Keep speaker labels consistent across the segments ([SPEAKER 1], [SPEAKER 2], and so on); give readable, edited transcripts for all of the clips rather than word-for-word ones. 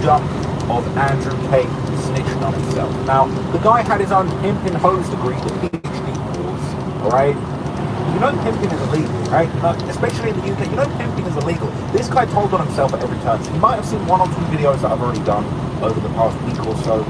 [SPEAKER 1] dump of Andrew Tate snitching on himself. Now, the guy had his own pimping hose degree, the PhD course, alright? You know pimping is illegal, right? Especially in the UK, you know pimping is illegal. This guy told on himself at every turn. So you might have seen one or two videos that I've already done over the past week or two,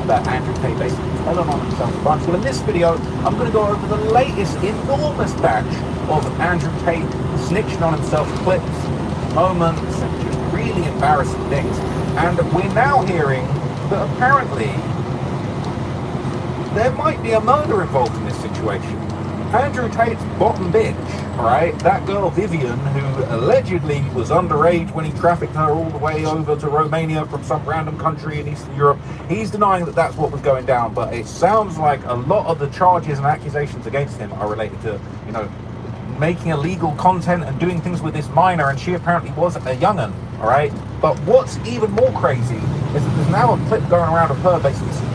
[SPEAKER 1] that Andrew Tate basically telling on himself a bunch. Well, in this video, I'm going to go over the latest enormous batch of Andrew Tate snitching on himself clips, moments, and just really embarrassing things. And we're now hearing that apparently there might be a murder involved in this situation. Andrew Tate's bottom bitch, alright, that girl Vivian, who allegedly was underage when he trafficked her all the way over to Romania from some random country in Eastern Europe, he's denying that that's what was going down, but it sounds like a lot of the charges and accusations against him are related to, you know, making illegal content and doing things with this minor, and she apparently was a young'un, alright? But what's even more crazy is that there's now a clip going around of her basically.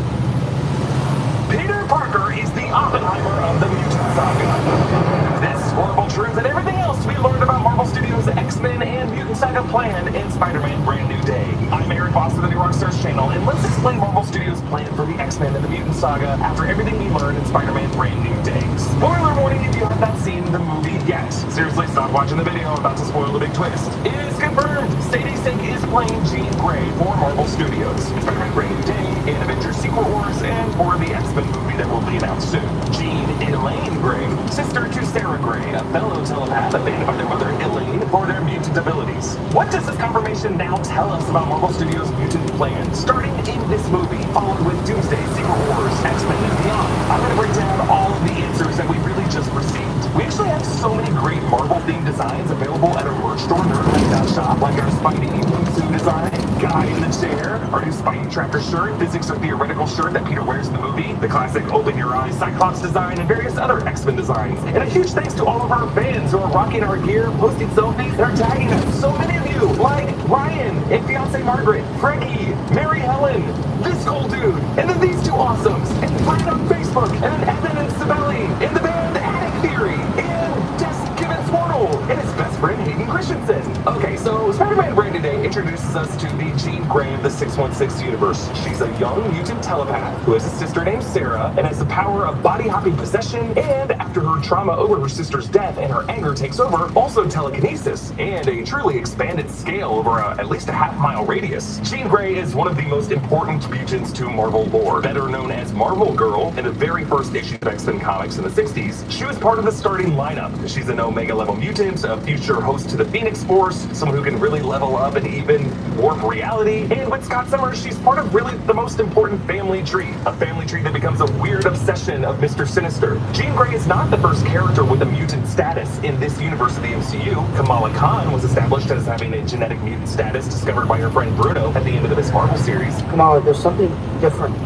[SPEAKER 2] Peter Parker is the Oppenheimer of the Mutant Saga. This horrible truth and everything else we learned about Marvel Studios' X-Men and Mutant Saga plan in Spider-Man Brand New Day. I'm Eric Boss of the New Rockstars channel, and let's explain Marvel Studios' plan for the X-Men and the Mutant Saga after everything we learned in Spider-Man Brand New Day. Spoiler warning if you have not seen the movie yet. Seriously, stop watching the video, I'm about to spoil the big twist. It is confirmed, Sadie Sink is playing Jean Grey for Marvel Studios in Spider-Man Brand New Day, in Avengers Secret Wars, and for the X-Men movie that will be announced soon. Jean Elaine Grey, sister to Sarah Grey, a fellow telepath abandoned by their mother Elaine for their mutant abilities. What does this confirmation now tell us about Marvel Studios' mutant plans? Starting in this movie, followed with Doomsday, Secret Wars, X-Men, and beyond. I'm going to break down all of the answers that we really just received. We actually have so many great Marvel-themed designs available at our merch store, nerdlight.shop, like our Spidey Suit design, Guy in the Chair, our new Spidey Tracker shirt, Physics or Theoretical shirt that Peter wears in the movie, the classic Open Your Eyes Cyclops design, and various other X-Men designs. And a huge thanks to all of our fans who are rocking our gear, posting selfies, and are tagging us. So many of you, like Ryan and fiance Margaret, Frankie, Mary Helen, this cool dude, and then these two awesomes, and Brian on Facebook, and then Evan and Sabelli, and the band Attic Theory, and Des Gibbons Portal, and his best friend Hayden Christensen. Okay, so Spider-Man Brand New Day introduces us to the Jean Grey of the 616 universe. She's a young mutant telepath who has a sister named Sarah and has the power of body-hopping possession, and after her trauma over her sister's death and her anger takes over, also telekinesis, and a truly expanded scale over at least a half-mile radius. Jean Grey is one of the most important mutants to Marvel lore. Better known as Marvel Girl in the very first issue of X-Men comics in the 60s, she was part of the starting lineup. She's an Omega-level mutant, a future host to the Phoenix Force, someone who can really level up and even warp reality, and with Scott Summers, she's part of really the most important family tree, a family tree that becomes a weird obsession of Mr. Sinister. Jean Grey is not the first character with a mutant status in this universe of the MCU. Kamala Khan was established as having a genetic mutant status discovered by her friend Bruno at the end of the Miss Marvel series.
[SPEAKER 3] Kamala, there's something different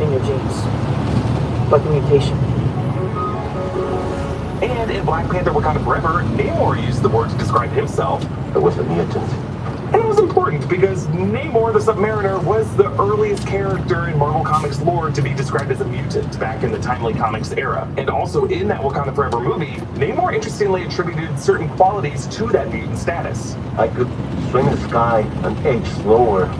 [SPEAKER 3] in your genes, like a mutation.
[SPEAKER 2] And in Black Panther Wakanda Forever, Namor used the word to describe himself.
[SPEAKER 4] It was a mutant.
[SPEAKER 2] And it was important because Namor the Submariner was the earliest character in Marvel Comics lore to be described as a mutant back in the Timely Comics era. And also in that Wakanda Forever movie, Namor interestingly attributed certain qualities to that mutant status.
[SPEAKER 4] I could swim in the sky and age slower.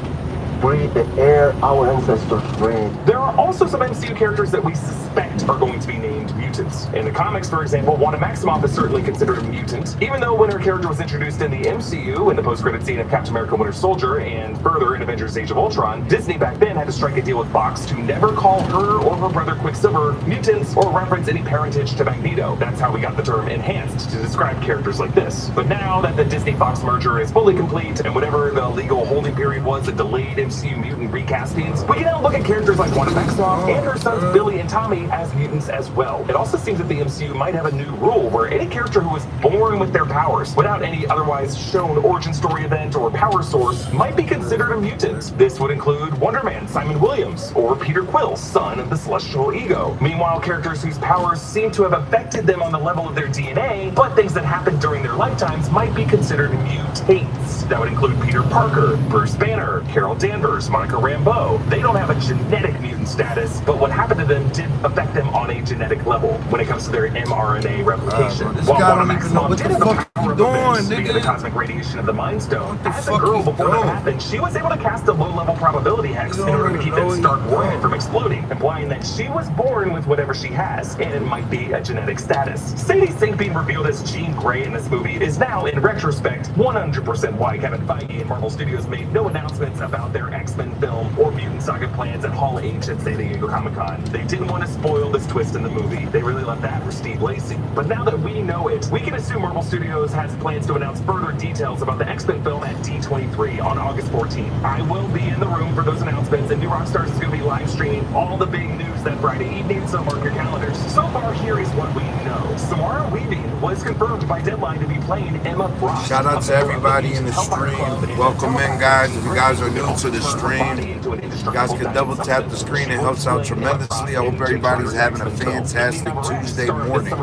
[SPEAKER 4] Breathe the air our ancestors breathed.
[SPEAKER 2] There are also some MCU characters that we suspect are going to be named mutants. In the comics, for example, Wanda Maximoff is certainly considered a mutant, even though when her character was introduced in the MCU in the post-credit scene of Captain America Winter Soldier and further in Avengers Age of Ultron, Disney back then had to strike a deal with Fox to never call her or her brother Quicksilver mutants or reference any parentage to Magneto. That's how we got the term enhanced to describe characters like this. But now that the Disney-Fox merger is fully complete and whatever the legal holding period was that delayed MCU mutant recastings, we can now look at characters like Wanda Maximoff and her sons Billy and Tommy as mutants as well. It also seems that the MCU might have a new rule where any character who is born with their powers without any otherwise shown origin story event or power source might be considered a mutant. This would include Wonder Man, Simon Williams, or Peter Quill, son of the Celestial Ego. Meanwhile, characters whose powers seem to have affected them on the level of their DNA, but things that happened during their lifetimes might be considered mutates. That would include Peter Parker, Bruce Banner, Carol Danvers, members, Monica Rambeau, they don't have a genetic mutant status, but what happened to them did affect them on a genetic level when it comes to their mRNA replication.
[SPEAKER 5] This guy don't even know what the fuck he doing,
[SPEAKER 2] via the
[SPEAKER 5] nigga.
[SPEAKER 2] cosmic radiation of the Mind Stone.
[SPEAKER 5] What the
[SPEAKER 2] As a
[SPEAKER 5] fuck
[SPEAKER 2] girl
[SPEAKER 5] he
[SPEAKER 2] before that
[SPEAKER 5] doing?
[SPEAKER 2] happened, she was able to cast a low-level probability hex in order to keep that Stark warhead from exploding, implying that she was born with whatever she has, and it might be a genetic status. Sadie Sink being revealed as Jean Grey in this movie is now, in retrospect, 100% why Kevin Feige and Marvel Studios made no announcements about their X-Men film or Mutant Saga plans at Hall H at San Diego Comic-Con. They didn't want to spoil this twist in the movie. They really left that for Steve Lacy. But now that we know it, we can assume Marvel Studios has plans to announce further details about the X-Men film at D23 on August 14th. I will be in the room for those announcements, and New Rockstars is going to be live streaming all the big news that Friday evening, so mark your calendars. So far, here is what we know. Samara Weaving was confirmed by Deadline to be playing Emma Frost.
[SPEAKER 5] Shout out to everybody in the stream. Welcome in, guys. If you guys are new to the stream, you guys can double tap the screen. It helps out tremendously. I hope everybody's having a fantastic Tuesday morning.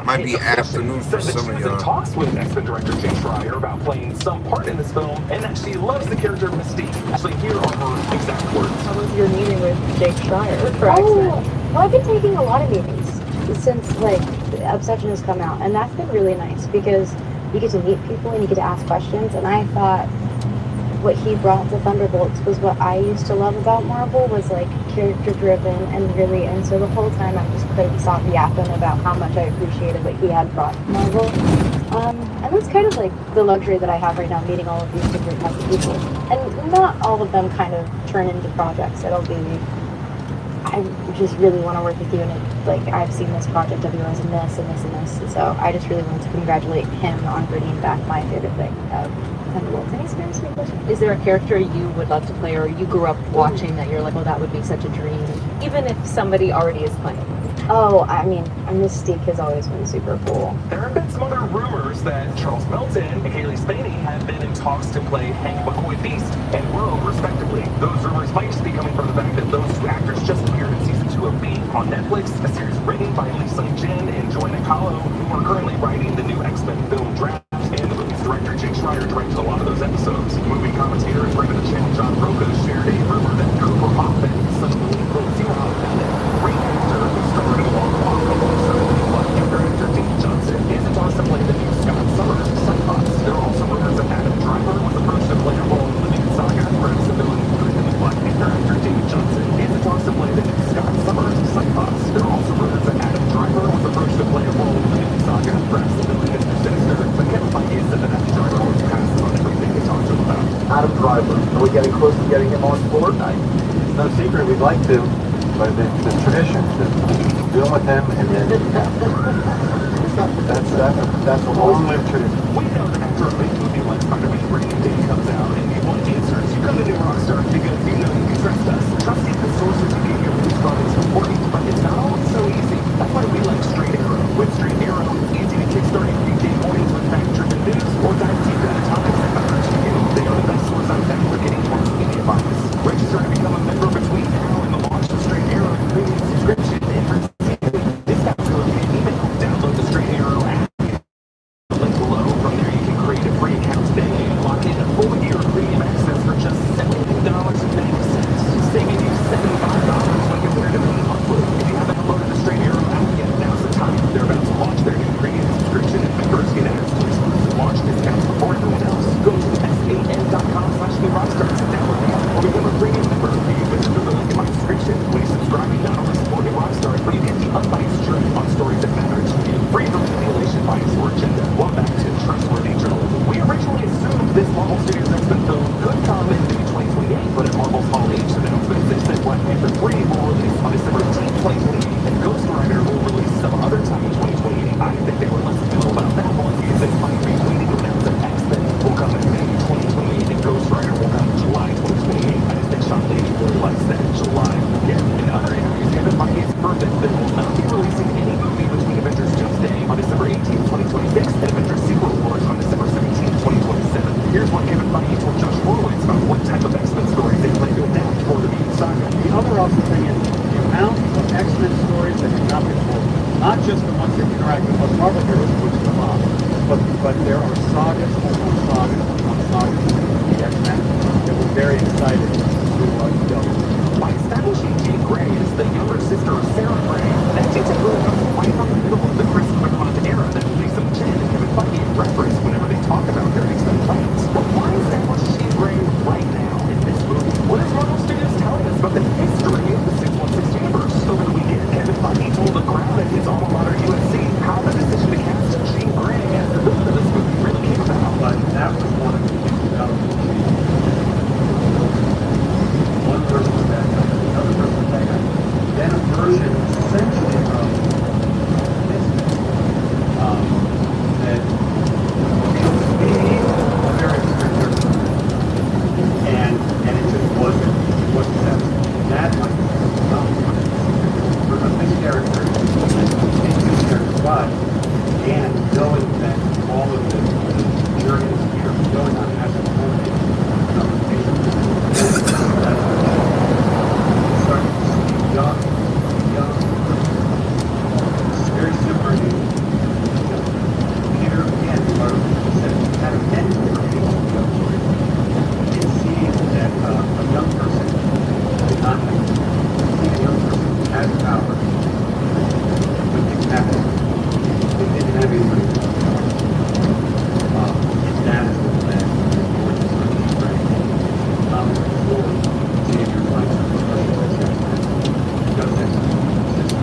[SPEAKER 5] Might be afternoon for some of y'all.
[SPEAKER 2] Talks with X-Men director Jay Schreier about playing some part in this film, and that she loves the character Mystique. Actually, here are her exact words.
[SPEAKER 6] How was your meeting with Jake Schreier for X-Men? Well, I've been taking a lot of meetings since like Obsession has come out, and that's been really nice because you get to meet people and you get to ask questions. And I thought what he brought to Thunderbolts was what I used to love about Marvel, was like character driven and really. And so the whole time I just couldn't stop yapping about how much I appreciated what he had brought to Marvel. And that's kind of like the luxury that I have right now, meeting all of these different types of people. And not all of them kind of turn into projects. It'll be, I just really want to work with you, and it, like, I've seen this project of yours and this and this and this. And so I just really want to congratulate him on bringing back my favorite thing of Thunderbolts. And he's very sweet person.
[SPEAKER 7] Is there a character you would love to play, or you grew up watching that you're like, oh, that would be such a dream, even if somebody already is playing?
[SPEAKER 6] Oh, I mean, Mystique has always been super cool.
[SPEAKER 2] There have been some other rumors that Charles Melton and Kaylee Spaney have been in talks to play Hank McCoy Beast and Rogue, respectively. Those rumors might just be coming from the fact that those two actors just appeared in season 2 of Beat on Netflix, a series written by Lisa Jin and Joanna Kahlo, who are currently writing the new X-Men film draft. And the movie's director, Jake Schreier, directed a lot of those episodes. Movie commentator and friend of the channel, John Roca, shared a rumor that Cooper Hoffman, son of Lucina Hoffman, great actor who starred in a long walk alongside the black character Dean Johnson, is in talks to play the new Scott Summers Cyclops. There are also rumors that Adam Driver was approached to play a role in the new saga, perhaps the villain included in the black character Dean Johnson is in talks to play the new Scott Summers Cyclops. There are also rumors that Adam Driver was approached to play a role in the new saga, perhaps the villain Mr. Sinister, but Kevin Feige said that Adam Driver was passed on everything they talked to him about.
[SPEAKER 4] Adam Driver, are we getting close to getting him on board? It's no secret we'd like to, but it's a tradition to deal with him, and then that's a long-lived tradition.
[SPEAKER 2] We know that after a big movie like Spider-Man Brand New Day comes out and you want answers, you come to New Rockstar because you know you can trust us. Trusting the sources you get your news from is important, but it's not always so easy. That's why we like Straight Arrow. With Straight Arrow, it's easy to kickstart your weekday mornings with fact-driven news or dive deep into topics that matter to you. They are the best source on fact for getting multimedia bias. Register to become a member between now and the launch of Straight Arrow premium subscription and receive discount code via email. Download the Straight Arrow app. Link below. From there, you can create a free account today and lock in a full year of premium access for just $17.90, saving you $75 when compared to the monthly. If you haven't uploaded the Straight Arrow app yet, now's the time. They're about to launch their new premium subscription, and members get access to exclusive launch discounts before everyone else. Go to san.com/newrockstars to download the app or become a premium member. You can visit the link in my description. When you subscribe, you not only support New Rockstars, but you get the unbiased truth on stories that matter to you, free from manipulation, bias, or agenda. Welcome back to Trustworthy Journalism. We originally assumed this Marvel Studios X-Men film could come in maybe 2028, but at Marvel's Hall H announcement, they said Black Panther 3 will release on December 18th, 2028, and Ghost Rider will release some other time in 2028. I think they were less fickle about that one because they might be waiting to announce that X-Men will come in May 2028 and Ghost Rider will come in July 2028. I just think Sean Lady really likes that July. Yeah, in other interviews, Kevin Feige has confirmed that they will not be releasing any movie between Avengers Doomsday on December 18th, 2026 and Avengers Secret Wars on December 17th, 2027. Here's what Kevin Feige told Josh Horowitz about what type of X-Men stories they plan to adapt for the Mutant Saga.
[SPEAKER 8] The overall thing is the amount of X-Men stories that have not been told, not just the ones that interact with other Marvel heroes, which come up, but there are sagas upon sagas upon sagas of the X-Men that will very excited to go.
[SPEAKER 2] By establishing Jean Grey as the younger sister of Sarah Grey, that detail really comes right from the middle of the Chris Claremont era that Lisa Chen and Kevin Feige reference whenever they talk about their X-Men plans. But why establish Jean Grey right now in this movie? What is Marvel Studios telling us about the history of the 616 universe? Over the weekend, Kevin Feige told the crowd at his alma mater USC how the decision to cast Jean Grey as the villain of this movie really came about.
[SPEAKER 8] But that was one of the things that was one person was bad guy, another person was bad guy. Then a version essentially of this that a very strict person. And it just wasn't that like for this character and this character but and knowing that all of the journeys here going on as a whole conversation starting to see young very similar to Peter and are kind of mentoring and seeing that a young person did not have see a young person who has power when things happen. They didn't have anybody to and that is what led towards this movie, right? Before Xavier finds something special as X-Men, does that sister,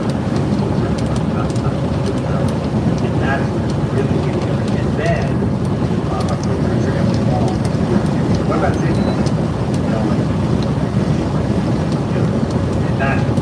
[SPEAKER 8] and that is what really came together. And then, I'm pretty sure it was all. What about Xavier? You know, like, and that was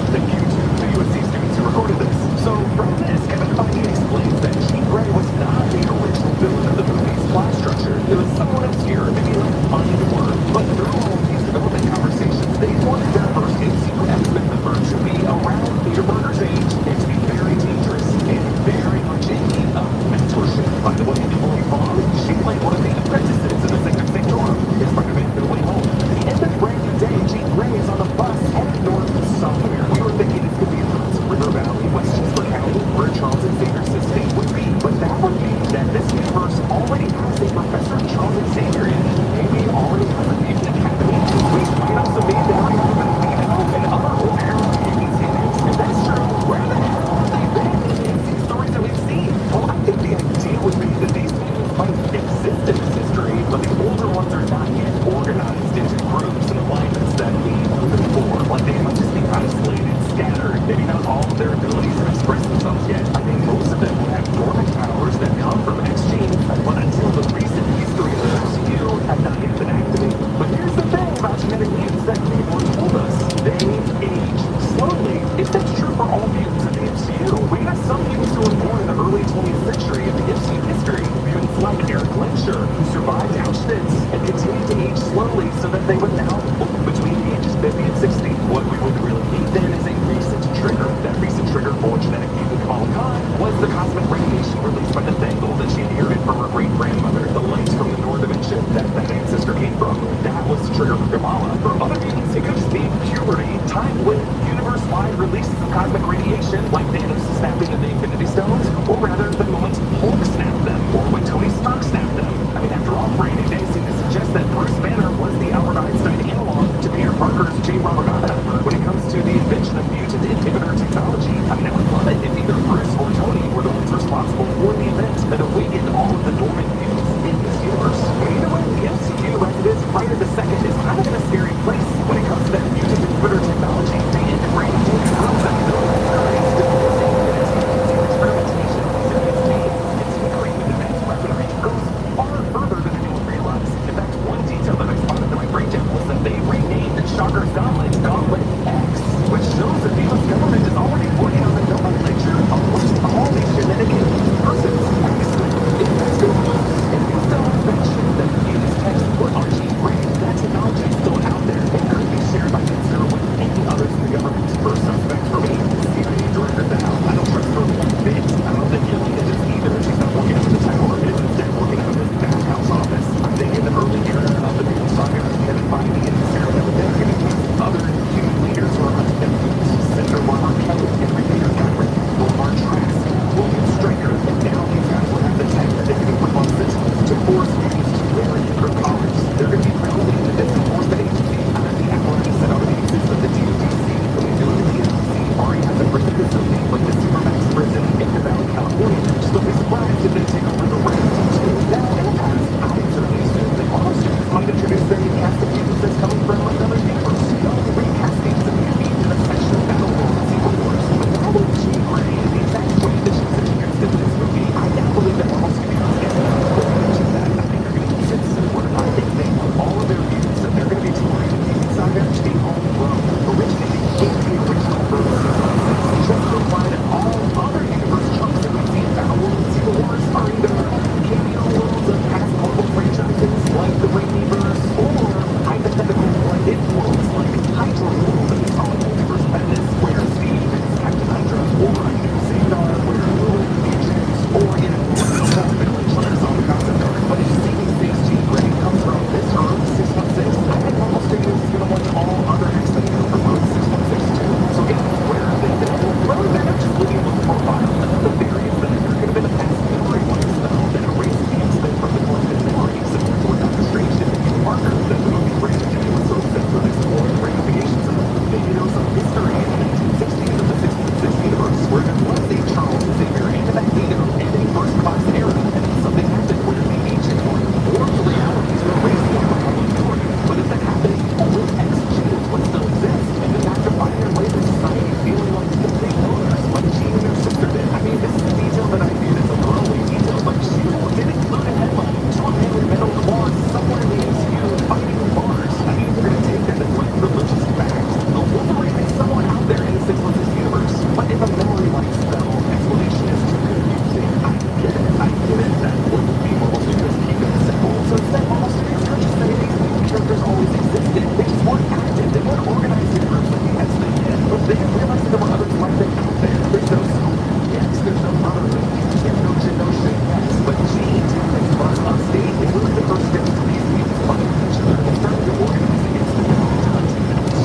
[SPEAKER 2] Thank you to the USC students who recorded this. So from this, Kevin Feige explains that Jean Grey was not the original villain of the movie's plot structure. It was somewhat obscure, maybe like unword. But through all of these development conversations, they wanted their first MCU X-Men member to be around Peter Parker's age and to be very dangerous and very much in need of mentorship. By the way, Emily Vaughn, she played one of the apprentices in the Secret Sanctorum in Spider-Man No Way Home. At the end of Brand New Day, Jean Grey is on a bus headed north somewhere. We were thinking it could be River Valley, Westchester County, where Charles Xavier's estate would be. But that would mean that this universe already has a Professor Charles Xavier in it. Maybe already has a mutant academy. Which might also mean that we have an Magneto and other old era mutants in it. If that's true, where the hell have they been in these stories that we've seen? Well, I think the idea would be that these mutants might exist in this history, but the older ones are not yet organized into groups and alignments that we open for. Like they might just be isolated, scattered. Maybe not all of their abilities have expressed themselves yet. I think most of them will have dormant powers that come from X genes, but until the recent history of the MCU have not yet been activated. But here's the thing about genetic mutants that people have told us. They age slowly. If that's true for all mutants in the MCU, we have some mutants who were born in the early 20th century of the MCU history. Mutants like Eric Lensher, who survived Auschwitz and continued to age slowly so that they would now look between the ages 50 and 60. What we would really need then is a recent trigger. That recent trigger for genetic mutant Kamala Khan was the cosmic radiation released by the Dangle that she inherited from her great-grandmother, the light from the North Dimension that ancestor came from. That was the trigger for Kamala. For other mutants, it could just be puberty timed with universe-wide releases of cosmic radiation, like Thanos snapping of the Infinity Stones, or rather the moment Hulk snapped them, or when Tony Stark snapped them. I mean, after all, Brand New Day seemed to suggest that Bruce Banner was the Albert Einstein analog to Peter Parker's J. Robert Oppenheimer when it comes to the invention of mutant inhibitor technology. I mean, I would love it if either Bruce or Tony were the ones responsible for the event that awakened all of the dormant mutants in this universe. But either way, the MCU, as it is Friday the 2nd, is kind of in a scary place when it comes to that mutant inhibitor technology. The integrated proves that the ability is still missing in its experimentation. It's either cameo worlds of past Marvel franchises like the Raimiverse, or hypothetical blended worlds like Hydra World and Solid Multiverse Madness, where Steve is Captain Hydra, or a new Xandar where Lulu is the Agents, or in a Renaissance Village, Renaissance concept art. But if seeing Space Gene Grey comes from this Earth 616, I think Marvel Studios is going to want all other X-Men to come from Earth 616 too. So yeah, where have they been? Well, they're not just living with profile. The variants that there could have been a past memory one spell that erased the X-Men from the collective memory, similar to what Doctor Strange did to Peter Parker, that the movie ran to do was so obsessed with exploring the ramifications of. Maybe there was some history in the 1960s of the 616 universe where there was a Charles Xavier and a Magneto and a first-class era, and then something happened where the ancient one or the realities were erased from the public memory. But if that happened, will X genes would still exist, and then have to find their way to society feeling like they know others, like Jean and her sister did. I mean, this is a detail that I viewed as a throwaway detail, but She-Hulk did include a headline to a man with metal claws somewhere in the MCU fighting Mars. I mean, we're going to take that as like religious fact. The Wolverine is somewhere out there in the 616 universe, but if a memory-like spell explanation is too confusing, I get it. That wouldn't be Marvel Studios keeping it simple. So instead, Marvel Studios could just say these characters always existed. They just weren't active. They weren't organized in groups like the X-Men did. But they didn't realize that there were others like them out there. There's no Superman, yes. There's no Brotherhood, there's no Genosha, yes. But Jean, Tech, Buzz on stage, they were the first steps to these mutants fighting each other and starting to organize against the Valentine's.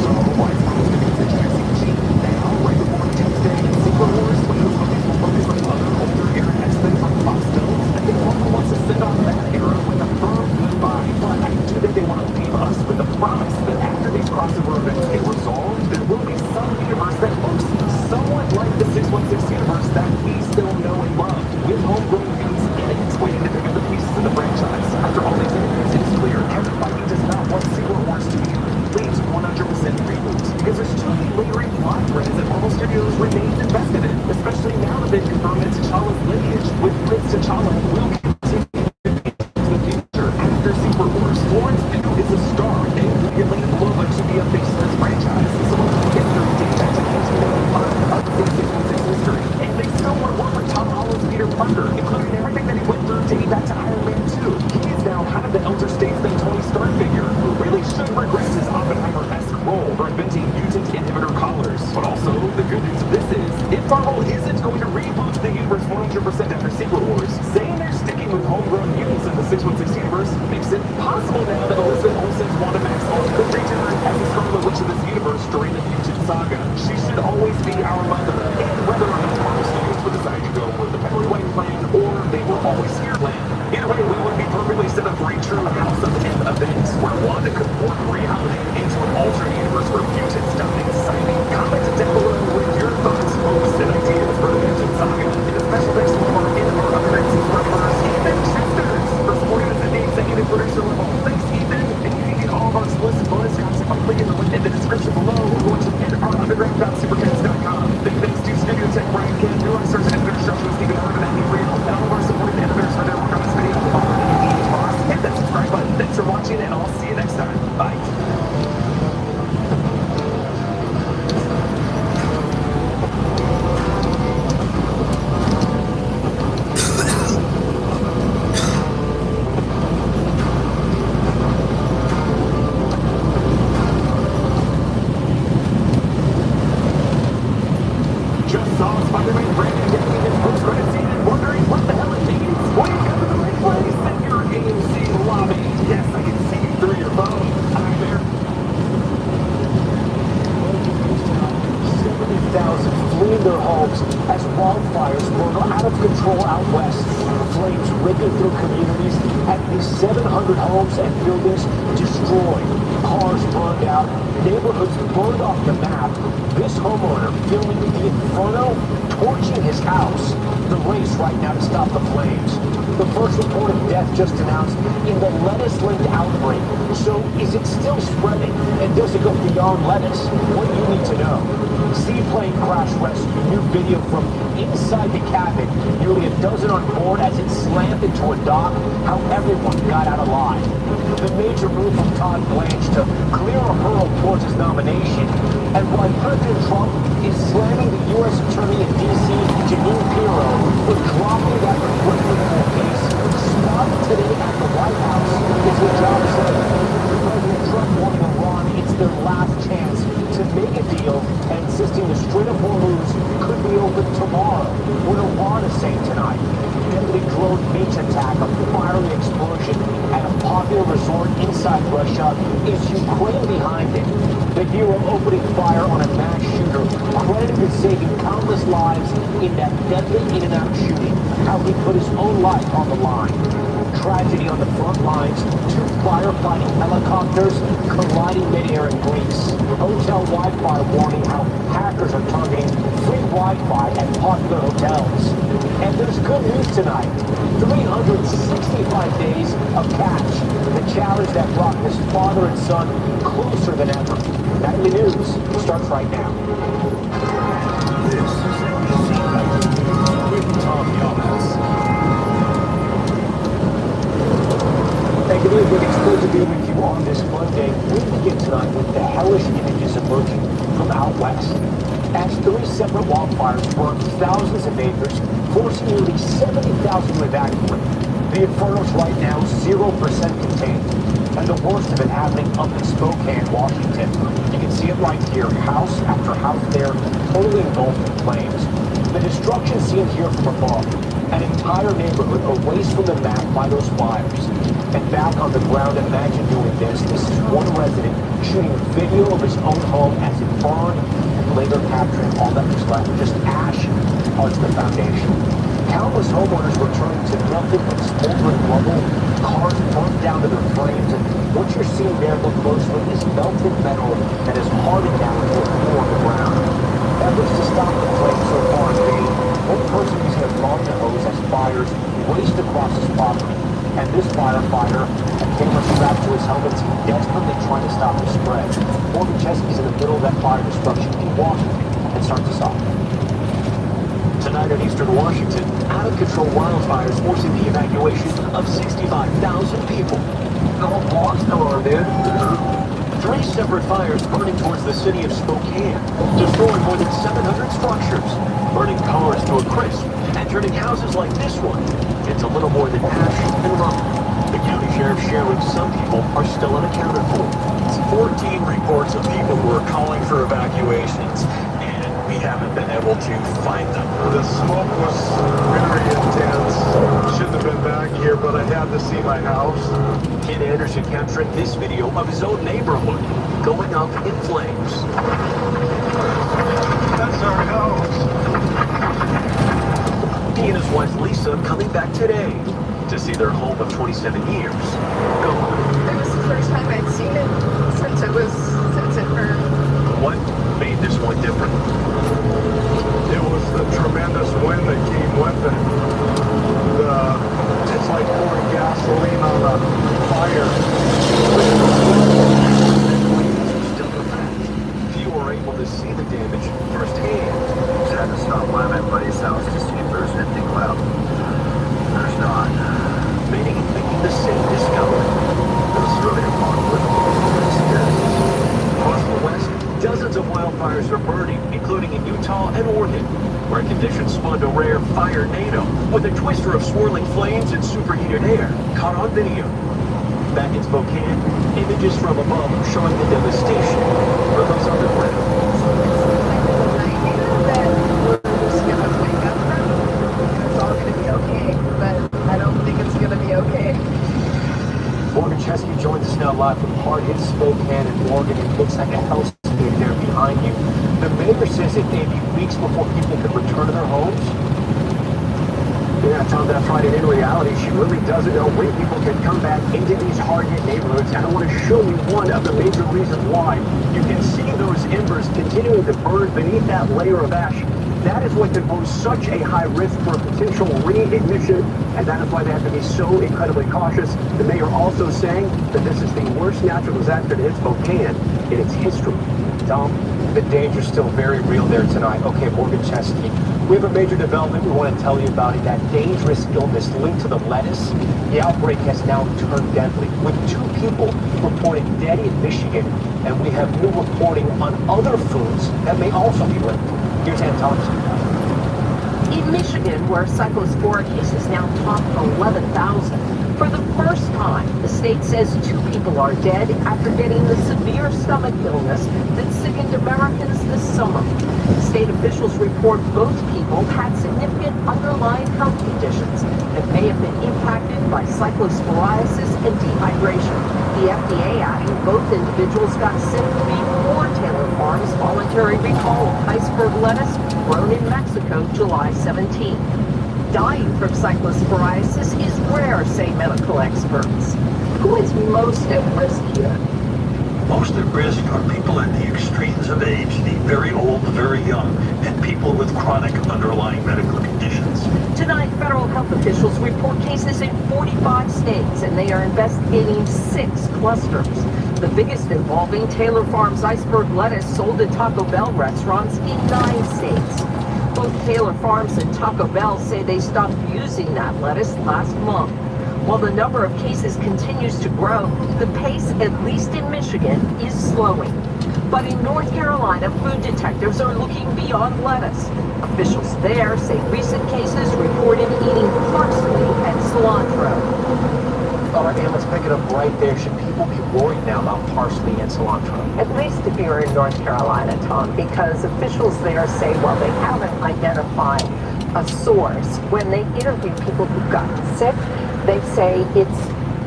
[SPEAKER 2] So why is Marvel Studios introducing Jean now, right before Tuesday and Secret Wars, when those movies will focus on other older era X-Men from Fox films? I think Marvel wants to send off that era with a firm goodbye, but I do think they want to leave us with the promise that after these crossover events get resolved, there will be some universe that looks somewhat like the 616 universe that we still know and love, with homegrown mutants in it, waiting to pick up the pieces of the franchise. After all these interviews, it is clear Kevin Feige does not want Secret Wars to be a complete 100% reboot, because there's too many lingering plot threads that Marvel Studios remains invested in, especially now that they've confirmed that T'Challa's lineage with Prince T'Challa will continue into the future after Secret Wars. Florence Pugh is a star, and Yelena Belova to be a faceless franchise. So we'll get their date back to 1995 of the 616 history, and they still want to work with Tom Holland's Peter Parker, including everything that he went through dating back to Iron Man 2. He is now kind of the elder statesman Tony Stark figure, who really should regret his Oppenheimer-esque role for inventing mutant inhibitor collars. But also, the good news of this is, if Marvel isn't going to reboot the universe 100% after Secret Wars, saying they're sticking with homegrown mutants in the 616 universe makes it possible now that Elizabeth Olsen's Wanda Maximoff could return as the Scarlet Witch of this universe during the Mutant Saga. She should always be our mother, and whether or not Marvel Studios would decide to go with the Peppery White plan or they were always here plan. Either way, we would be perfectly set up for a true House of M events where Wanda could warp reality into an alternate universe where mutants die exciting. Comment down below with your thoughts, hopes, and ideas for the Mutant Saga. And a special thanks to our upgrade subscribers, Ethan Chesters, for supporting us at the executive producer level. Thanks, Ethan. And you can get all of our explicit bonus content by clicking the link in the description below or going to underground.supercast.com. Big thanks to Studio Tech Brian Kim, new research editor Justin Stephen Harden, and Real, and all of our supporting editors for their work on this video. Hit that subscribe button. Thanks for watching, and I'll see you next time. Bye. Just saw Spider-Man brand new day in its post-credit scene and wondering what the hell it means? Well, you come to the right place in your AMC lobby. Yes, I can see you through your phone. I'm there.
[SPEAKER 9] 70,000 fleeing their homes as wildfires burn out of control out west. Flames ripping through communities, at least 700 homes and buildings destroyed. Cars burned out, neighborhoods burned off the map. This homeowner filming the inferno, torching his house. The race right now to stop the flames. The first report of death just announced in the lettuce-linked outbreak. So is it still spreading? And does it go beyond lettuce? What do you need to know? Seaplane crash rescue. New video from inside the cabin. Nearly a dozen on board as it slammed into a dock. How everyone got out alive. The major move from Todd Blanche to clear a hurdle towards his nomination. And why President Trump is slamming the U.S. Attorney in D.C., Janine Pirro, for dropping that criminal Russians attack, a fiery explosion at a popular resort inside Russia. Is Ukraine behind it? The hero opening fire on a mass shooter, credited with saving countless lives in that deadly in-and-out shooting. How he put his own life on the line. Tragedy on the front lines, 2 firefighting helicopters colliding midair in Greece. Hotel Wi-Fi warning how hackers are targeting free Wi-Fi at popular hotels. And there's good news tonight. 365 days of catch. The challenge that brought this father and son closer than ever. Nightly News starts right now.
[SPEAKER 5] This is
[SPEAKER 9] With Tom Young's. Hey, good evening. It's good to be with you on this Monday. We begin tonight with the hellish images emerging from out west. As 3 separate wildfires burned thousands of acres, forcing nearly 70,000 to evacuate. The inferno's right now 0% contained. And the worst of it happening up in Spokane, Washington. You can see it right here, house after house there, totally engulfed in flames. The destruction seen here from above. An entire neighborhood erased from the map by those fires. And back on the ground, imagine doing this. This is one resident shooting video of his own home as it burned, and later capturing all that was left, just ash, parts of the foundation. Countless homeowners returning to nothing but smoldering rubble, cars burnt down to their frames, and what you're seeing there, look closely, is melted metal that is hardened down to a hole on the ground. Efforts to stop the flames so far in vain. One person using a garden hose as fires raced across his property. And this firefighter, a camera strapped to his helmet, desperately trying to stop the spread. Morgan Chesky's in the middle of that fire destruction in Washington and starts us off. Tonight in eastern Washington, out-of-control wildfires forcing the evacuation of 65,000 people.
[SPEAKER 4] No loss, no, dude.
[SPEAKER 9] 3 separate fires burning towards the city of Spokane, destroying more than 700 structures, burning cars to a crisp, and turning houses like this one into little more than ash and rubble. The county sheriff sharing some people are still unaccounted for.
[SPEAKER 10] 14 reports of people who are calling for evacuations, and we haven't been able to find them.
[SPEAKER 11] The smoke was very intense. Shouldn't have been back here, but I had to see my house.
[SPEAKER 9] Ken Anderson capturing this video of his own neighborhood going up in flames.
[SPEAKER 11] That's our house.
[SPEAKER 9] He and his wife Lisa coming back today to see their home of 27 years gone.
[SPEAKER 12] It was the first time I'd seen it since it burned.
[SPEAKER 9] What made this one different?
[SPEAKER 11] It was the tremendous wind that came with it. It's like pouring gasoline on a fire.
[SPEAKER 9] Still in effect. Few are able to see the damage firsthand.
[SPEAKER 4] Just had to stop by my buddy's house to see if there's anything left. There's not.
[SPEAKER 9] Many making the same discovery.
[SPEAKER 4] It's really apocalyptic.
[SPEAKER 9] Across the west, dozens of wildfires are burning, including in Utah and Oregon, where conditions spawned a rare fire tornado with a twister of swirling flames and superheated air caught on video. Back in Spokane, images from above showing the devastation for those underground.
[SPEAKER 12] That we're just gonna wake up from. It's all gonna be okay, but I don't think it's gonna be okay.
[SPEAKER 9] Morgan Chesky joins us now live from hard-hit Spokane and Oregon. It looks like a hellscape there behind you. The mayor says it may be weeks before people could return to their homes. Yeah, Tom, that's right. And in reality, she really doesn't know when people can come back into these hard-hit neighborhoods. And I want to show you one of the major reasons why. You can see those embers continuing to burn beneath that layer of ash. That is what can pose such a high risk for potential reignition, and that is why they have to be so incredibly cautious. The mayor also saying that this is the worst natural disaster to hit Spokane in its history. Tom, the danger's still very real there tonight. Okay, Morgan Chesky, we have a major development we want to tell you about it. That dangerous illness linked to the lettuce. The outbreak has now turned deadly, with 2 people reported dead in Michigan, and we have new reporting on other foods that may also be linked. Here's Ann Thompson.
[SPEAKER 13] In Michigan, where cyclosporic cases now top 11,000, for the first time, the
[SPEAKER 14] state says 2 people are dead after getting the severe stomach illness that sickened Americans this summer. State officials report both people had significant underlying health conditions that may have been impacted by cyclosporiasis and dehydration. The FDA adding both individuals got sick before Taylor Farms' voluntary recall of iceberg lettuce grown in Mexico July 17. Dying from cyclosporiasis is rare, say medical experts. Who is most at risk here?
[SPEAKER 10] Most at risk are people at the extremes of age, the very old, the very young, and people with chronic underlying medical conditions.
[SPEAKER 14] Tonight, federal health officials report cases in 45 states, and they are investigating 6 clusters. The biggest involving Taylor Farms iceberg lettuce sold at Taco Bell restaurants in 9 states. Both Taylor Farms and Taco Bell say they stopped using that lettuce last month. While the number of cases continues to grow, the pace, at least in Michigan, is slowing. But in North Carolina, food detectives are looking beyond lettuce. Officials there say recent cases reported eating parsley and cilantro.
[SPEAKER 9] All right, man, let's pick it up right there. Should people be worried now about parsley and cilantro?
[SPEAKER 14] At least if you're in North Carolina, Tom, because officials there say, well, they haven't identified a source. When they interview people who've gotten sick, they say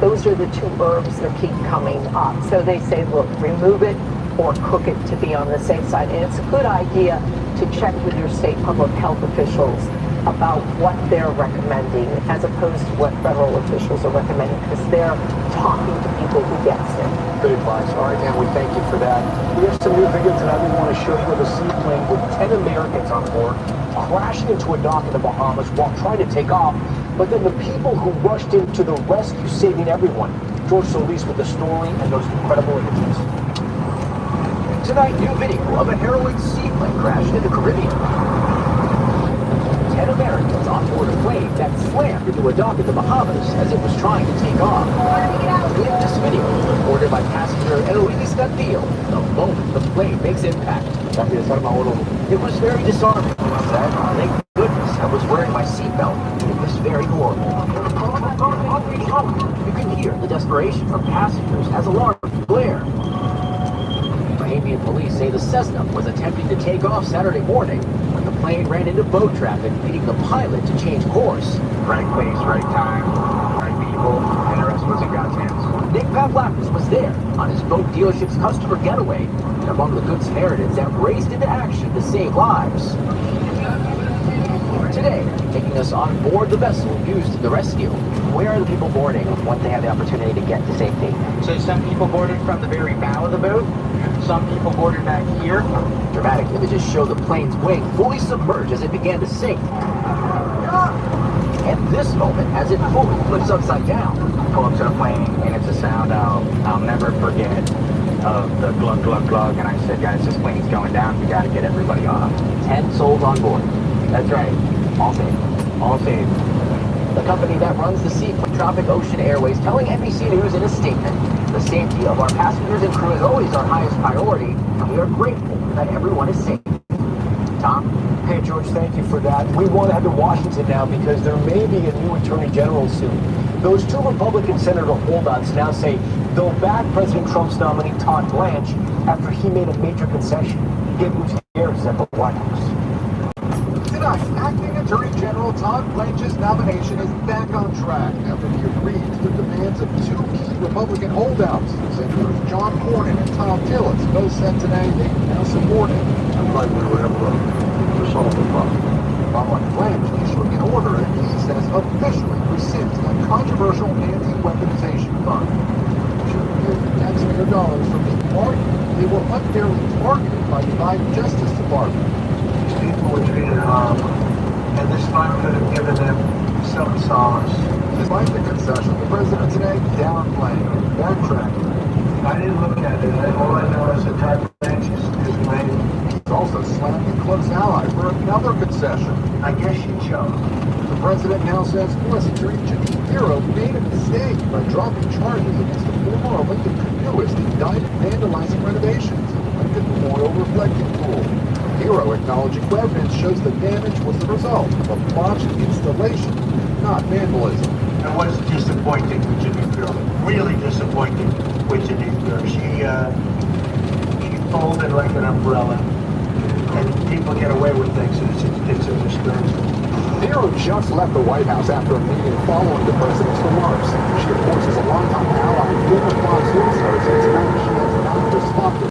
[SPEAKER 14] those are the 2 herbs that keep coming up. So they say, look, remove it or cook it to be on the safe side. And it's a good idea to check with your state public health officials about what they're recommending as opposed to what federal officials are recommending, because they're talking to people who get sick.
[SPEAKER 9] Good advice. All right, man, we thank you for that. We have some new video tonight we want to show you of a seaplane with 10 Americans on board crashing into a dock in the Bahamas while trying to take off, but then the people who rushed into the rescue saving everyone. George Solis with the story and those incredible images. Tonight, new video of a harrowing seaplane crash in the Caribbean. 10 Americans on board a plane that slammed into a dock in the Bahamas as it was trying to take off. In this video, reported by passenger Eloise Castillo, the moment the plane makes impact. It was very disarming, he said. Thank goodness I was wearing my seatbelt. It was very horrible. You can hear the desperation from passengers as alarms blare. Bahamian police say the Cessna was attempting to take off Saturday morning when the plane ran into boat traffic, leading the pilot to change course.
[SPEAKER 15] Right place, right time, right people, and the rest was in God's hands.
[SPEAKER 9] Nick Pavlakis was there on his boat dealership's customer getaway, and among the Good Samaritans that raced into action to save lives. Today, taking us on board the vessel used in the rescue. Where are the people boarding once they have the opportunity to get to safety?
[SPEAKER 3] So some people boarded from the very bow of the boat. Some people boarded back here.
[SPEAKER 9] Dramatic images show the plane's wing fully submerged as it began to sink. And this moment as it fully flips upside down.
[SPEAKER 15] Pull up to the plane, and it's a sound I'll never forget of the glug, glug, glug. And I said, guys, this plane's going down. We got to get everybody off.
[SPEAKER 9] 10 souls on board.
[SPEAKER 15] That's right. All safe. All safe.
[SPEAKER 9] The company that runs the seaplane, Tropic Ocean Airways, telling NBC News in a statement, the safety of our passengers and crew is always our highest priority, and we are grateful that everyone is safe. Tom?
[SPEAKER 16] Hey, George, thank you for that. We want to head to Washington now because there may be a new attorney general soon. Those 2 Republican senator holdouts now say they'll back President Trump's nominee, Todd Blanche, after he made a major concession. Get who's here is at the White House.
[SPEAKER 17] Tonight, Acting Attorney General Todd Blanche's nomination is back on track after he agreed to the demands of 2 key Republican holdouts. Senators John Cornyn and Tom Tillis both said today they now support him.
[SPEAKER 11] I'm glad we were able to solve the problem.
[SPEAKER 17] Following Blanche issuing an order that he says officially rescinds the controversial anti-weaponization fund. Should give taxpayer dollars from being argued they were unfairly targeted by the Biden Justice Department.
[SPEAKER 11] People were treated horribly, and this fund could have given them some solace.
[SPEAKER 17] Despite the concession, the president today downplaying, backtracking.
[SPEAKER 11] I didn't look at it. All I know is that Todd Blanche is amazing.
[SPEAKER 17] He's also slamming a close ally for another concession.
[SPEAKER 11] I guess you chose.
[SPEAKER 17] The president now says U.S. Attorney Janine Pirro made a mistake by dropping charges against a former Olympic canoeist indicted vandalizing renovations of the Lincoln Memorial Reflecting Pool. Pirro acknowledging evidence shows the damage was the result of a botched installation, not vandalism.
[SPEAKER 10] I was disappointed with Jimmy Girl. Really disappointed with Jimmy Girl. She folded like an umbrella. And people get away with things. It's a disgrace.
[SPEAKER 16] Darrow just left the White House after a meeting following the president's remarks. She, of course, is a longtime ally of former Fox News host, and tonight she has not responded.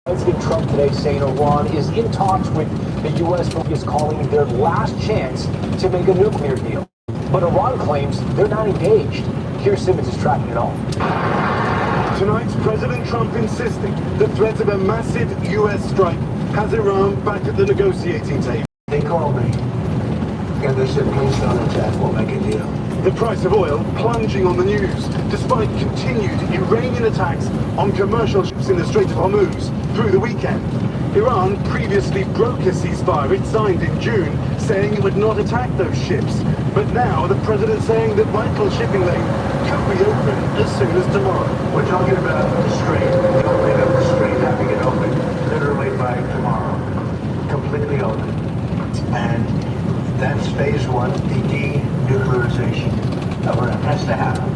[SPEAKER 16] President Trump today saying Iran is in talks with the U.S. for what he is calling their last chance to make a nuclear deal. But Iran claims they're not engaged. Keir Simmons is tracking it all.
[SPEAKER 11] Tonight, President Trump insisting the threat of a massive U.S. strike has Iran back at the negotiating table.
[SPEAKER 10] They called me, and they said, please don't attack, we'll make a deal.
[SPEAKER 11] The price of oil plunging on the news, despite continued Iranian attacks on commercial ships in the Strait of Hormuz through the weekend. Iran previously broke a ceasefire it signed in June, saying it would not attack those ships. But now the president saying that vital shipping lane could be open as soon as tomorrow.
[SPEAKER 10] We're talking about the strait, the opening of the strait, having it open literally by tomorrow, completely open. And that's phase one, the denuclearization of Iran. Has to happen.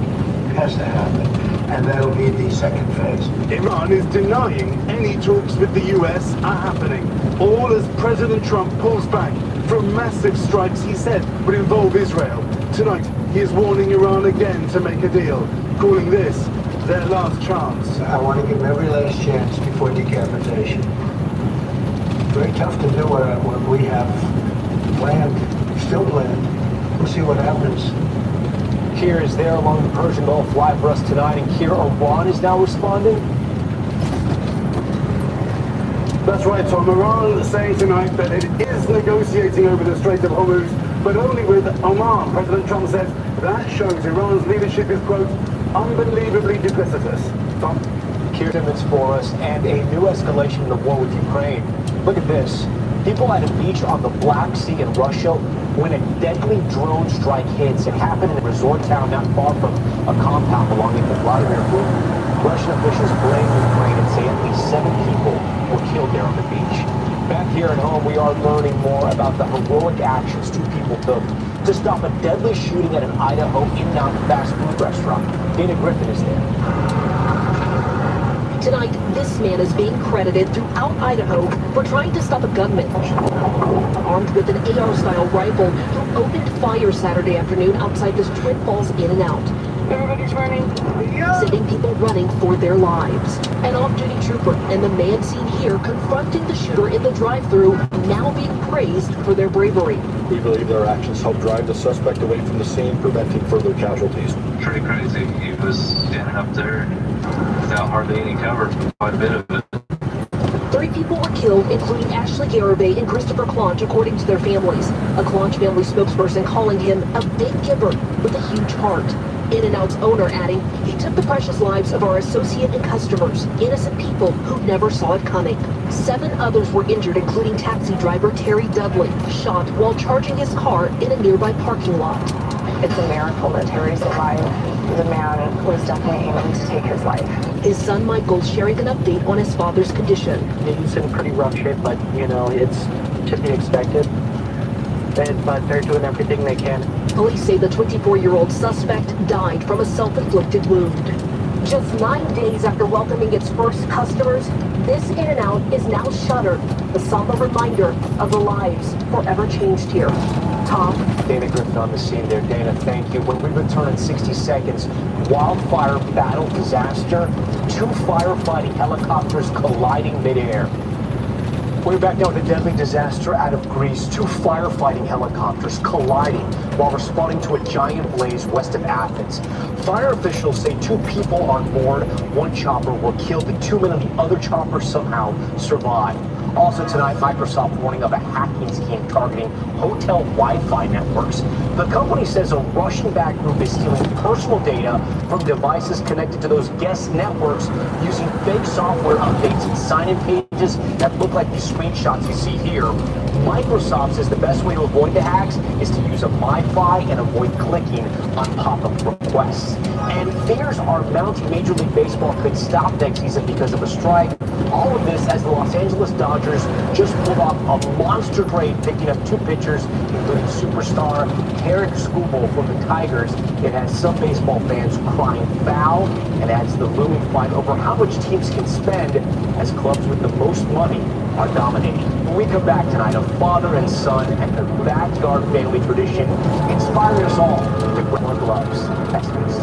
[SPEAKER 10] It has to happen. And that'll be the second phase.
[SPEAKER 11] Iran is denying any talks with the US are happening, all as President Trump pulls back from massive strikes he said would involve Israel. Tonight, he is warning Iran again to make a deal, calling this their last chance.
[SPEAKER 10] I want to give them every last chance before decapitation. Very tough to do what we have planned, still planned. We'll see what happens.
[SPEAKER 16] Keir is there along the Persian Gulf live for us tonight, and Keir, Iran is now responding.
[SPEAKER 11] That's right, Tom. Iran saying tonight that it is negotiating over the Strait of Hormuz, but only with Oman. President Trump says that shows Iran's leadership is, quote, unbelievably duplicitous. Tom?
[SPEAKER 16] Keir Simmons for us, and a new escalation in the war with Ukraine. Look at this. People at a beach on the Black Sea in Russia when a deadly drone strike hits. It happened in a resort town not far from a compound belonging to Vladimir Putin. Russian officials blame Ukraine and say at least 7 people were killed there on the beach. Back here at home, we are learning more about the heroic actions 2 people took to stop a deadly shooting at an Idaho in-and-out fast food restaurant. Dana Griffin is there.
[SPEAKER 14] Tonight, this man is being credited throughout Idaho for trying to stop a gunman. Armed with an AR-style rifle, he opened fire Saturday afternoon outside this Twin Falls In-N-Out. Everybody's running. Sending people running for their lives. An off-duty trooper and the man seen here confronting the shooter in the drive-thru, now being praised for their bravery.
[SPEAKER 18] We believe their actions helped drive the suspect away from the scene, preventing further casualties.
[SPEAKER 19] Pretty crazy. He was standing up there without hardly any cover, quite a bit of it.
[SPEAKER 14] 3 people were killed, including Ashley Garibay and Christopher Clonch, according to their families. A Clonch family spokesperson calling him a big giver with a huge heart. In-N-Out's owner adding, he took the precious lives of our associate and customers, innocent people who never saw it coming. 7 others were injured, including taxi driver Terry Dudley, shot while charging his car in a nearby parking lot.
[SPEAKER 20] It's a miracle that Terry's alive. The man was definitely aiming to take his life.
[SPEAKER 14] His son Michael sharing an update on his father's condition.
[SPEAKER 3] He's in pretty rough shape, but, you know, it's to be expected. But they're doing everything they can.
[SPEAKER 14] Police say the 24-year-old suspect died from a self-inflicted wound. Just 9 days after welcoming its first customers, this In-N-Out is now shuttered, a somber reminder of the lives forever changed here. Tom?
[SPEAKER 16] Dana Griffin on the scene there. Dana, thank you. When we return in 60 seconds, wildfire battle disaster, 2 firefighting helicopters colliding midair. We're back now with a deadly disaster out of Greece. 2 firefighting helicopters colliding while responding to a giant blaze west of Athens. Fire officials say 2 people on board 1 chopper were killed and 2 men on the other chopper somehow survived. Also tonight, Microsoft warning of a hacking scheme targeting hotel Wi-Fi networks. The company says a Russian-backed group is stealing personal data from devices connected to those guest networks using fake software updates and sign-in pages that look like these screenshots you see here. Microsoft says the best way to avoid the hacks is to use a MiFi and avoid clicking on pop-up requests. And fears are mounting Major League Baseball could stop next season because of a strike. All of this as the Los Angeles Dodgers just pulled off a monster trade, picking up 2 pitchers, including superstar Tarek Skubal from the Tigers. It has some baseball fans crying foul and adds the looming fight over how much teams can spend as clubs with the most money are dominating. When we come back tonight, a father and son and the backyard family tradition inspiring us all to wear more gloves. That's next.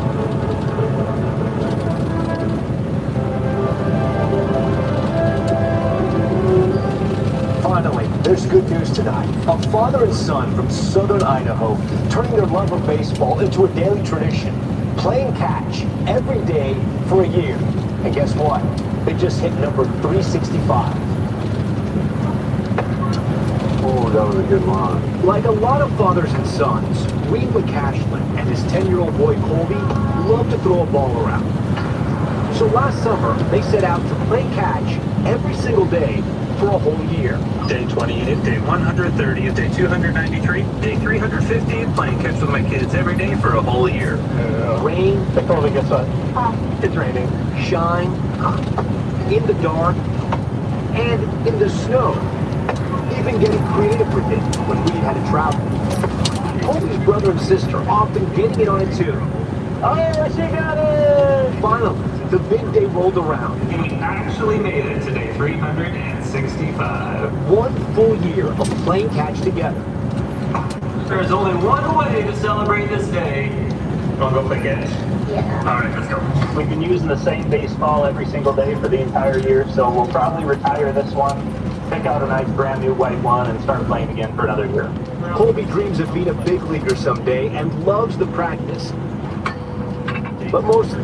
[SPEAKER 16] Finally, there's good news tonight. A father and son from southern Idaho turning their love of baseball into a daily tradition, playing catch every day for a year. And guess what? They just hit number 365.
[SPEAKER 4] Oh, that was a good line.
[SPEAKER 16] Like a lot of fathers and sons, Reed McCashlin and his 10-year-old boy Colby love to throw a ball around. So last summer, they set out to play catch every single day for a whole year.
[SPEAKER 19] Day 28, day 130, day 293, day 350, playing catch with my kids every day for a whole year.
[SPEAKER 16] Rain, Colby, guess what? It's raining. Shine, in the dark, and in the snow. Even getting creative with it when we had to travel. Colby's brother and sister often getting it on it too. Oh, she got it! Finally, the big day rolled around.
[SPEAKER 19] And we actually made it to day 365.
[SPEAKER 16] 1 full year of playing catch together.
[SPEAKER 19] There is only one way to celebrate this day. Wanna go play catch?
[SPEAKER 20] Yeah.
[SPEAKER 19] All right, let's go.
[SPEAKER 15] We've been using the same baseball every single day for the entire year, so we'll probably retire this one, pick out a nice brand new white one, and start playing again for another year.
[SPEAKER 16] Colby dreams of being a big leaguer someday and loves the practice. But mostly,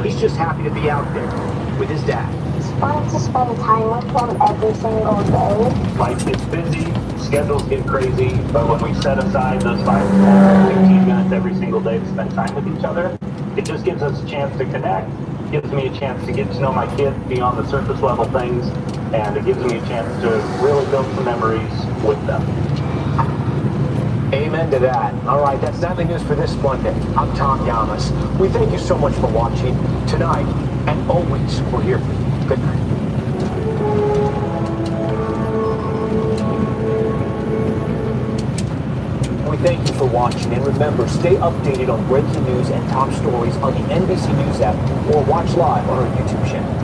[SPEAKER 16] he's just happy to be out there with his dad.
[SPEAKER 20] It's fun to spend time with him every single day.
[SPEAKER 15] Life gets busy, schedules get crazy, but when we set aside those 5 to 15 minutes every single day to spend time with each other, it just gives us a chance to connect. It gives me a chance to get to know my kids beyond the surface level things, and it gives me a chance to really build some memories with them.
[SPEAKER 16] Amen to that. All right, that's Nightly News for this Monday. I'm Tom Yamas. We thank you so much for watching tonight, and always we're here for you. Good night. We thank you for watching, and remember, stay updated on breaking news and top stories on the NBC News app, or watch live on our YouTube channel.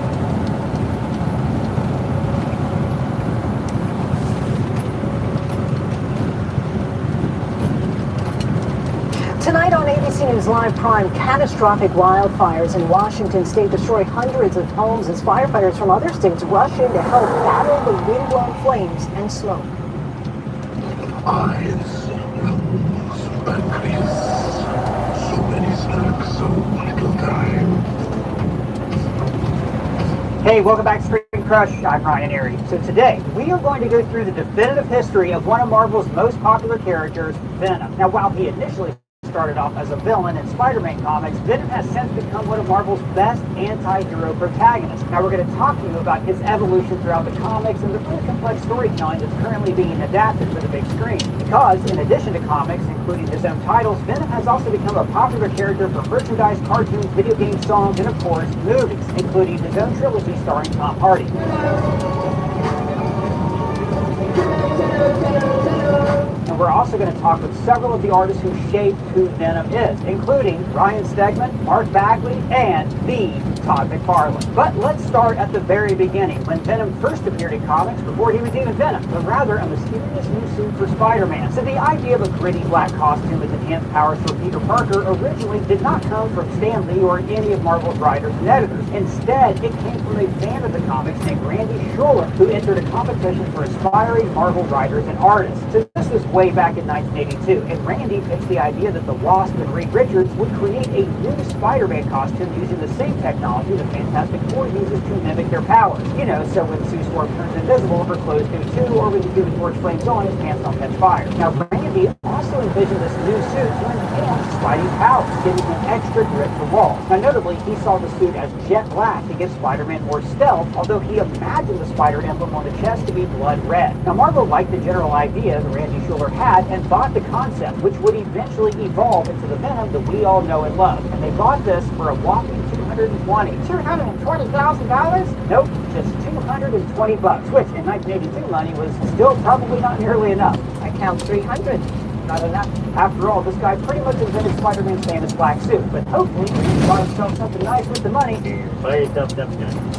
[SPEAKER 16] Tonight on ABC News Live Prime, catastrophic wildfires in Washington state destroy hundreds of homes as firefighters from other states rush in to help battle the wind-blown flames and smoke.
[SPEAKER 11] Eyes, lungs, pancreas. So many snacks, so little time.
[SPEAKER 21] Hey, welcome back to Screen Crush. I'm Ryan Airy. So today, we are going to go through the definitive history of one of Marvel's most popular characters, Venom. Now, while he initially started off as a villain in Spider-Man comics, Venom has since become one of Marvel's best anti-hero protagonists. Now we're going to talk to you about his evolution throughout the comics and the really complex storytelling that's currently being adapted for the big screen. Because, in addition to comics, including his own titles, Venom has also become a popular character for merchandise, cartoons, video games, songs, and of course, movies, including his own trilogy starring Tom Hardy. And we're also going to talk with several of the artists who shaped who Venom is, including Ryan Stegman, Mark Bagley, and the Todd McFarlane. But let's start at the very beginning, when Venom first appeared in comics before he was even Venom, but rather a mysterious new suit for Spider-Man. So the idea of a gritty black costume with enhanced powers for Peter Parker originally did not come from Stan Lee or any of Marvel's writers and editors. Instead, it came from a fan of the comics named Randy Schuller, who entered a competition for aspiring Marvel writers and artists. So this was way back in 1982, and Randy pitched the idea that the Wasp and Reed Richards would create a new Spider-Man costume using the same technology the Fantastic Four uses to mimic their powers. You know, so when Sue Storm turns invisible, her clothes do too, or when the Human Torch flames on, his pants don't catch fire. Now, Randy also envisioned this new suit to enhance Spidey's powers, giving him extra grip to walls. Now, notably, he saw the suit as jet black to give Spider-Man more stealth, although he imagined the spider emblem on the chest to be blood red. Now, Marvel liked the general idea that Randy Schuller had and bought the concept, which would eventually evolve into the Venom that we all know and love. And they bought this for a whopping $220,000. Nope, just $220, which in 1982 money was still probably not nearly enough.
[SPEAKER 14] I count 300.
[SPEAKER 21] Not enough. After all, this guy pretty much invented Spider-Man's famous black suit, but hopefully he bought himself something nice with the money.
[SPEAKER 3] Buy yourself something nice.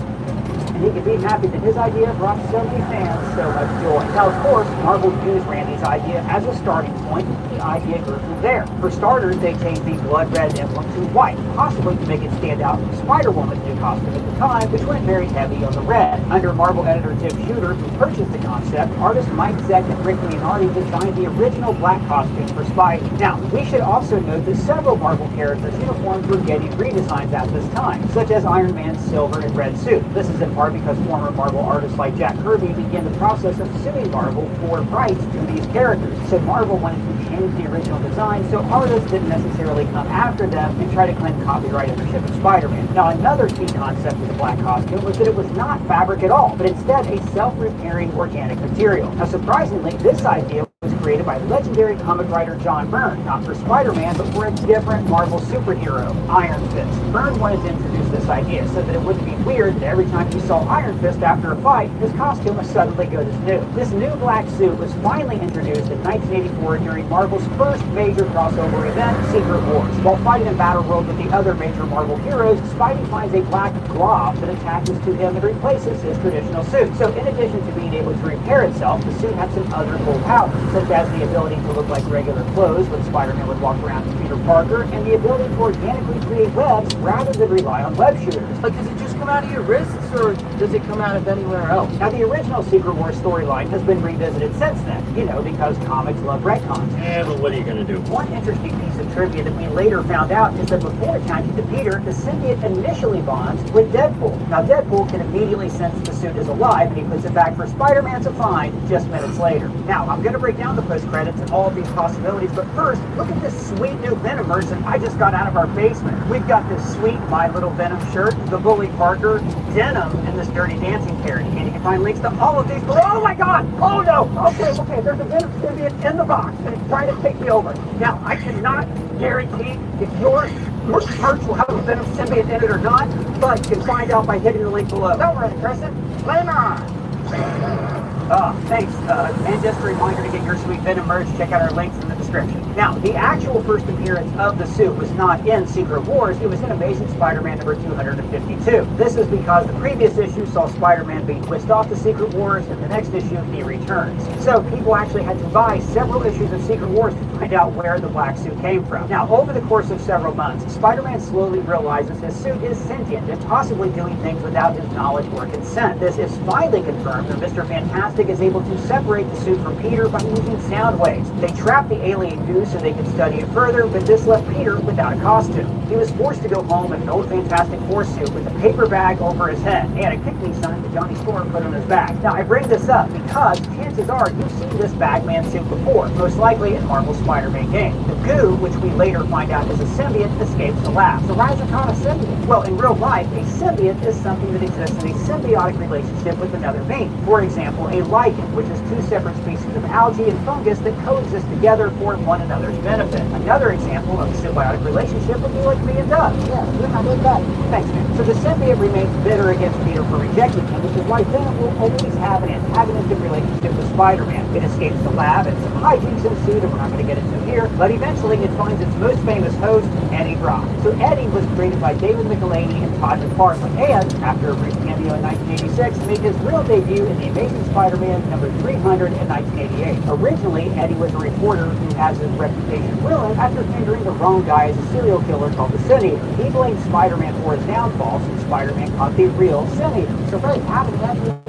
[SPEAKER 21] And he could be happy that his idea brought so many fans so much joy. Now, of course, Marvel used Randy's idea as a starting point. The idea grew from there. For starters, they changed the blood red emblem to white, possibly to make it stand out from Spider-Woman's new costume at the time, which went very heavy on the red. Under Marvel editor Tim Shooter, who purchased the concept, artist Mike Zeck and Rick Leonardi designed the original black costume for Spidey. Now, we should also note that several Marvel characters' uniforms were getting redesigns at this time, such as Iron Man's silver and red suit. This is in part because former Marvel artists like Jack Kirby began the process of suing Marvel for rights to these characters. So Marvel wanted to change the original design so artists didn't necessarily come after them and try to claim copyright ownership of Spider-Man. Now, another key concept of the black costume was that it was not fabric at all, but instead a self-repairing organic material. Now, surprisingly, this idea was created by legendary comic writer John Byrne, not for Spider-Man, but for a different Marvel superhero, Iron Fist. Byrne wanted to introduce this idea so that it wouldn't be weird that every time you saw Iron Fist after a fight, his costume was suddenly good as new. This new black suit was finally introduced in 1984 during Marvel's first major crossover event, Secret Wars. While fighting in Battle World with the other major Marvel heroes, Spidey finds a black glob that attaches to him and replaces his traditional suit. So in addition to being able to repair itself, the suit had some other cool powers, such as the ability to look like regular clothes when Spider-Man would walk around as Peter Parker, and the ability to organically create webs rather than rely on web shooters.
[SPEAKER 14] Like, does it just come out of your wrists, or does it come out of anywhere else?
[SPEAKER 21] Now, the original Secret Wars storyline has been revisited since then, because comics love retcons.
[SPEAKER 3] Yeah, but what are you going to do?
[SPEAKER 21] One interesting piece of trivia that we later found out is that before attaching to Peter, the symbiote initially bonds with Deadpool. Now, Deadpool can immediately sense the suit is alive, and he puts it back for Spider-Man to find just minutes later. Now, I'm going to break down the post-credits and all of these possibilities, but first, look at this sweet new Venom merch that I just got out of our basement. We've got this sweet My Little Venom shirt, the Bully Parker, denim, and this Dirty Dancing carrot. And you can find links to all of these. Oh my god! Oh no! Okay, there's a Venom symbiote in the box, and it's trying to take me over. Now, I cannot guarantee if your merch will have a Venom symbiote in it or not, but you can find out by hitting the link below. Don't worry, Kristen. Flame on! Thanks. And just a reminder to get your sweet Venom merch, check out our links in the description. Now, the actual first appearance of the suit was not in Secret Wars, it was in Amazing Spider-Man number 252. This is because the previous issue saw Spider-Man being whisked off to Secret Wars, and the next issue he returns. So people actually had to buy several issues of Secret Wars to find out where the black suit came from. Now, over the course of several months, Spider-Man slowly realizes his suit is sentient and possibly doing things without his knowledge or consent. This is finally confirmed when Mr. Fantastic is able to separate the suit from Peter by using sound waves. They trapped the alien goo so they could study it further, but this left Peter without a costume. He was forced to go home in an old Fantastic Four suit with a paper bag over his head and a kick-me sign that Johnny Storm put on his back. Now, I bring this up because chances are you've seen this Bagman suit before, most likely in Marvel's Spider-Man game. The goo, which we later find out is a symbiote, escapes the lab. So why is it called a symbiote? Well, in real life, a symbiote is something that exists in a symbiotic relationship with another being. For example, a lichen, which is two separate species of algae and fungus that coexist together for one another's benefit. Another example of a symbiotic relationship would be like me and Doug. Yeah, I did that. Thanks, man. So the symbiote remains bitter against Peter for rejecting him, which is why Venom will always have an antagonistic relationship with Spider-Man. It escapes the lab and some hijinks ensue that we're not going to get into here, but eventually it finds its most famous host, Eddie Brock. So Eddie was created by David McElhaney and Todd McFarlane, and after a brief cameo in 1986, made his real debut in The Amazing Spider-Man number 300 in 1988. Originally, Eddie was a reporter who has his reputation ruined after fingering the wrong guy as a serial killer called the Sin Eater. He blamed Spider-Man for his downfall, since Spider-Man caught the real Sin Eater. So Ray, how did that do?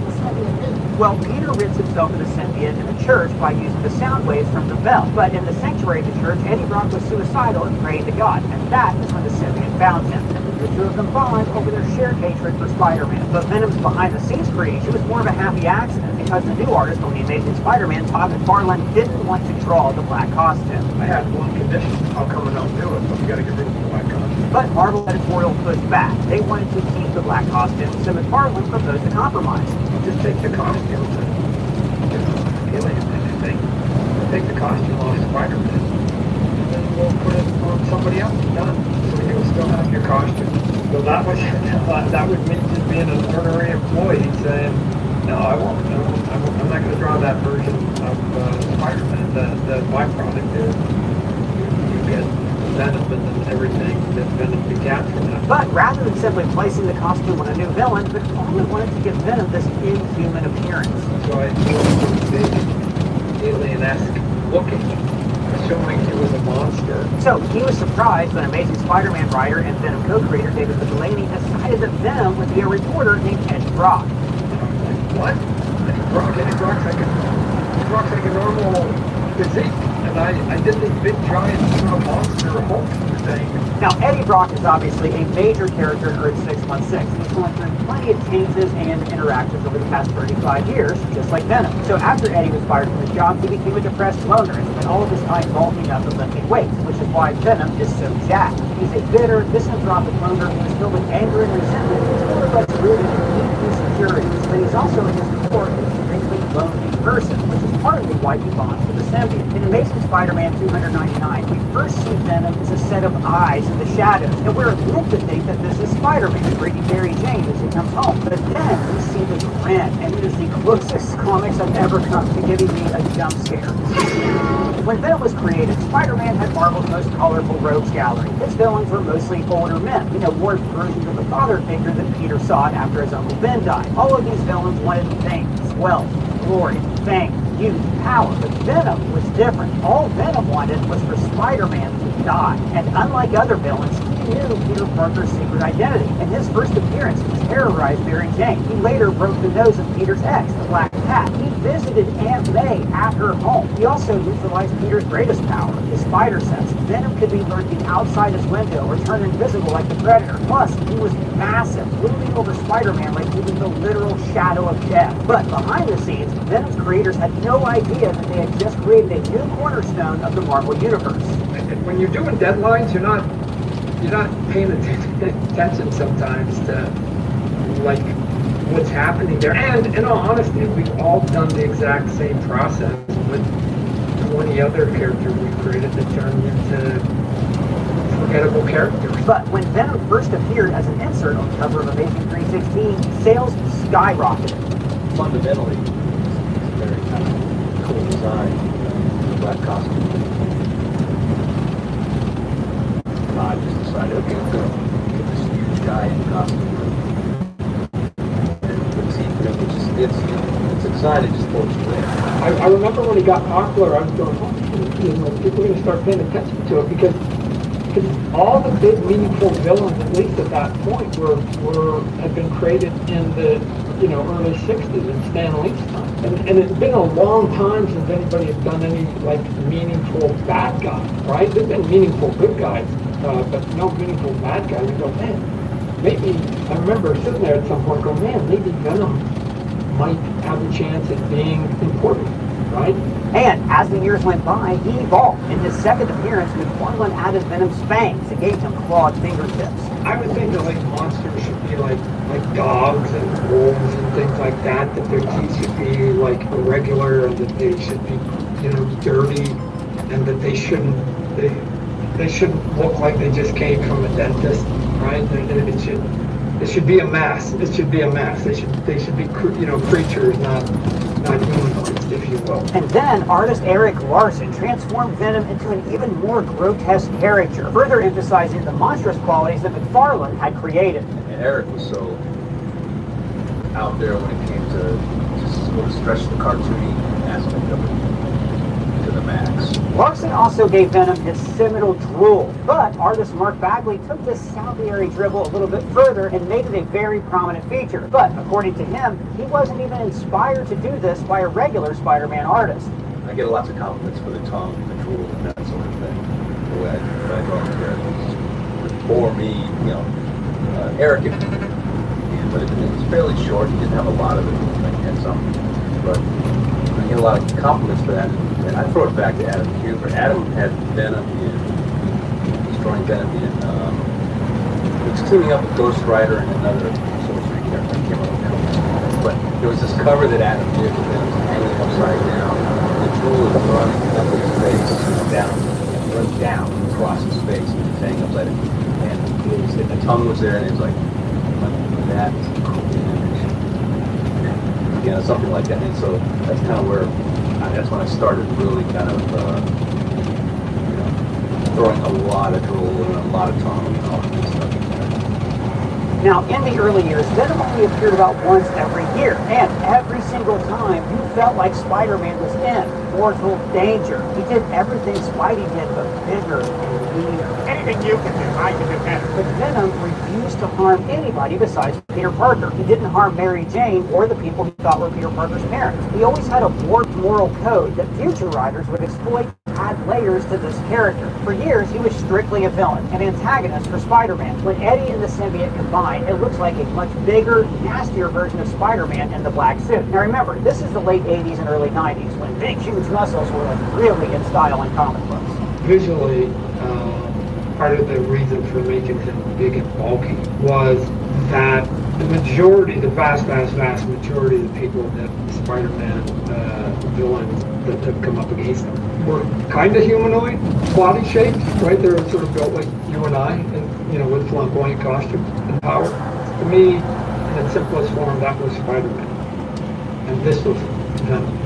[SPEAKER 21] Well, Peter rids himself of the symbiote in the church by using the sound waves from the bell. But in the sanctuary of the church, Eddie Brock was suicidal and prayed to God, and that is when the symbiote found him. The two of them bond over their shared hatred for Spider-Man. But Venom's behind-the-scenes creation was more of a happy accident because the new artist on The Amazing Spider-Man, Todd McFarlane, didn't want to draw the black costume.
[SPEAKER 10] I had one condition. I'll come and I'll do it, but we got to get rid of the black costume.
[SPEAKER 21] But Marvel editorial pushed back. They wanted to keep the black costume, so McFarlane proposed a compromise.
[SPEAKER 10] Just take the costume to alien thing. Take the costume off Spider-Man. And then we'll put it on somebody else. Done. So we do a
[SPEAKER 1] still have your costume. So that was that would mean just being an ordinary employee saying, no, I won't. I'm not going to draw that version of Spider-Man. The byproduct is you get Venom and everything that Venom began from that.
[SPEAKER 21] But rather than simply placing the costume on a new villain, McFarlane wanted to give Venom this inhuman appearance.
[SPEAKER 1] So I thought it was big, alien-esque looking, showing he was a monster.
[SPEAKER 21] So he was surprised when Amazing Spider-Man writer and Venom co-creator David Delaney decided that Venom would be a reporter named Eddie Brock.
[SPEAKER 1] What? Eddie Brock's like a normal physique. And I did this big giant sort of monster Hulk thing.
[SPEAKER 21] Now, Eddie Brock is obviously a major character in Earth 616. He's gone through plenty of changes and interactions over the past 35 years, just like Venom. So after Eddie was fired from his job, he became a depressed loner and spent all of his time bulking up and lifting weights, which is why Venom is so jacked. He's a bitter, misanthropic loner who is filled with anger and resentment. He's more or less rooted in deep insecurities, but he's also at his core an extremely lonely person, which is partly why he bonds with the symbiote. In Amazing Spider-Man 299, we first see Venom as a set of eyes in the shadows, and we're led to think that this is Spider-Man greeting Mary Jane as he comes home. But then we see the grin, and it is the closest comics have ever come to giving me a jump scare. When Venom was created, Spider-Man had Marvel's most colorful rogues gallery. His villains were mostly older men, warped versions of the father figure that Peter sought after his Uncle Ben died. All of these villains wanted things: wealth, glory, fame, youth, power. But Venom was different. All Venom wanted was for Spider-Man to die. And unlike other villains, he knew Peter Parker's secret identity. In his first appearance, he terrorized Mary Jane. He later broke the nose of Peter's ex, the Black Cat. He visited Aunt May at her home. He also neutralized Peter's greatest power, his spider sense. Venom could be lurking outside his window or turn invisible like the Predator. Plus, he was massive, looming over Spider-Man like he was the literal shadow of death. But behind the scenes, Venom's creators had no idea that they had just created a new cornerstone of the Marvel Universe.
[SPEAKER 1] When you're doing deadlines, you're not paying attention sometimes to like what's happening there. And in all honesty, we've all done the exact same process with 20 other characters we've created that turned into forgettable characters.
[SPEAKER 21] But when Venom first appeared as an insert on the cover of Amazing 316, sales skyrocketed.
[SPEAKER 4] Fundamentally, it's a very kind of cool design, the black costume. I just decided, okay, I'm going to get this huge giant costume. And it's exciting, just pulls you in.
[SPEAKER 1] I remember when he got popular, I was going, people are going to start paying attention to it because all the big meaningful villains, at least at that point, had been created in the early 60s in Stan Lee's time. And it's been a long time since anybody had done any meaningful bad guy, right? There's been meaningful good guys, but no meaningful bad guy. You go, man, maybe, I remember sitting there at some point going, man, maybe Venom might have a chance at being important, right?
[SPEAKER 21] And as the years went by, he evolved. In his second appearance, McFarlane added Venom's fangs and gave him clawed fingertips.
[SPEAKER 1] I would think that monsters should be like dogs and wolves and things like that their teeth should be irregular and that they should be dirty and that they shouldn't look like they just came from a dentist, right? It should be a mess. It should be a mess. They should be creatures, not humanoids, if you will.
[SPEAKER 21] And then artist Eric Larson transformed Venom into an even more grotesque character, further emphasizing the monstrous qualities that McFarlane had created.
[SPEAKER 4] And Eric was so out there when it came to just sort of stretch the cartoony aspect of it to the max.
[SPEAKER 21] Larson also gave Venom his seminal drool, but artist Mark Bagley took this salviary dribble a little bit further and made it a very prominent feature. But according to him, he wasn't even inspired to do this by a regular Spider-Man artist.
[SPEAKER 4] I get lots of compliments for the tongue, the drool, and that sort of thing. The way I draw the characters. For me, Eric, but it was fairly short. He didn't have a lot of it. He had some, but I get a lot of compliments for that. And I throw it back to Adam Huber. Adam had Venom was drawing Venom in, he was teaming up with Ghost Rider and another sorcery character. I can't remember. But there was this cover that Adam did with Venom hanging upside down. The drool is running up his face, down, runs down across his face, and he's hanging upside down. And the tongue was there, and it was like that, something like that. And so that's kind of where, that's when I started really kind of, throwing a lot of drool and a lot of tongue and all that stuff.
[SPEAKER 21] Now, in the early years, Venom only appeared about once every year, and every single time you felt like Spider-Man was in mortal danger. He did everything Spidey did, but bigger and meaner.
[SPEAKER 17] Anything you can do, I can do better.
[SPEAKER 21] But Venom refused to harm anybody besides Peter Parker. He didn't harm Mary Jane or the people he thought were Peter Parker's parents. He always had a warped moral code that future writers would exploit, add layers to this character. For years, he was strictly a villain, an antagonist for Spider-Man. When Eddie and the symbiote combine, it looks like a much bigger, nastier version of Spider-Man in the black suit. Now remember, this is the late 80s and early 90s, when big, huge muscles were like really in style in comic books.
[SPEAKER 1] Visually, part of the reason for making him big and bulky was that the vast majority of the people that Spider-Man villains that have come up against him were kind of humanoid, body shaped, right? They were sort of built like you and I, and with flamboyant costumes and power. To me, in its simplest form, that was Spider-Man, and this was Venom.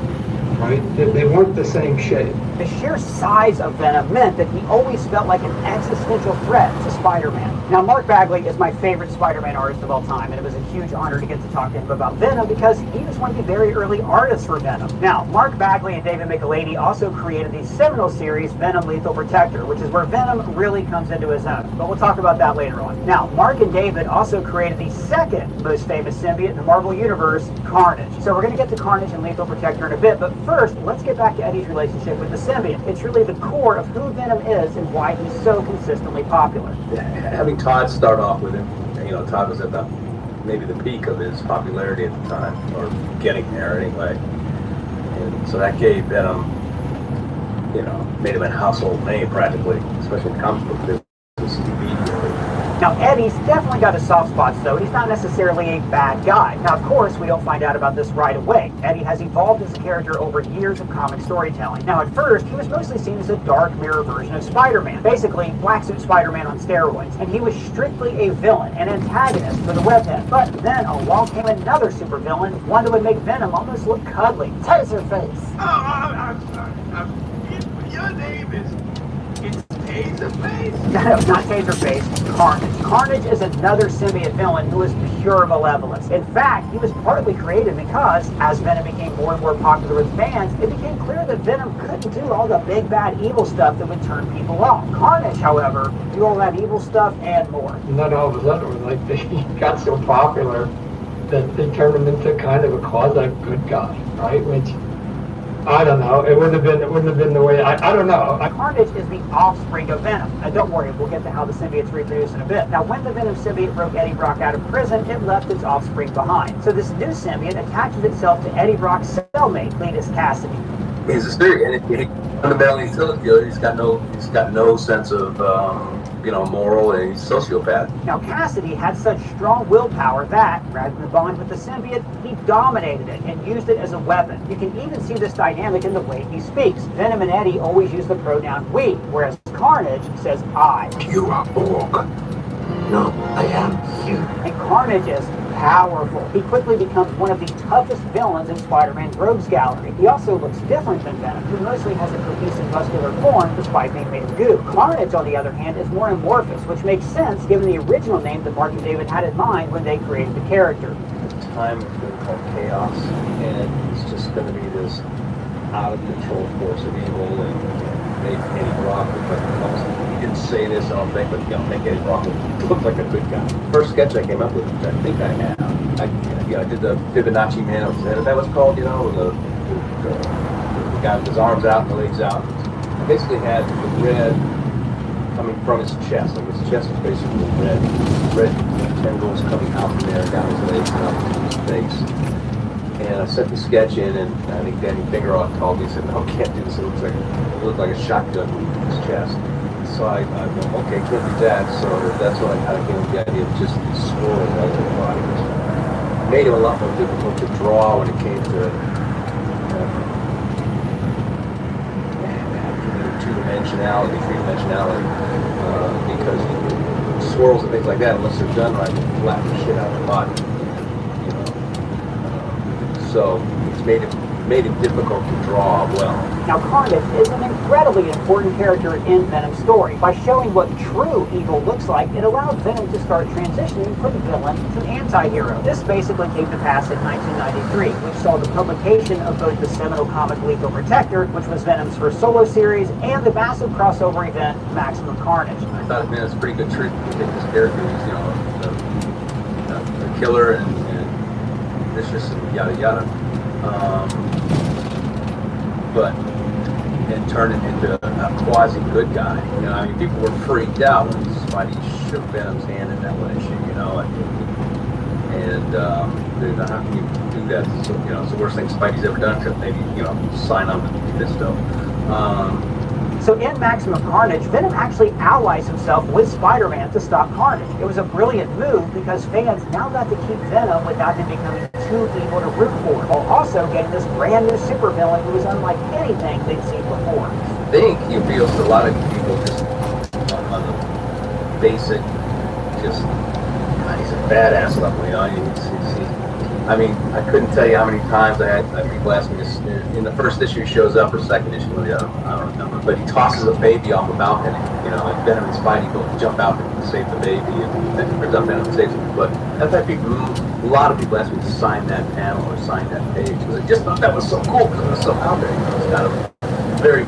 [SPEAKER 1] Right? They weren't the same shape.
[SPEAKER 21] The sheer size of Venom meant that he always felt like an existential threat to Spider-Man. Now, Mark Bagley is my favorite Spider-Man artist of all time, and it was a huge honor to get to talk to him about Venom because he was one of the very early artists for Venom. Now, Mark Bagley and David Michelinie also created the seminal series Venom Lethal Protector, which is where Venom really comes into his own. But we'll talk about that later on. Now, Mark and David also created the second most famous symbiote in the Marvel Universe, Carnage. So we're going to get to Carnage and Lethal Protector in a bit, but first, let's get back to Eddie's relationship with the symbiote. It's really the core of who Venom is and why he's so consistently popular.
[SPEAKER 4] Having Todd start off with him, Todd was at maybe the peak of his popularity at the time, or getting there anyway. And so that gave Venom, made him a household name practically, especially in comic book business immediately.
[SPEAKER 21] Now, Eddie's definitely got his soft spots, though. He's not necessarily a bad guy. Now, of course, we don't find out about this right away. Eddie has evolved as a character over years of comic storytelling. Now, at first, he was mostly seen as a dark mirror version of Spider-Man. Basically, black suit Spider-Man on steroids. And he was strictly a villain, an antagonist for the webhead. But then along came another supervillain, one that would make Venom almost look cuddly. Taserface.
[SPEAKER 17] Your name is... It's Taserface?
[SPEAKER 21] No, not Taserface. Carnage. Carnage is another symbiote villain who is pure malevolence. In fact, he was partly created because, as Venom became more and more popular with fans, it became clear that Venom couldn't do all the big, bad, evil stuff that would turn people off. Carnage, however, do all that evil stuff and more.
[SPEAKER 1] And then all of a sudden, like, they got so popular that they turned him into kind of a quasi-good guy, right? Which, I don't know. It wouldn't have been the way. I don't know.
[SPEAKER 21] Carnage is the offspring of Venom. Now, don't worry, we'll get to how the symbiotes reproduce in a bit. Now, when the Venom symbiote broke Eddie Brock out of prison, it left its offspring behind. So this new symbiote attaches itself to Eddie Brock's cellmate, Cletus Cassidy.
[SPEAKER 4] He's a serious, and he fundamentally still good. He's got no sense of moral, and he's a sociopath.
[SPEAKER 21] Now, Cassidy had such strong willpower that, rather than bond with the symbiote, he dominated it and used it as a weapon. You can even see this dynamic in the way he speaks. Venom and Eddie always use the pronoun we, whereas Carnage says I.
[SPEAKER 10] You are Borg. No, I am you.
[SPEAKER 21] And Carnage is powerful. He quickly becomes one of the toughest villains in Spider-Man's Rogues Gallery. He also looks different than Venom, who mostly has a cohesive muscular form despite being made of goo. Carnage, on the other hand, is more amorphous, which makes sense given the original name that Mark and David had in mind when they created the character.
[SPEAKER 4] Time is going to be called chaos, and it's just going to be this out-of-control force of evil, and make Eddie Brock look like almost, he didn't say this, I don't think, but make Eddie Brock look like a good guy. First sketch I came up with, which I think I have, I did the Fibonacci Man, is that what's called, the guy with his arms out and the legs out. I basically had the red coming from his chest, like his chest was basically red tendrils coming out from there, down his legs and up to his face. And I sent the sketch in, and I think Danny Fingeroth called me and said, "No, can't do this. It looks like a shotgun in his chest." So I went, "Okay, can't do that." So that's when I kind of came with the idea of just swirling right to the body, which made him a lot more difficult to draw when it came to two-dimensionality, three-dimensionality, because swirls and things like that, unless they're done right, will flap the shit out of the body. You know, so it's made it difficult to draw well.
[SPEAKER 21] Now, Carnage is an incredibly important character in Venom's story. By showing what true evil looks like, it allowed Venom to start transitioning from villain to anti-hero. This basically came to pass in 1993, which saw the publication of both the seminal comic Lethal Protector, which was Venom's first solo series, and the massive crossover event Maximum Carnage.
[SPEAKER 4] I thought, man, it's a pretty good trick to take this character who's, you know, a killer and vicious and yada yada. And turn it into a quasi good guy. You know, I mean, people were freaked out when Spidey shook Venom's hand in that one issue. You know, and how can you do that? So, you know, it's the worst thing Spidey's ever done, except maybe, you know, sign on to Mephisto.
[SPEAKER 21] So in Maximum Carnage, Venom actually allies himself with Spider-Man to stop Carnage. It was a brilliant move because fans now got to keep Venom without him becoming too evil to root for, while also getting this brand new supervillain who was unlike anything they'd seen before.
[SPEAKER 4] I think he appeals to a lot of people just on the basic, just, God, he's a badass level, you know. I mean, I couldn't tell you how many times I had people ask me this. In the first issue, he shows up, or second issue, I don't remember. But he tosses a baby off a balcony, you know, and Venom and Spidey both jump out and save the baby, and then turns up Venom and saves him. But I've had people, a lot of people ask me to sign that panel or sign that page, because I just thought that was so cool, because it was so out there. You know, it's kind of very,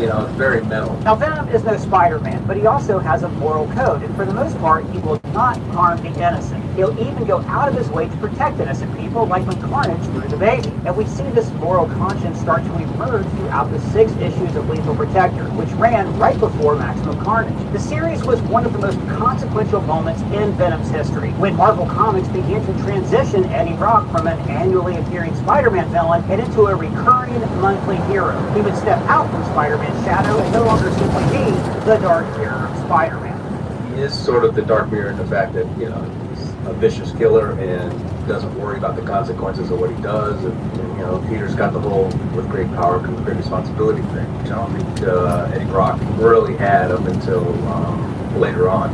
[SPEAKER 4] you know, it's very metal.
[SPEAKER 21] Now, Venom is no Spider-Man, but he also has a moral code, and for the most part, he will not harm the innocent. He'll even go out of his way to protect innocent people, like when Carnage threw the baby. And we see this moral conscience start to emerge throughout the 6 issues of Lethal Protector, which ran right before Maximum Carnage. The series was one of the most consequential moments in Venom's history, when Marvel Comics began to transition Eddie Brock from an annually appearing Spider-Man villain and into a recurring monthly hero. He would step out from Spider-Man's shadow and no longer simply be the Dark Mirror of Spider-Man.
[SPEAKER 4] He is sort of the Dark Mirror in the fact that, you know, he's a vicious killer and doesn't worry about the consequences of what he does. And you know, Peter's got the whole "with great power comes great responsibility" thing, which I don't think Eddie Brock really had up until later on.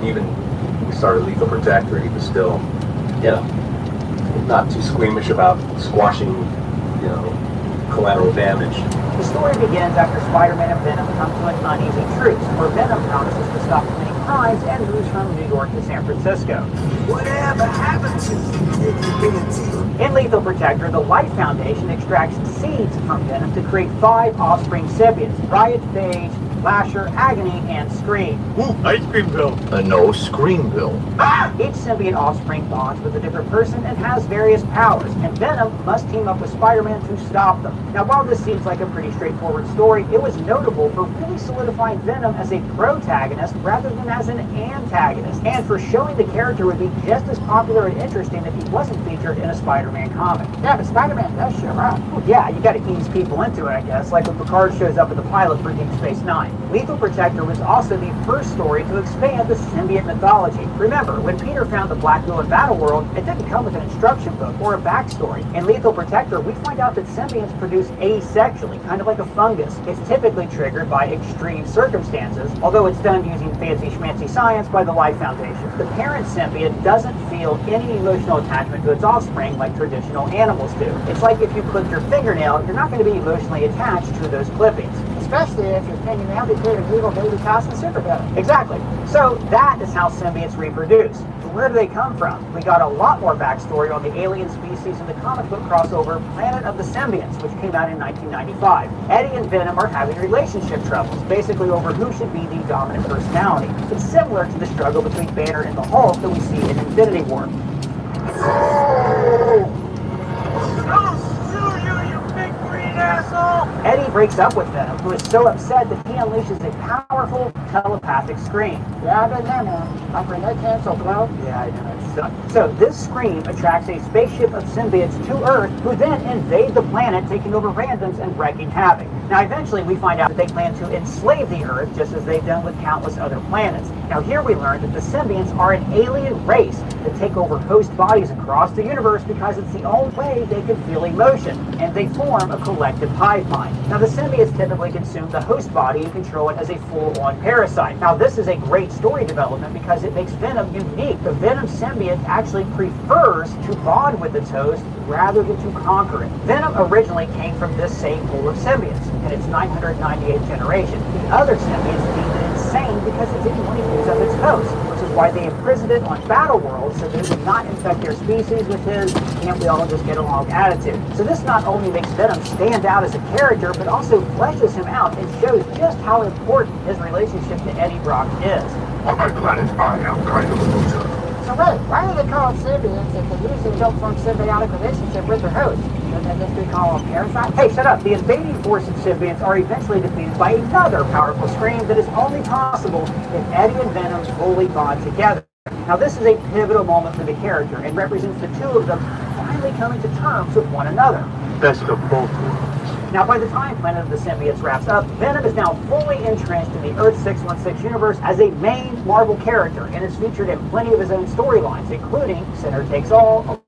[SPEAKER 4] Even when we started Lethal Protector, he was still, you know, not too squeamish about squashing, you know, collateral damage.
[SPEAKER 21] The story begins after Spider-Man and Venom come to an uneasy truce, where Venom promises to stop committing crimes and moves from New York to San Francisco.
[SPEAKER 7] Whatever happened to you?
[SPEAKER 21] In Lethal Protector, the Life Foundation extracts seeds from Venom to create 5 offspring symbiotes: Riot, Phage, Lasher, Agony, and Scream.
[SPEAKER 7] Ooh, ice cream bill.
[SPEAKER 18] No scream bill.
[SPEAKER 21] Each symbiote offspring bonds with a different person and has various powers, and Venom must team up with Spider-Man to stop them. Now, while this seems like a pretty straightforward story, it was notable for really solidifying Venom as a protagonist rather than as an antagonist, and for showing the character would be just as popular and interesting if he wasn't featured in a Spider-Man comic. Yeah, but Spider-Man does show up. Well, yeah, you gotta ease people into it, I guess, like when Picard shows up in the pilot for Deep Space Nine. Lethal Protector was also the first story to expand the symbiote mythology. Remember, when Peter found the Black Widow in Battleworld, it didn't come with an instruction book or a backstory. In Lethal Protector, we find out that symbionts produce asexually, kind of like a fungus. It's typically triggered by extreme circumstances, although it's done using fancy schmancy science by the Life Foundation. The parent symbiont doesn't feel any emotional attachment to its offspring like traditional animals do. It's like if you clipped your fingernail, you're not going to be emotionally attached to those clippings. Especially if you're thinking now they create a evil baby costume supervillain. Exactly. So that is how symbionts reproduce. But where do they come from? We got a lot more backstory on the alien species in the comic book crossover Planet of the Symbionts, which came out in 1995. Eddie and Venom are having relationship troubles, basically over who should be the dominant personality. It's similar to the struggle between Banner and the Hulk that we see in Infinity War. Eddie breaks up with Venom, who is so upset that he unleashes a powerful telepathic scream. Yeah, I've been there, man. Like when they cancel, bro. Yeah, I know, that sucks. So this scream attracts a spaceship of symbiotes to Earth, who then invade the planet, taking over randoms and wreaking havoc. Now, eventually, we find out that they plan to enslave the Earth, just as they've done with countless other planets. Now, here we learn that the symbionts are an alien race that take over host bodies across the universe because it's the only way they can feel emotion, and they form a collective hive mind. Now, the symbionts typically consume the host body and control it as a full-on parasite. Now, this is a great story development because it makes Venom unique. The Venom symbiont actually prefers to bond with its host rather than to conquer it. Venom originally came from this same pool of symbionts in its 998th generation. The other symbionts deemed it insane because it didn't want to use up its host, which is why they imprisoned it on Battle World so that it would not infect their species with his can't we all just get along attitude. So this not only makes Venom stand out as a character, but also fleshes him out and shows just how important his relationship to Eddie Brock is.
[SPEAKER 6] On my planet, I am kind of a loser.
[SPEAKER 13] So wait, why are they called symbionts if they usually don't form symbiotic relationship with their host? Shouldn't they just be called parasites?
[SPEAKER 21] Hey, shut up. The invading force of symbionts are eventually defeated by another powerful scream that is only possible if Eddie and Venom fully bond together. Now, this is a pivotal moment for the character and represents the two of them finally coming to terms with one another.
[SPEAKER 18] Best of both worlds.
[SPEAKER 21] Now, by the time Planet of the Symbiotes wraps up, Venom is now fully entrenched in the Earth 616 universe as a main Marvel character and is featured in plenty of his own storylines, including Center Takes All,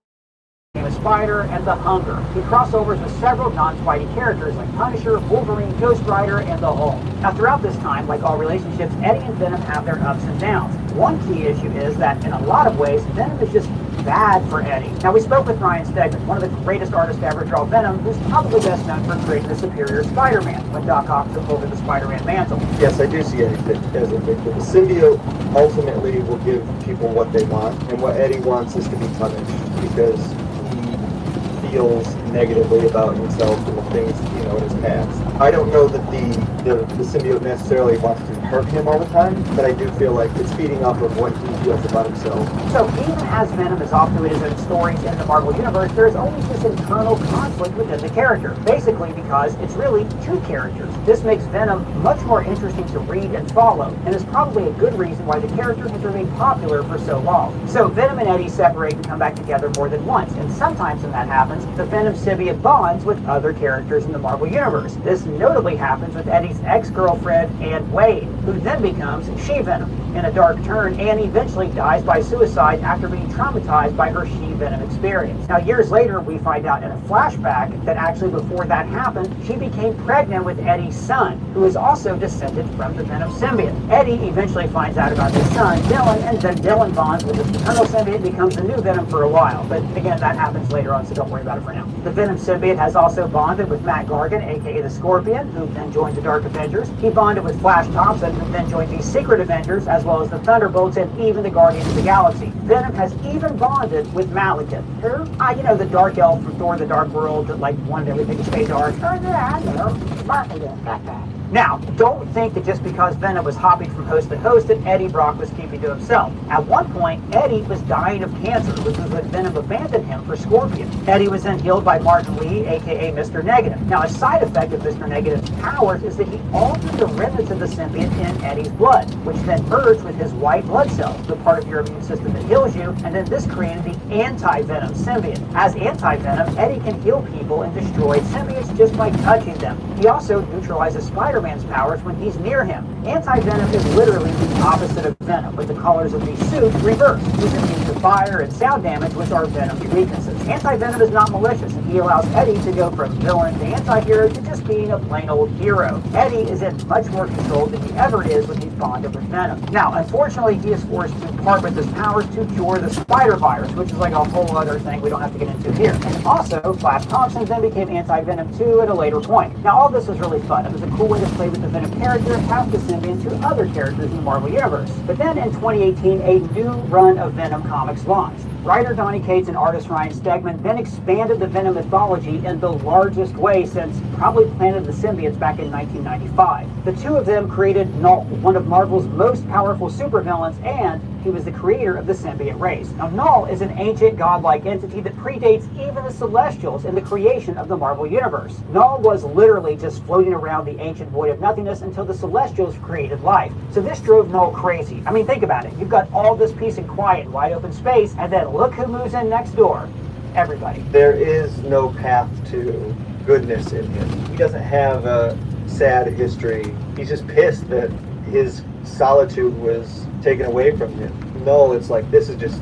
[SPEAKER 21] a Spider, and The Hunger. He crossovers with several non-Spidey characters like Punisher, Wolverine, Ghost Rider, and the Hulk. Now, throughout this time, like all relationships, Eddie and Venom have their ups and downs. One key issue is that, in a lot of ways, Venom is just bad for Eddie. Now, we spoke with Ryan Stegman, one of the greatest artists to ever draw Venom, who's probably best known for creating the superior Spider-Man when Doc Ock took over the Spider-Man mantle.
[SPEAKER 22] Yes, I do see Eddie as a victim. The symbiote ultimately will give people what they want, and what Eddie wants is to be punished because he feels negatively about himself and the things, in his past. I don't know that the symbiote necessarily wants to hurt him all the time, but I do feel like it's feeding off of what he feels about himself.
[SPEAKER 21] So even as Venom is off to his own stories in the Marvel Universe, there's always this internal conflict within the character, basically because it's really two characters. This makes Venom much more interesting to read and follow, and is probably a good reason why the character has remained popular for so long. So Venom and Eddie separate and come back together more than once, and sometimes when that happens, the Venom symbiote bonds with other characters in the Marvel Universe. This notably happens with Eddie's ex-girlfriend, Anne Wade, who then becomes She-Venom in a dark turn and eventually dies by suicide after being traumatized by her She-Venom experience. Now, years later, we find out in a flashback that actually before that happened, she became pregnant with Eddie's son, who is also descended from the Venom symbiote. Eddie eventually finds out about his son, Dylan, and then Dylan bonds with his paternal symbiote, becomes the new Venom for a while. But again, that happens later on, so don't worry about it for now. The Venom symbiote has also bonded with Matt Gargan, aka the Scorpion, who then joined the Dark Avengers. He bonded with Flash Thompson, who then joined the Secret Avengers, as well as the Thunderbolts and even the Guardians of the Galaxy. Venom has even bonded with Malekith. Who? The Dark Elf from Thor: The Dark World that wanted everything to stay dark.
[SPEAKER 13] Oh yeah, I know. Malekith, that.
[SPEAKER 21] Now, don't think that just because Venom was hopping from host to host that Eddie Brock was keeping to himself. At one point, Eddie was dying of cancer, which was when Venom abandoned him for Scorpion. Eddie was then healed by Martin Lee, aka Mr. Negative. Now, a side effect of Mr. Negative's powers is that he altered the remnants of the symbiote in Eddie's blood, which then merged with his white blood cells, the part of your immune system that heals you, and then this created the anti-Venom symbiote. As anti-Venom, Eddie can heal people and destroy symbiotes just by touching them. He also neutralizes Spider-Man's powers when he's near him. Anti-Venom is literally the opposite of Venom, with the colors of the suit reversed. He's immune to fire and sound damage, which are Venom's weaknesses. Anti-Venom is not malicious, and he allows Eddie to go from villain to anti-hero to just being a plain old hero. Eddie is in much more control than he ever is when he's bonded with Venom. Now, unfortunately, he is forced to part with his powers to cure the spider virus, which is like a whole other thing we don't have to get into here. And also, Flash Thompson then became anti-Venom too at a later point. Now, all this was really fun. It was a cool way to play with the Venom character and pass the symbiote to other characters in the Marvel Universe. But then in 2018, a new run of Venom comics launched. Writer Donny Cates and artist Ryan Stegman then expanded the Venom mythology in the largest way since probably Planet of the Symbiotes back in 1995. The two of them created Null, one of Marvel's most powerful supervillains, and he was the creator of the symbiote race. Now, Null is an ancient godlike entity that predates even the Celestials in the creation of the Marvel Universe. Null was literally just floating around the ancient void of nothingness until the Celestials created life. So this drove Null crazy. I mean, think about it. You've got all this peace and quiet and wide open space, and then look who moves in next door. Everybody.
[SPEAKER 22] There is no path to goodness in him. He doesn't have a sad history. He's just pissed that his solitude was taken away from him. No, it's like, this is just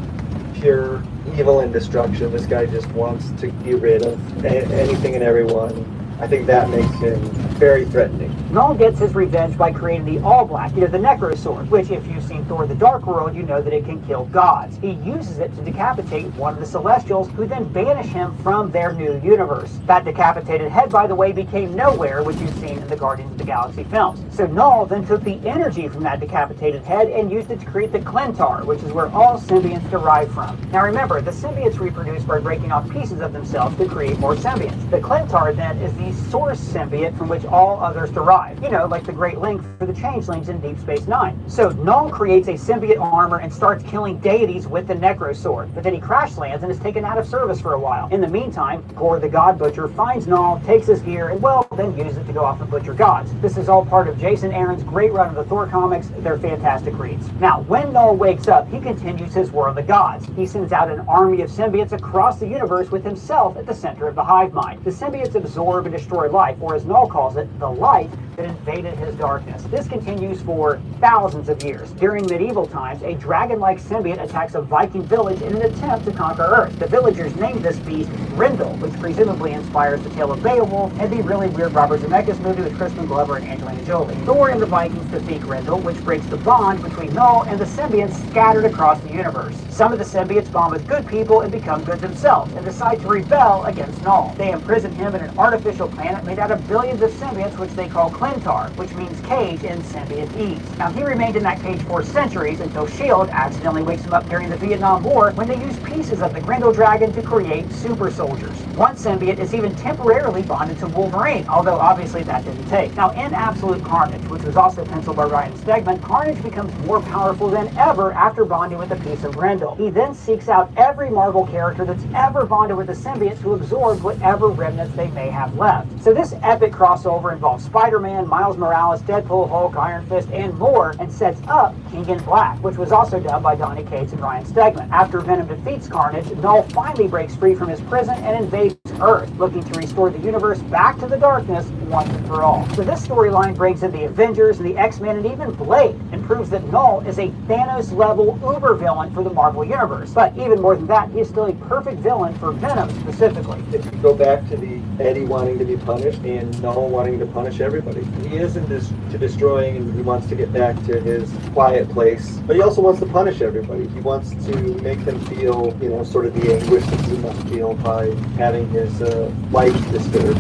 [SPEAKER 22] pure evil and destruction. This guy just wants to get rid of anything and everyone. I think that makes him very threatening.
[SPEAKER 21] Null gets his revenge by creating the All-Black, the Necro Sword, which, if you've seen Thor: The Dark World, you know that it can kill gods. He uses it to decapitate one of the Celestials, who then banish him from their new universe. That decapitated head, by the way, became Nowhere, which you've seen in the Guardians of the Galaxy films. So Null then took the energy from that decapitated head and used it to create the Clintar, which is where all symbionts derive from. Now remember, the symbiotes reproduce by breaking off pieces of themselves to create more symbionts. The Clintar then is the source symbiote from which all others derive. You know, like the Great Link for the Changelings in Deep Space Nine. So Null creates a symbiote armor and starts killing deities with the Necro Sword, but then he crash lands and is taken out of service for a while. In the meantime, Gore the God Butcher finds Null, takes his gear, and well, then uses it to go off and butcher gods. This is all part of Jason Aaron's great run of the Thor comics. They're fantastic reads. Now, when Null wakes up, he continues his War of the Gods. He sends out an army of symbiotes across the universe with himself at the center of the hive mind. The symbiotes absorb and destroy life, or as Null calls it, the light that invaded his darkness. This continues for thousands of years. During medieval times, a dragon-like symbiote attacks a Viking village in an attempt to conquer Earth. The villagers named this beast Grendel, which presumably inspires the tale of Beowulf and the really weird Robert Zemeckis movie with Crispin Glover and Angelina Jolie. Thor and the Vikings defeat Grendel, which breaks the bond between Null and the symbionts scattered across the universe. Some of the symbiotes bond with good people and become good themselves and decide to rebel against Null. They imprison him in an artificial planet made out of billions of symbionts, which they call Clintar, which means cage in symbiote-ese. Now, he remained in that cage for centuries until S.H.I.E.L.D. accidentally wakes him up during the Vietnam War when they use pieces of the Grendel Dragon to create super soldiers. One symbiote is even temporarily bonded to Wolverine, although obviously that didn't take. Now, in Absolute Carnage, which was also penciled by Ryan Stegman, Carnage becomes more powerful than ever after bonding with a piece of Grendel. He then seeks out every Marvel character that's ever bonded with a symbiote to absorb whatever remnants they may have left. So this epic crossover involves Spider-Man, Miles Morales, Deadpool, Hulk, Iron Fist, and more, and sets up King in Black, which was also dubbed by Donny Cates and Ryan Stegman. After Venom defeats Carnage, Null finally breaks free from his prison and invades Earth, looking to restore the universe back to the darkness once and for all. So this storyline brings in the Avengers and the X-Men and even Blade, and proves that Null is a Thanos-level uber villain for the Marvel Universe. But even more than that, he is still a perfect villain for Venom specifically.
[SPEAKER 22] If you go back to the Eddie wanting to be punished and Null wanting to punish everybody, he isn't to destroying, and he wants to get back to his quiet place, but he also wants to punish everybody. He wants to make them feel, you know, sort of the anguish that he must feel by having his life disturbed,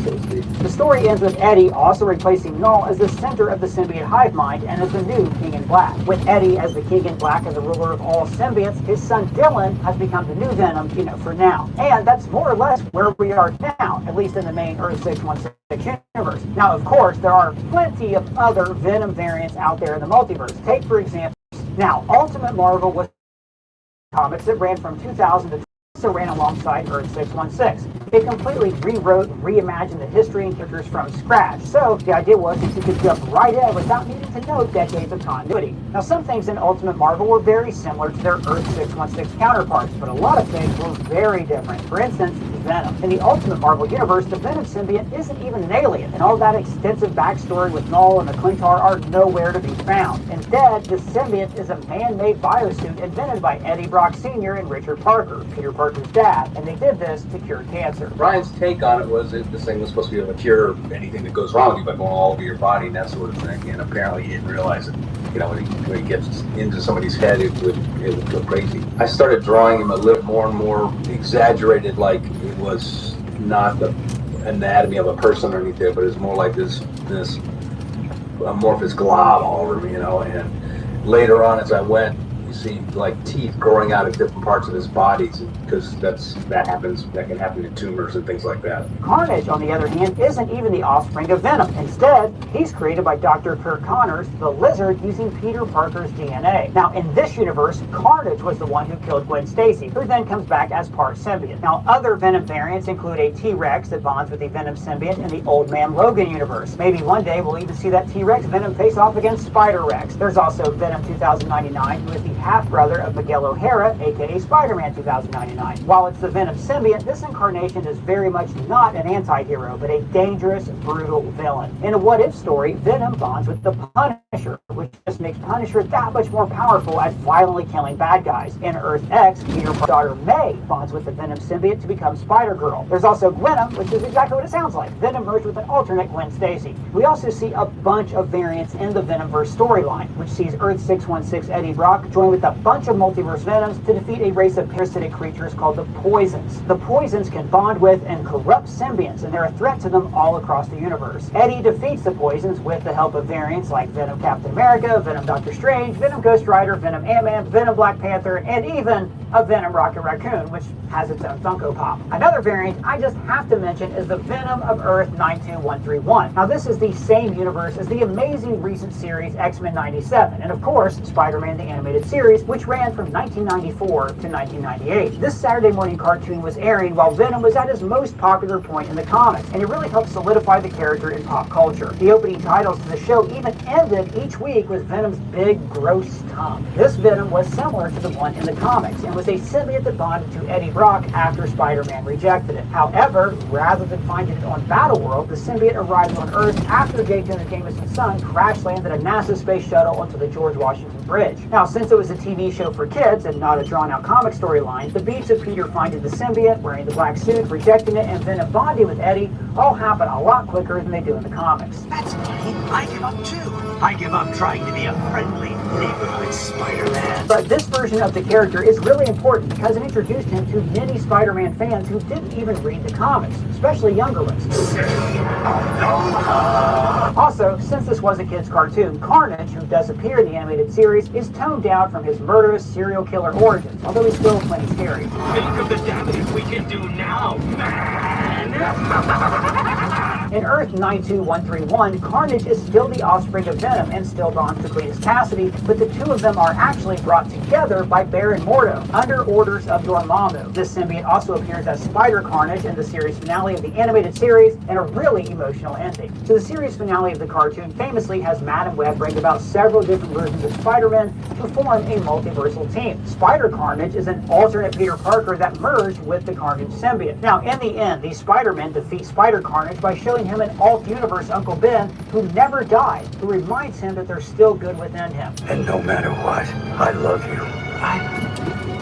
[SPEAKER 22] so to speak.
[SPEAKER 21] The story ends with Eddie also replacing Null as the center of the symbiote hive mind and as the new King in Black. With Eddie as the King in Black and the ruler of all symbiotes, his son Dylan has become the new Venom, you know, for now. And that's more or less where we are now, at least in the main Earth 616 universe. Now, of course, there are plenty of other Venom variants out there in the multiverse. Take, for example, now, Ultimate Marvel was comics that ran from 2000 to also ran alongside Earth 616. It completely rewrote and reimagined the history and characters from scratch. So the idea was that you could jump right in without needing to know decades of continuity. Now, some things in Ultimate Marvel were very similar to their Earth 616 counterparts, but a lot of things were very different. For instance, Venom. In the Ultimate Marvel universe, the Venom symbiote isn't even an alien, and all that extensive backstory with Null and the Clintar are nowhere to be found. Instead, the symbiote is a man-made biosuit invented by Eddie Brock Sr. and Richard Parker, Peter Parker's dad, and they did this to cure cancer.
[SPEAKER 4] Ryan's take on it was that this thing was supposed to be able to cure anything that goes wrong with you by going all over your body and that sort of thing, and apparently he didn't realize it. You know, when he gets into somebody's head, it would go crazy. I started drawing him a little more and more exaggerated, like it was not the anatomy of a person or anything, but it's more like this amorphous glob all over me, you know. And later on, as I went, you see like teeth growing out of different parts of his body, because that can happen in tumors and things like that.
[SPEAKER 21] Carnage, on the other hand, isn't even the offspring of Venom. Instead, he's created by Dr. Kirk Connors, the Lizard, using Peter Parker's DNA. Now, in this universe, Carnage was the one who killed Gwen Stacy, who then comes back as part symbiote. Now, other Venom variants include a T-Rex that bonds with the Venom symbiote in the Old Man Logan universe. Maybe one day we'll even see that T-Rex Venom face off against Spider-Rex. There's also Venom 2099, who is the half-brother of Miguel O'Hara, aka Spider-Man 2099. While it's the Venom symbiote, this incarnation is very much not an anti-hero, but a dangerous, brutal villain. In a what-if story, Venom bonds with the Punisher, which just makes Punisher that much more powerful at violently killing bad guys. In Earth X, Peter's daughter May bonds with the Venom symbiote to become Spider-Girl. There's also Gwenom, which is exactly what it sounds like. Venom merged with an alternate Gwen Stacy. We also see a bunch of variants in the Venomverse storyline, which sees Earth 616 Eddie Brock join with a bunch of multiverse Venoms to defeat a race of parasitic creatures called the Poisons. The Poisons can bond with and corrupt symbionts, and they're a threat to them all across the universe. Eddie defeats the Poisons with the help of variants like Venom Captain America, Venom Doctor Strange, Venom Ghost Rider, Venom Ant-Man, Venom Black Panther, and even a Venom Rocket Raccoon, which has its own Funko Pop. Another variant I just have to mention is the Venom of Earth 92131. Now this is the same universe as the amazing recent series X-Men 97, and of course Spider-Man the Animated Series, which ran from 1994 to 1998. This Saturday morning cartoon was airing while Venom was at his most popular point in the comics, and it really helped solidify the character in pop culture. The opening titles to the show even ended each week with Venom's big, gross tongue. This Venom was similar to the one in the comics, and was a symbiote that bonded to Eddie Brock after Spider-Man rejected it. However, rather than finding it on Battleworld, the symbiote arrived on Earth after J. Jonah Jameson's son crash-landed a NASA space shuttle onto the George Washington Bridge. Now, since it was a TV show for kids and not a drawn-out comic storyline, the beats of Peter finding the symbiote, wearing the black suit, rejecting it, and Venom bonding with Eddie all happen a lot quicker than they do in the comics.
[SPEAKER 7] That's funny. I give up too. I give up trying to be a friendly neighborhood Spider-Man.
[SPEAKER 21] But this version of the character is really important because it introduced him to many Spider-Man fans who didn't even read the comics, especially younger ones. Also, since this was a kid's cartoon, Carnage, who does appear in the animated series, is toned down from his murderous serial killer origins, although he's still plenty scary.
[SPEAKER 7] Think of the damage we can do now, man!
[SPEAKER 21] In Earth 92131, Carnage is still the offspring of Venom and still bonds to Cletus Cassidy, but the two of them are actually brought together by Baron Mordo, under orders of Dormammu. This symbiote also appears as Spider Carnage in the series finale of the animated series, and a really emotional ending. So the series finale of the cartoon famously has Madam Web bring about several different versions of Spider-Man to form a multiversal team. Spider Carnage is an alternate Peter Parker that merged with the Carnage symbiote. Now, in the end, these Spider-Men defeat Spider Carnage by showing him an alt-universe Uncle Ben who never died, who reminds him that there's still good within him.
[SPEAKER 7] And no matter what, I love you.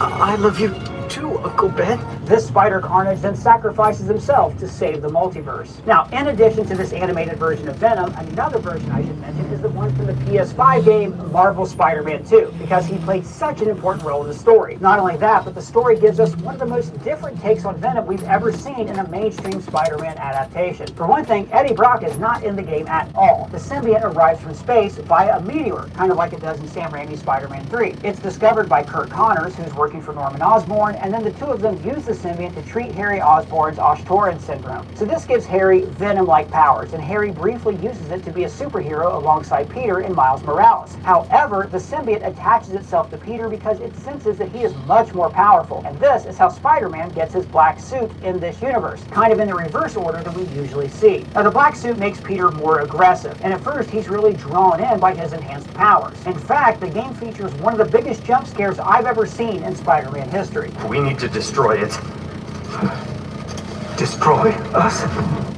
[SPEAKER 7] I love you too, Uncle Ben.
[SPEAKER 21] This Spider Carnage then sacrifices himself to save the multiverse. Now, in addition to this animated version of Venom, another version I should mention is the one from the PS5 game Marvel Spider-Man 2, because he played such an important role in the story. Not only that, but the story gives us one of the most different takes on Venom we've ever seen in a mainstream Spider-Man adaptation. For one thing, Eddie Brock is not in the game at all. The symbiote arrives from space via a meteor, kind of like it does in Sam Raimi's Spider-Man 3. It's discovered by Kurt Connors, who's working for Norman Osborn, and then the two of them use the symbiote to treat Harry Osborn's Osh-Torrens syndrome. So this gives Harry Venom-like powers, and Harry briefly uses it to be a superhero alongside Peter in Miles Morales. However, the symbiote attaches itself to Peter because it senses that he is much more powerful, and this is how Spider-Man gets his black suit in this universe, kind of in the reverse order that we usually see. Now, the black suit makes Peter more aggressive, and at first he's really drawn in by his enhanced powers. In fact, the game features one of the biggest jump scares I've ever seen in Spider-Man history.
[SPEAKER 7] We need to destroy it. Destroy us?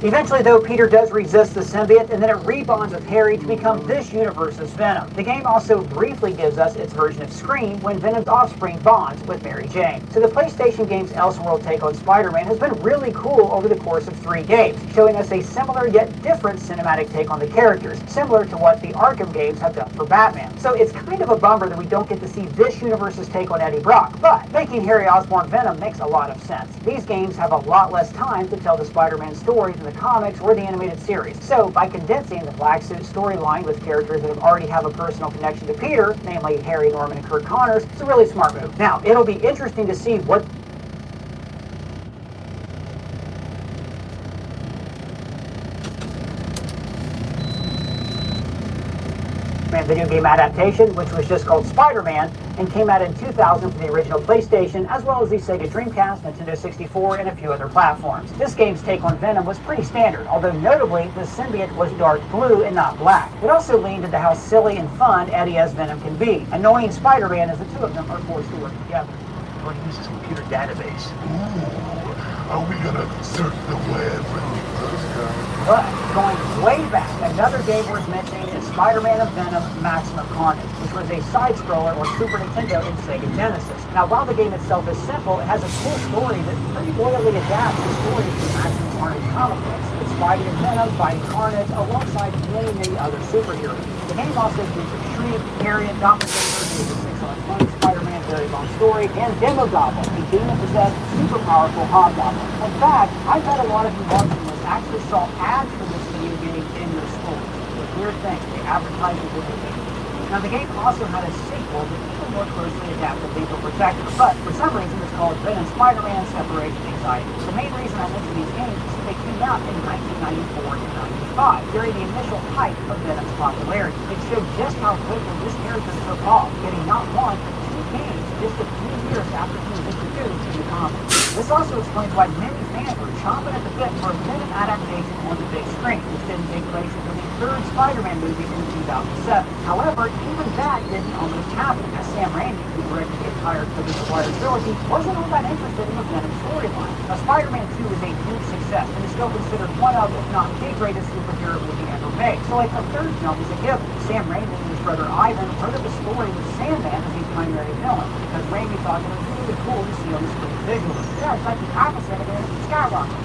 [SPEAKER 21] Eventually, though, Peter does resist the symbiote, and then it rebonds with Harry to become this universe's Venom. The game also briefly gives us its version of Scream when Venom's offspring bonds with Mary Jane. So the PlayStation game's Elseworld take on Spider-Man has been really cool over the course of 3 games, showing us a similar yet different cinematic take on the characters, similar to what the Arkham games have done for Batman. So it's kind of a bummer that we don't get to see this universe's take on Eddie Brock, but making Harry Osborn Venom makes a lot of sense. These games have a lot less time to tell the Spider-Man story than the comics or the animated series. So by condensing the Black Suit storyline with characters that already have a personal connection to Peter, namely Harry, Norman, and Kurt Connors, it's a really smart move. Now, it'll be interesting to see what X-Men video game adaptation, which was just called Spider-Man, and came out in 2000 for the original PlayStation, as well as the Sega Dreamcast, Nintendo 64, and a few other platforms. This game's take on Venom was pretty standard, although notably, the symbiote was dark blue and not black. It also leaned into how silly and fun Eddie as Venom can be, annoying Spider-Man as the two of them are forced to work together.
[SPEAKER 10] Or use his computer database.
[SPEAKER 6] Ooh, are we gonna surf the web?
[SPEAKER 21] But going way back, another game worth mentioning is Spider-Man and Venom Maximum Carnage, which was a side-scroller on Super Nintendo and Sega Genesis. Now, while the game itself is simple, it has a cool story that pretty loyally adapts the stories from Maximum Carnage comic books, with Spidey and Venom fighting Carnage alongside many other superheroes. The game also features Shriek, Harriet, Doppelganger, who is a 6-on-1 Spider-Man very long story, and Demo Goblin, a demon-possessed, super powerful hobgoblin. In fact, I bet a lot of you watching this actually saw ads for this video game in your schools. It's a weird thing. They advertise it with the game. Now, the game also had a sequel that even more closely adapted Lethal Protector, but for some reason it's called Venom Spider-Man Separation Anxiety. The main reason I mention these games is that they came out in 1994 and 95, during the initial height of Venom's popularity. It showed just how quickly this character took off, getting not one, but two games just a few years after he was introduced in the comics. This also explains why many fans were chomping at the bit for a Venom adaptation on the big screen, which didn't take place until the third Spider-Man movie in 2007. However, even that didn't almost happen, as Sam Raimi, who directed the entire Tobey Maguire trilogy, wasn't all that interested in the Venom storyline. Now, Spider-Man 2 was a huge success, and is still considered one of, if not the greatest superhero movie ever made. So, like, a third film is a given. Sam Raimi and his brother Ivan wrote up a story with Sandman as the primary villain, because Raimi thought it was really cool to see on the screen visually. Yeah, it's like the opposite of a Skywalker.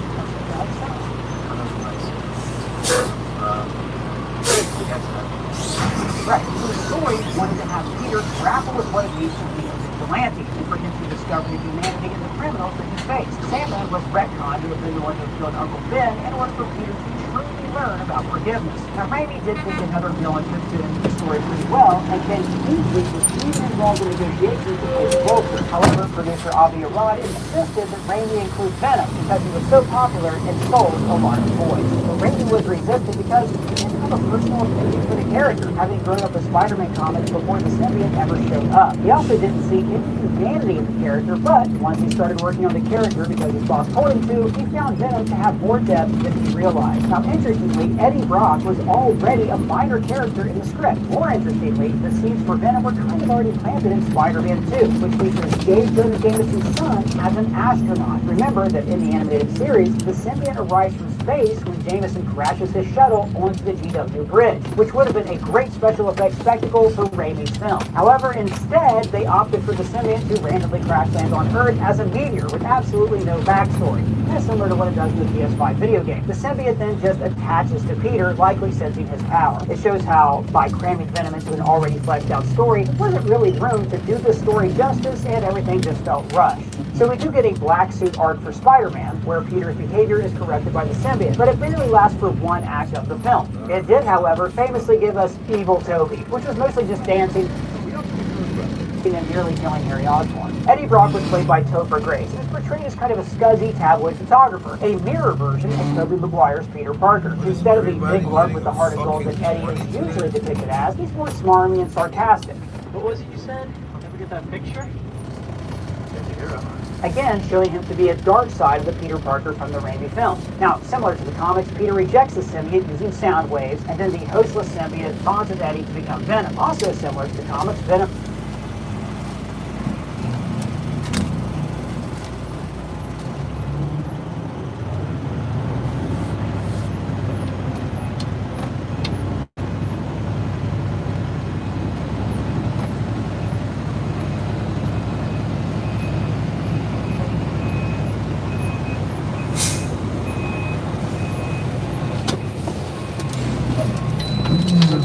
[SPEAKER 21] Right, so the story wanted to have Peter grapple with what it means to be a vigilante and for him to discover the humanity and the criminals that he faced. Sandman was retconned to have been the one who killed Uncle Ben in order for Peter to truly learn about forgiveness. Now, Raimi did think another villain could fit into the story pretty well, and Ken Kingsley was even involved in negotiations with his Walter. However, producer Avi Arad insisted that Raimi include Venom because he was so popular and sold a lot of toys. But Raimi was resistant because he didn't have a personal opinion for the character, having grown up with Spider-Man comics before the symbiote ever showed up. He also didn't see any humanity in the character, but once he started working on the character because his boss told him to, he found Venom to have more depth than he realized. Now, interestingly, Eddie Brock was already a minor character in the script. More interestingly, the seeds for Venom were kind of already planted in Spider-Man 2, which features J. Jonah Jameson's son as an astronaut. Remember that in the animated series, the symbiote arrives from space when Jameson crashes his shuttle onto the GW bridge, which would have been a great special effects spectacle for Raimi's film. However, instead, they opted for the symbiote to randomly crash land on Earth as a meteor with absolutely no backstory. That's similar to what it does in the PS5 video game. The symbiote then just attaches to Peter, likely sensing his power. It shows how, by cramming Venom into an already fleshed out story, there wasn't really room to do the story justice, and everything just felt rushed. So we do get a black suit arc for Spider-Man, where Peter's behavior is corrected by the symbiote, but it barely lasts for one act of the film. It did, however, famously give us Evil Toby, which was mostly just dancing and nearly killing Harry Osborn. Eddie Brock was played by Topher Grace, and is portrayed as kind of a scuzzy tabloid photographer, a mirror version of Tobey Maguire's Peter Parker. Instead of the big love with the heart of gold that Eddie is usually depicted as, he's more smarmy and sarcastic.
[SPEAKER 3] What was it you said? I'll never get that picture.
[SPEAKER 21] Again, showing him to be a dark side of the Peter Parker from the Raimi films. Now, similar to the comics, Peter rejects the symbiote using sound waves, and then the hostless symbiote bonds with Eddie to become Venom. Also similar to the comics, Venom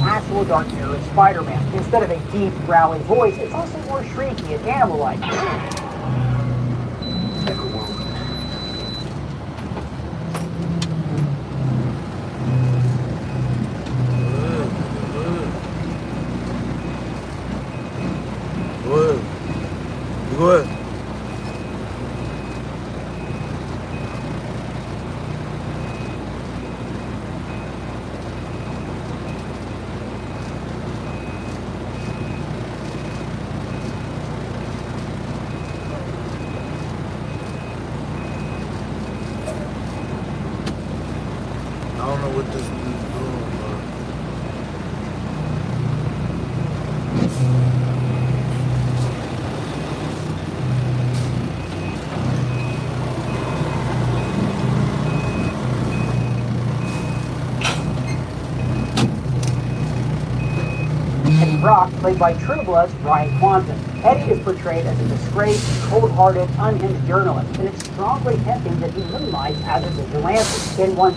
[SPEAKER 21] actual dark mirror of Spider-Man. Instead of a deep, growling voice, it's also more shrieky and animal-like.
[SPEAKER 5] Go ahead. what this dude's doing, bro.
[SPEAKER 21] Eddie Brock, played by True Blood's Ryan Quanten. Eddie is portrayed as a disgraced, cold-hearted, unhinged journalist, and it's strongly hinting that he moonlights as a vigilante. In one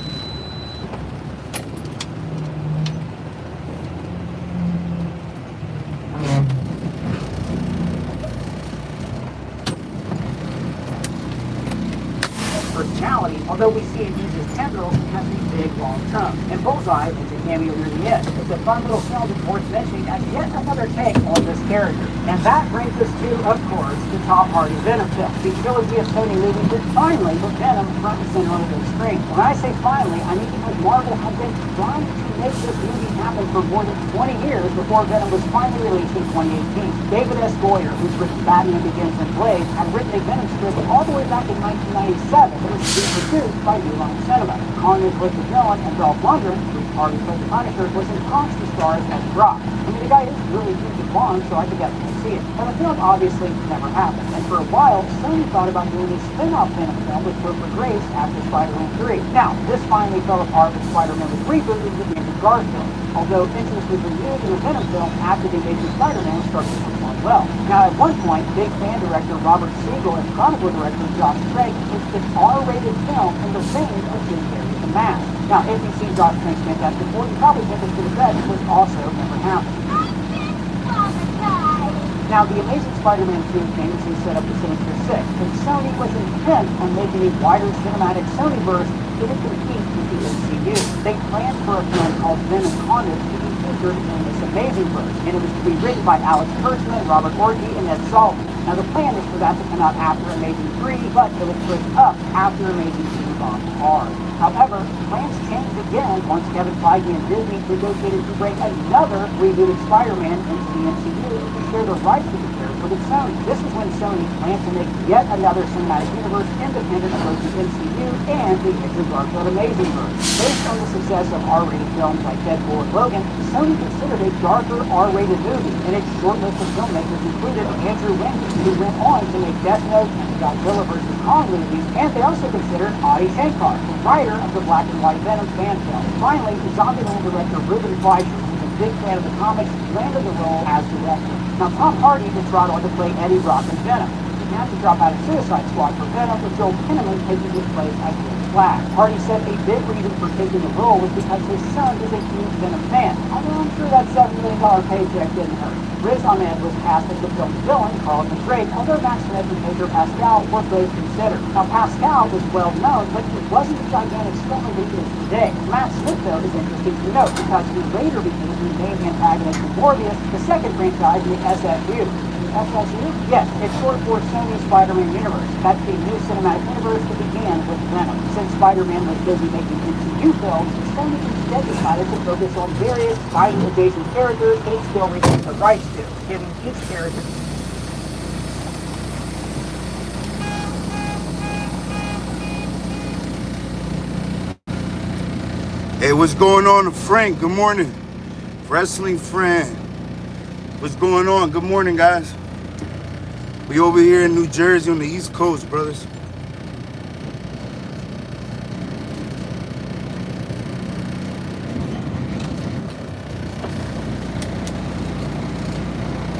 [SPEAKER 21] personality, although we see it uses tendrils and has a big, long tongue. And Bullseye is a cameo near the end. It's a fun little film that's worth mentioning as yet another take on this character. And that brings us to, of course, the Tom Hardy Venom film, the trilogy of Sony movies that finally put Venom front and center on the big screen. When I say finally, I mean because Marvel had been trying to make this movie happen for more than 20 years before Venom was finally released in 2018. David S. Goyer, who's written Batman Begins and Blade, had written a Venom script all the way back in 1997. It was being produced by New Line Cinema. Carnage was the villain, and Dolph Lundgren, who's already played the Punisher, was in talks to star as Eddie Brock. I mean, the guy is really huge and Bond, so I could definitely see it. But the film obviously never happened. And for a while, Sony thought about doing a spin-off Venom film with Topher Grace after Spider-Man 3. Now, this finally fell apart when Spider-Man was rebooted with Andrew Garfield. Although interest was renewed in the Venom film after the Amazing Spider-Man started to perform well. Now, at one point, big fan director Robert Siegel and Chronicle director Josh Trank pitched an R-rated film in the vein of Jim Carrey's The Mask. Now, if you've seen Josh Trank's Fantastic Four, you probably think it's to the bed, which also never happened. Now, The Amazing Spider-Man 2 famously set up the Sinister Six, and Sony was intent on making a wider cinematic Sonyverse that would compete with the MCU. They planned for a film called Venom Carnage to be featured in this Amazing Verse, and it was to be written by Alex Kurtzman, Robert Orci, and Ed Solomon. Now, the plan is for that to come out after Amazing 3, but it was pushed up after Amazing 2 bombed hard. However, plans changed again once Kevin Feige and Disney negotiated to bring another rebooted Spider-Man into the MCU to share the rights to the character with Sony. This is when Sony planned to make yet another cinematic universe independent of both the MCU and the Andrew Garfield Amazing Verse. Based on the success of R-rated films like Deadpool and Logan, Sony considered a darker R-rated movie, and its short list of filmmakers included Andrew Wendy, who went on to make Death Note and Godzilla vs. Kong movies, and they also considered Adi Shankar, the writer of the Black and White Venom fan film. Finally, Zombieland director Ruben Fleischer, who's a big fan of the comics, landed the role as director. Now, Tom Hardy was brought on to play Eddie Brock in Venom. He had to drop out of Suicide Squad for Venom, with Joel Kinnaman taking his place as Rick Flag. Hardy said a big reason for taking the role was because his son is a huge Venom fan, although I'm sure that $7 million paycheck didn't hurt. Riz Ahmed was cast as the film's villain, Carlton Drake, although Matt Smith and Pedro Pascal were both considered. Now, Pascal was well known, but he wasn't a gigantic star that he is today. Matt Smith, though, is interesting to note because he later became the main antagonist of Morbius, the second franchise in the SFU. SSU? Yes, it's short for Sony's Spider-Man universe. That's the new cinematic universe that began with Venom. Since Spider-Man was busy making MCU films, Sony instead decided to focus on various Spidey-adjacent characters that it still retained the rights to, giving each character
[SPEAKER 5] Hey, what's going on, Frank? Good morning. Wrestling friend. What's going on? Good morning, guys. We over here in New Jersey on the East Coast, brothers.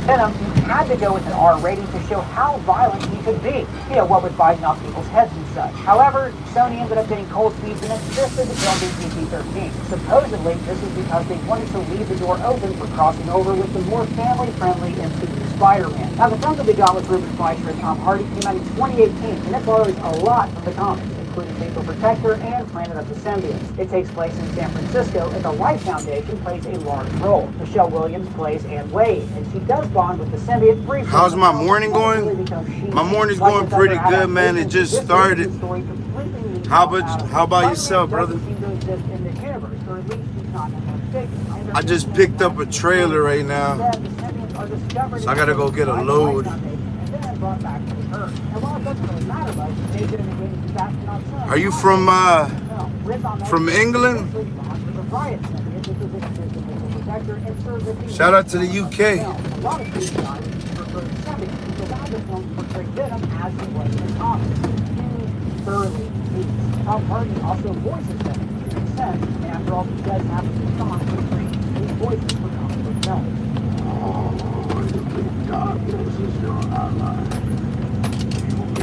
[SPEAKER 21] Venom, you had to go with an R rating to show how violent he could be. You know, what with biting off people's heads and such. However, Sony ended up getting cold feet and insisted the film be PG-13. Supposedly, this is because they wanted to leave the door open for crossing over with the more family-friendly MCU Spider-Man. Now, the film that we got with Ruben Fleischer and Tom Hardy came out in 2018, and it borrows a lot from the comics, including Lethal Protector and Planet of the Symbiotes. It takes place in San Francisco, and the Life Foundation plays a large role. Michelle Williams plays Anne Wade, and she does bond with the symbiote briefly.
[SPEAKER 5] How's my morning going? My morning's going pretty good, man. It just started. How about yourself, brother? I just picked up a trailer right now, so I gotta go get a load. Are you from England?
[SPEAKER 21] Riot symbiote is positioned as the lethal protector and serves as the
[SPEAKER 5] Shout out to the UK.
[SPEAKER 21] A lot of people prefer the symbiote because other films portray Venom as he was in the comics. Thoroughly hates. Tom Hardy also voices Venom, which makes sense, and after all, he does have to respond to his voices for comic book films.
[SPEAKER 10] The darkness is your ally.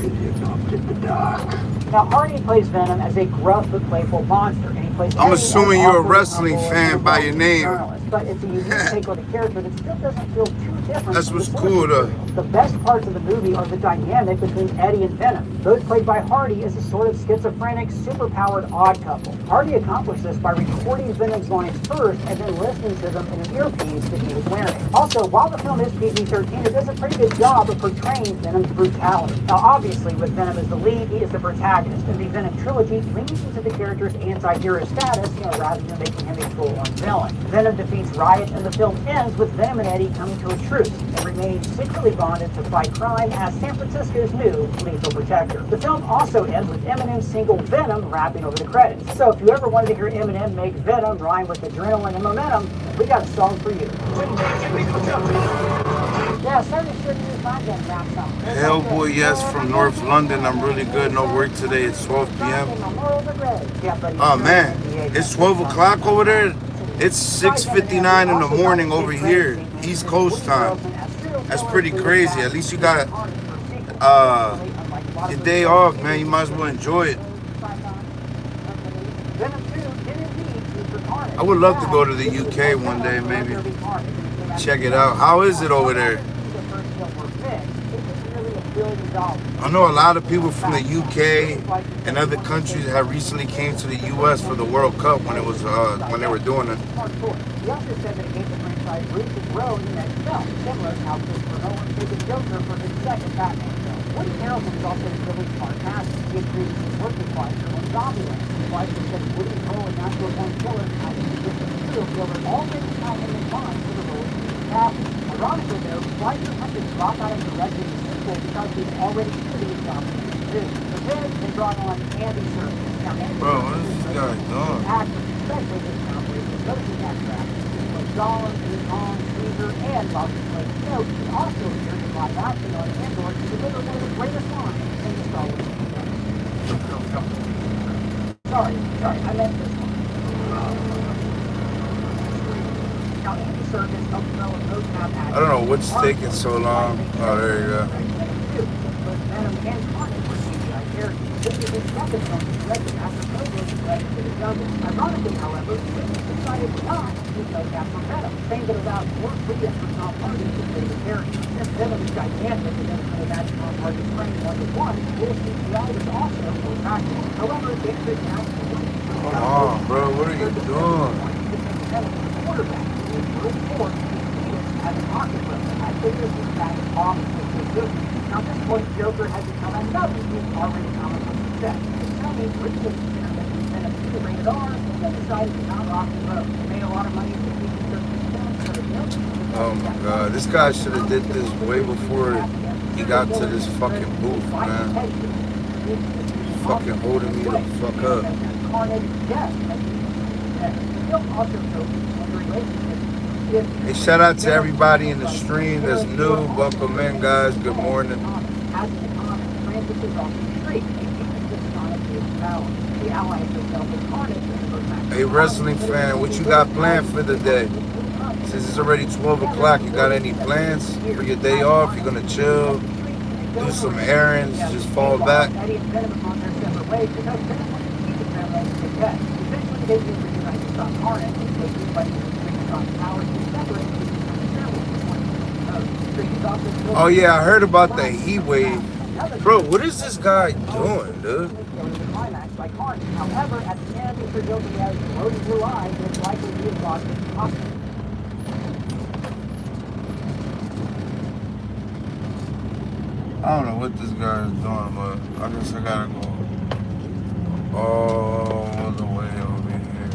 [SPEAKER 10] You really adopted the dark.
[SPEAKER 21] Now, Hardy plays Venom as a gruff but playful monster, and he plays.
[SPEAKER 5] I'm assuming you're a wrestling fan by your name.
[SPEAKER 21] But it's a unique take on the character that still doesn't feel too different.
[SPEAKER 5] That's what's cool, though.
[SPEAKER 21] The best parts of the movie are the dynamic between Eddie and Venom. Those played by Hardy as a sort of schizophrenic, superpowered odd couple. Hardy accomplished this by recording Venom's lines first and then listening to them in an earpiece that he was wearing. Also, while the film is PG-13, it does a pretty good job of portraying Venom's brutality. Now, obviously, with Venom as the lead, he is the protagonist, and the Venom trilogy leans into the character's anti-hero status, rather than making him a full-on villain. Venom defeats Riot, and the film ends with Venom and Eddie coming to a truce and remaining secretly bonded to fight crime as San Francisco's new lethal protector. The film also ends with Eminem's single Venom rapping over the credits. So if you ever wanted to hear Eminem make Venom rhyme with adrenaline and momentum, we got a song for you. Yeah, started sure to use my Venom rap song.
[SPEAKER 5] Hellboy, yes, from North London. I'm really good. No work today. It's 12 p.m. Oh, man. It's 12 o'clock over there. It's 6:59 in the morning over here, East Coast time. That's pretty crazy. At least you got your day off, man. You might as well enjoy it. I would love to go to the UK one day, maybe. Check it out. How is it over there? I know a lot of people from the UK and other countries have recently came to the US for the World Cup when it was when they were doing it.
[SPEAKER 21] He also said that it gave the franchise room to grow in the next film, similar to how Christopher Nolan did the Joker for his second Batman film. Woody Harrelson is also really smart cast. He had previously worked with Pfizer on Zombieland. Pfizer said Woody Cole and natural-born killer as a different serial killer already had him in mind for the role of the cast. Ironically, though, Pfizer had to drop out of directing the sequel because he was already shooting Zombieland 2. But then they brought on Andy Serkis. Now, Andy
[SPEAKER 5] Bro, what is this guy doing?
[SPEAKER 21] Actors, especially this outbreak of motion capture actors, like Gollum, Kong, Caesar, and Bobby Flake. Note, he also appeared in live action on Andor to deliver one of the greatest lines in the Star Wars universe. Sorry, I meant this one. Now, Andy Serkis helped develop mocap actors.
[SPEAKER 5] I don't know what's taking so long. Oh, there you go.
[SPEAKER 21] Venom and Carnage were CGI characters. This is his second film directed after Coburn led to the jungle. Ironically, however, Serkis decided not to mocap for Venom, saying that about more freedom for Tom Hardy to play the character. Since Venom is gigantic and doesn't really match Tom Hardy's frame one-to-one, his CGI was also more practical. However, they could now
[SPEAKER 5] Come on, bro. What are you doing?
[SPEAKER 21] quarterback who was really forced to beat us as an octopus and had previously back off with the movie. Now, at this point, Joker has become another huge already comic book success. Sony originally considered that he was going to be rated R, and then decided to not rock the boat. They made a lot of money with the film,
[SPEAKER 5] Oh my god, this guy should have did this way before he got to this fucking booth, man. Fucking holding me the fuck up. Hey, shout out to everybody in the stream that's new. Welcome in, guys. Good morning. Hey, wrestling fan, what you got planned for the day? Since it's already 12 o'clock, you got any plans for your day off? You're gonna chill, do some errands, just fall back? Oh yeah, I heard about the heat wave. Bro, what is this guy doing, dude?
[SPEAKER 21] However, at the end, Mr. Joker has rosy blue eyes and is likely to be exhausted in hospital.
[SPEAKER 5] I don't know what this guy is doing, but I guess I gotta go all the way over here.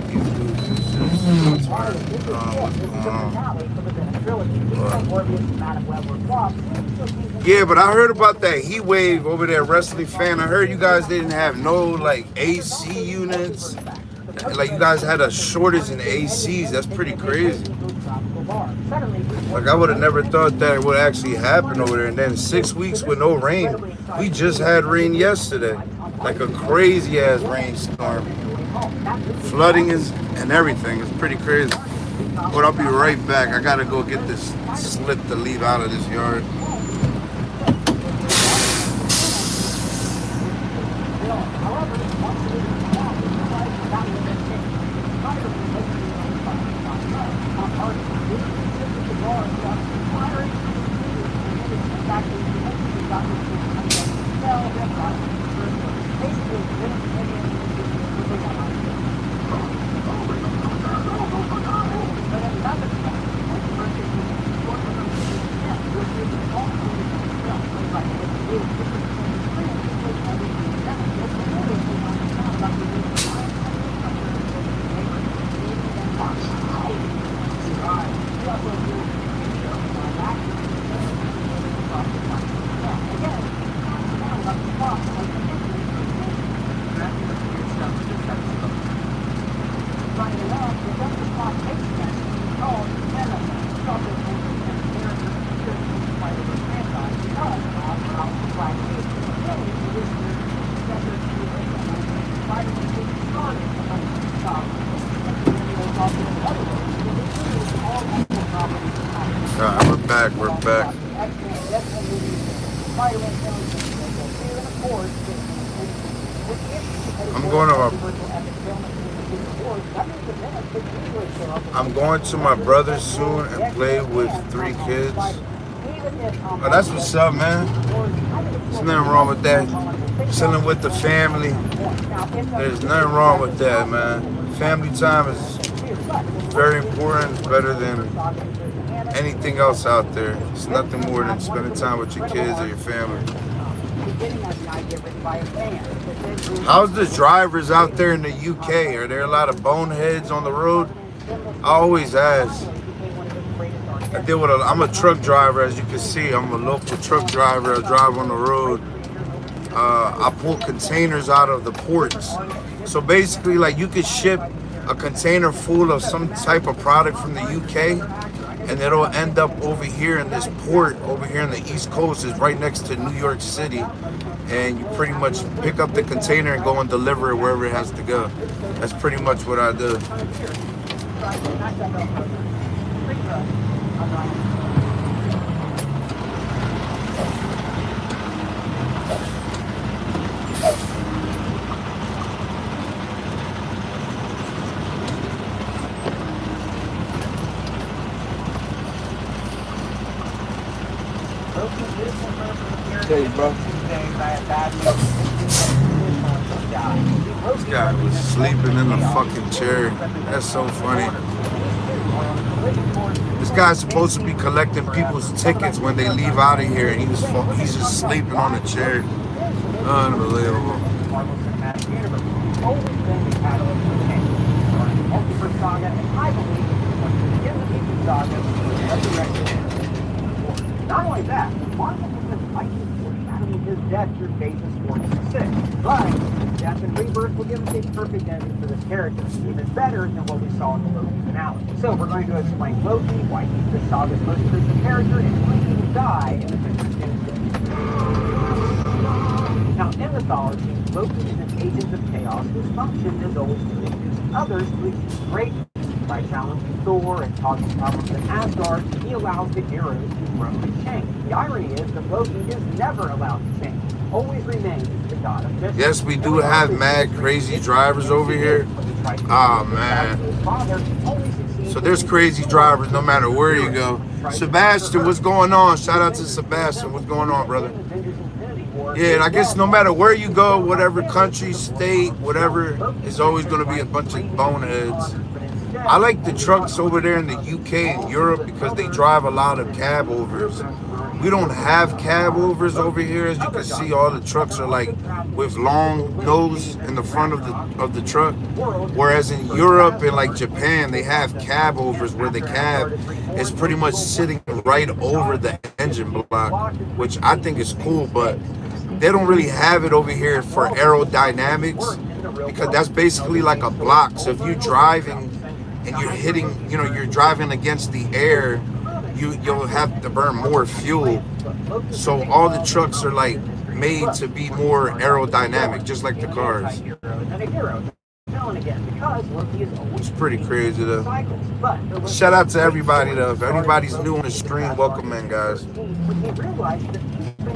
[SPEAKER 5] These dudes is just what's going on. Yeah, but I heard about that heat wave over there, wrestling fan. I heard you guys didn't have no like AC units like you guys had a shortage in ACs. That's pretty crazy. Like I would have never thought that would actually happen over there. And then 6 weeks with no rain. We just had rain yesterday, like a crazy ass rainstorm. Flooding is and everything. It's pretty crazy. But I'll be right back. I gotta go get this slip to leave out of this yard. We're back. I'm going to my brother soon and play with 3 kids. Oh, that's what's up, man. There's nothing wrong with that. Chilling with the family. There's nothing wrong with that, man. Family time is very important. It's better than anything else out there. It's nothing more than spending time with your kids or your family. How's the drivers out there in the UK? Are there a lot of boneheads on the road? I always ask. I'm a truck driver, as you can see. I'm a local truck driver. I drive on the road. I pull containers out of the ports. So basically, like, you could ship a container full of some type of product from the UK, and it'll end up over here in this port over here in the East Coast. Is right next to New York City, and you pretty much pick up the container and go and deliver it wherever it has to go. That's pretty much what I do. Hey, bro. This guy was sleeping in the fucking chair. That's so funny. This guy's supposed to be collecting people's tickets when they leave out of here, and he's just sleeping on a chair. Unbelievable.
[SPEAKER 21] Not only that, Marvel has likely foreshadowing his death through phases 4 to 6. But death and rebirth will give us a perfect ending for this character, even better than what we saw in the Loki finale. So we're going to explain Loki, why he's the saga's most crucial character, and why he will die in the Avengers Doomsday. Now, in mythology, Loki is an agent of chaos whose function is always to induce others to achieve greatness. By challenging Thor and causing problems in Asgard, he allows the heroes to grow and change. The irony is that Loki is never allowed to change, always remains the god of mystery.
[SPEAKER 5] Yes, we do have mad crazy drivers over here. Ah, man. So there's crazy drivers no matter where you go. Sebastian, what's going on? Shout out to Sebastian. What's going on, brother? Yeah, and I guess no matter where you go, whatever country, state, whatever, there's always going to be a bunch of boneheads. I like the trucks over there in the UK and Europe because they drive a lot of cab overs. We don't have cab overs over here. As you can see, all the trucks are like with long nose in the front of the truck. Whereas in Europe and like Japan, they have cab overs where the cab is pretty much sitting right over the engine block, which I think is cool, but they don't really have it over here for aerodynamics. because that's basically like a block. So if you're driving and you're hitting, you're driving against the air, you'll have to burn more fuel. So all the trucks are like made to be more aerodynamic, just like the cars. It's pretty crazy though. Shout out to everybody though. If anybody's new on the stream, welcome in, guys.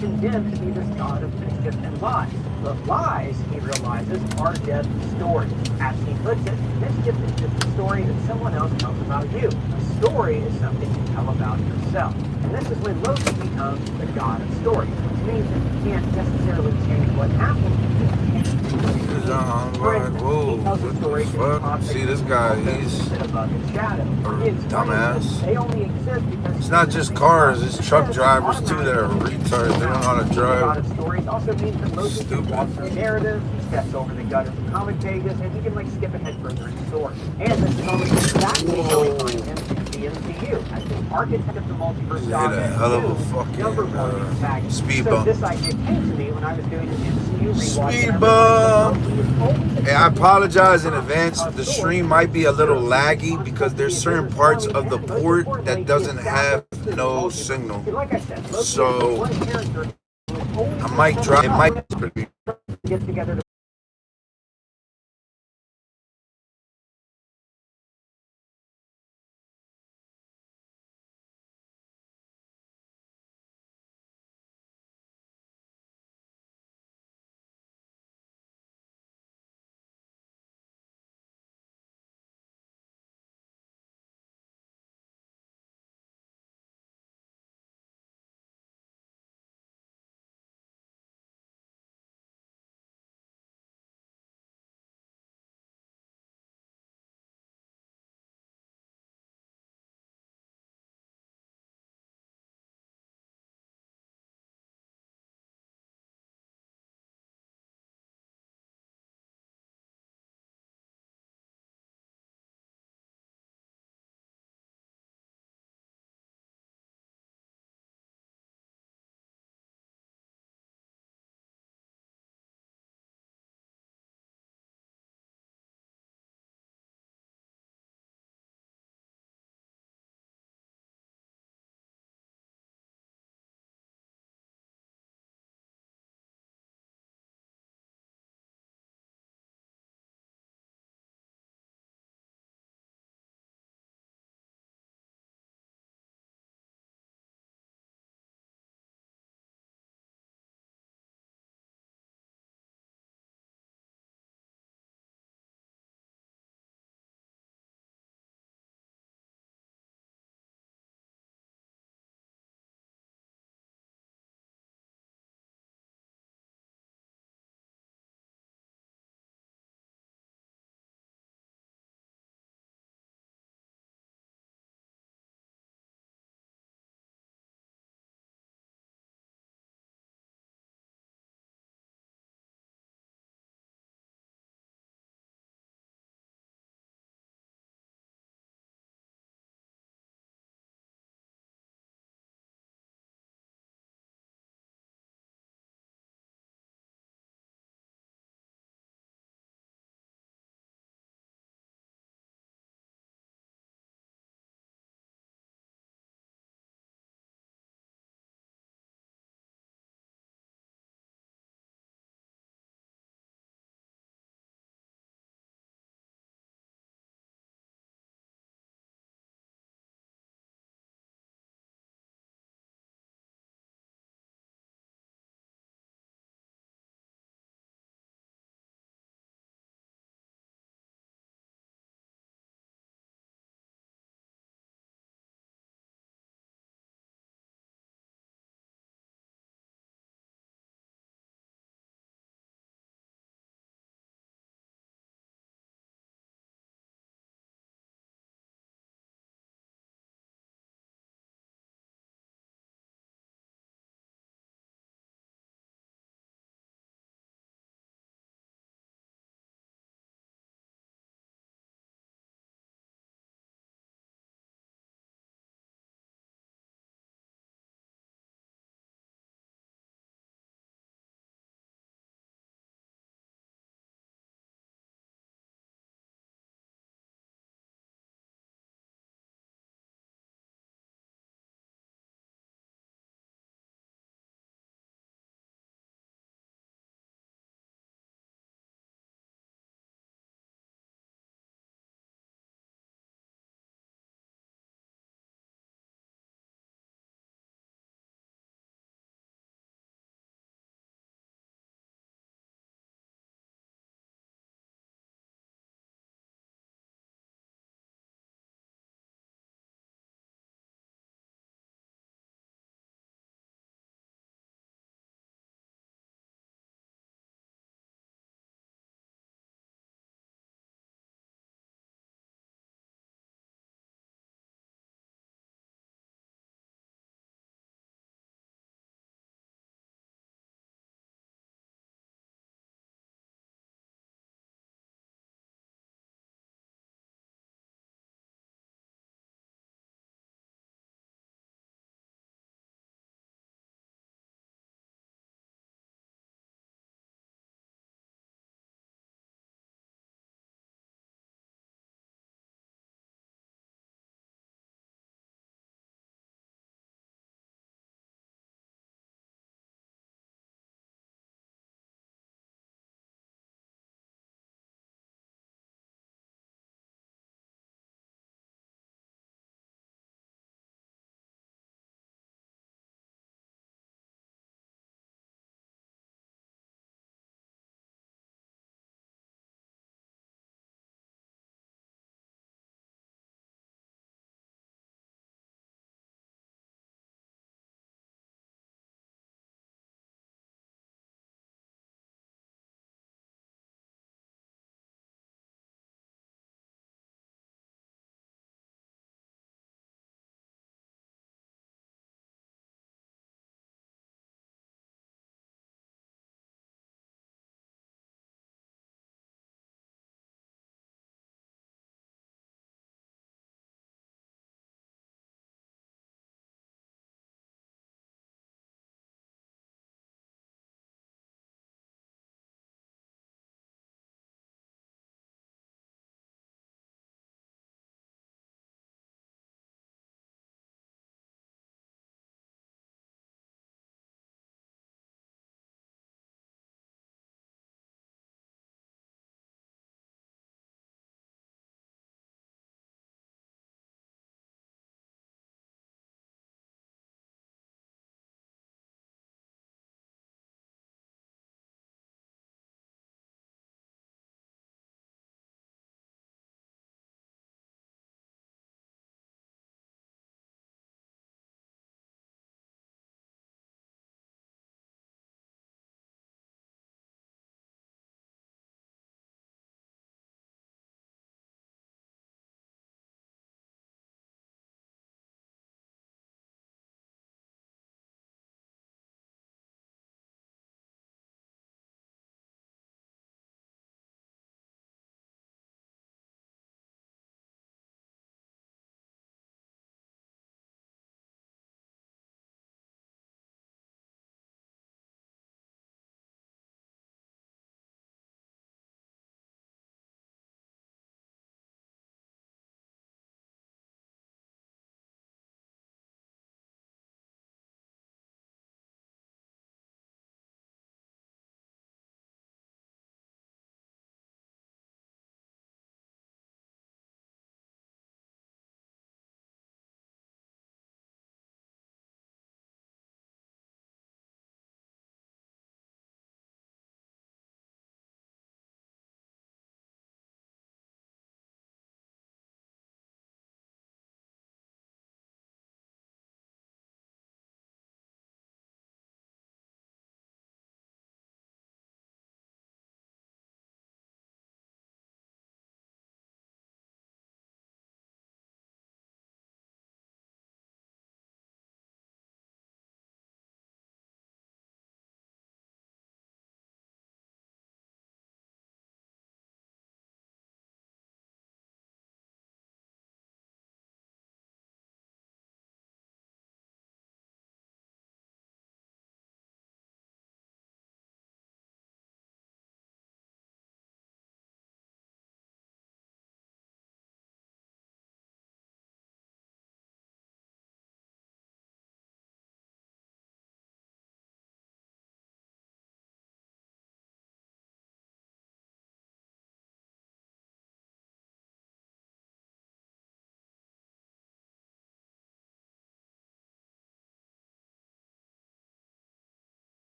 [SPEAKER 21] Condemned to be this god of mischief and lies. But lies, he realizes, are just stories. As he puts it, mischief is just a story that someone else tells about you. A story is something you tell about yourself. And this is when Loki becomes the god of stories, which means that you can't necessarily change what happened.
[SPEAKER 5] Whoa, what the fuck? See this guy, he's a dumbass. It's not just cars, it's truck drivers too that are retards. They don't know how to drive. Stupid.
[SPEAKER 21] Narrative, he steps over the gut of the comic pages, and he can like skip ahead further in the story. And this is almost exactly how we find him in the MCU, as the architect of the multiverse.
[SPEAKER 5] Hit a hell of a fucking speed bump.
[SPEAKER 21] This idea came to me when I was doing an MCU rewatch.
[SPEAKER 5] Speed bump. Hey, I apologize in advance. The stream might be a little laggy because there's certain parts of the port that doesn't have no signal. So I might drop. It might be.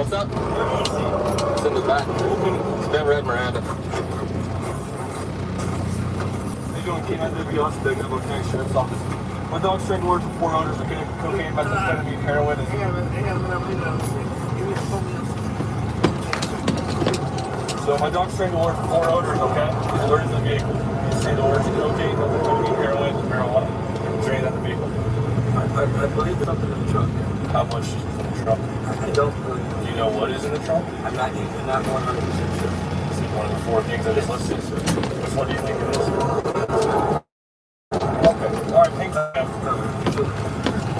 [SPEAKER 2] What's up? It's in the back. It's been Red Miranda. How you doing, King? I'm the Austin, the County Sheriff's Office. My dog's trained to work for 4 owners of cocaine, methamphetamine, heroin, and... So my dog's trained to work for 4 owners, okay? He's alerted to the vehicle. He's trained to work for cocaine, methamphetamine, heroin, and marijuana. Is there any in the vehicle? I believe there's something in the trunk. How much is in the trunk? I don't really. Do you know what is in the trunk? I'm not 100% sure. Is it one of the 4 things I just listed? Which one do you think it is? Okay. All right, thanks.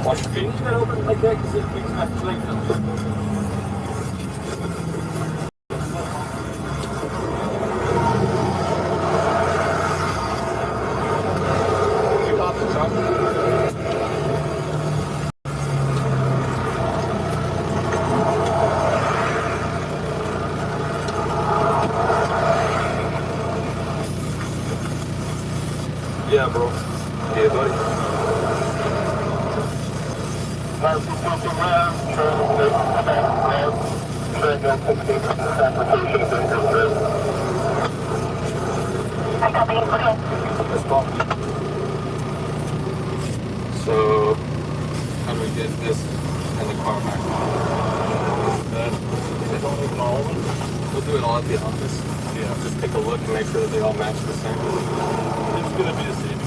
[SPEAKER 2] Wash your feet. Can you open like that? Because it makes my feet Yeah, bro. Yeah, buddy. That's fine. So, how do we get this in the car back? They don't open all of them? We'll do it all at the office. Yeah, just take a look and make sure that they all match the same. It's gonna be the same.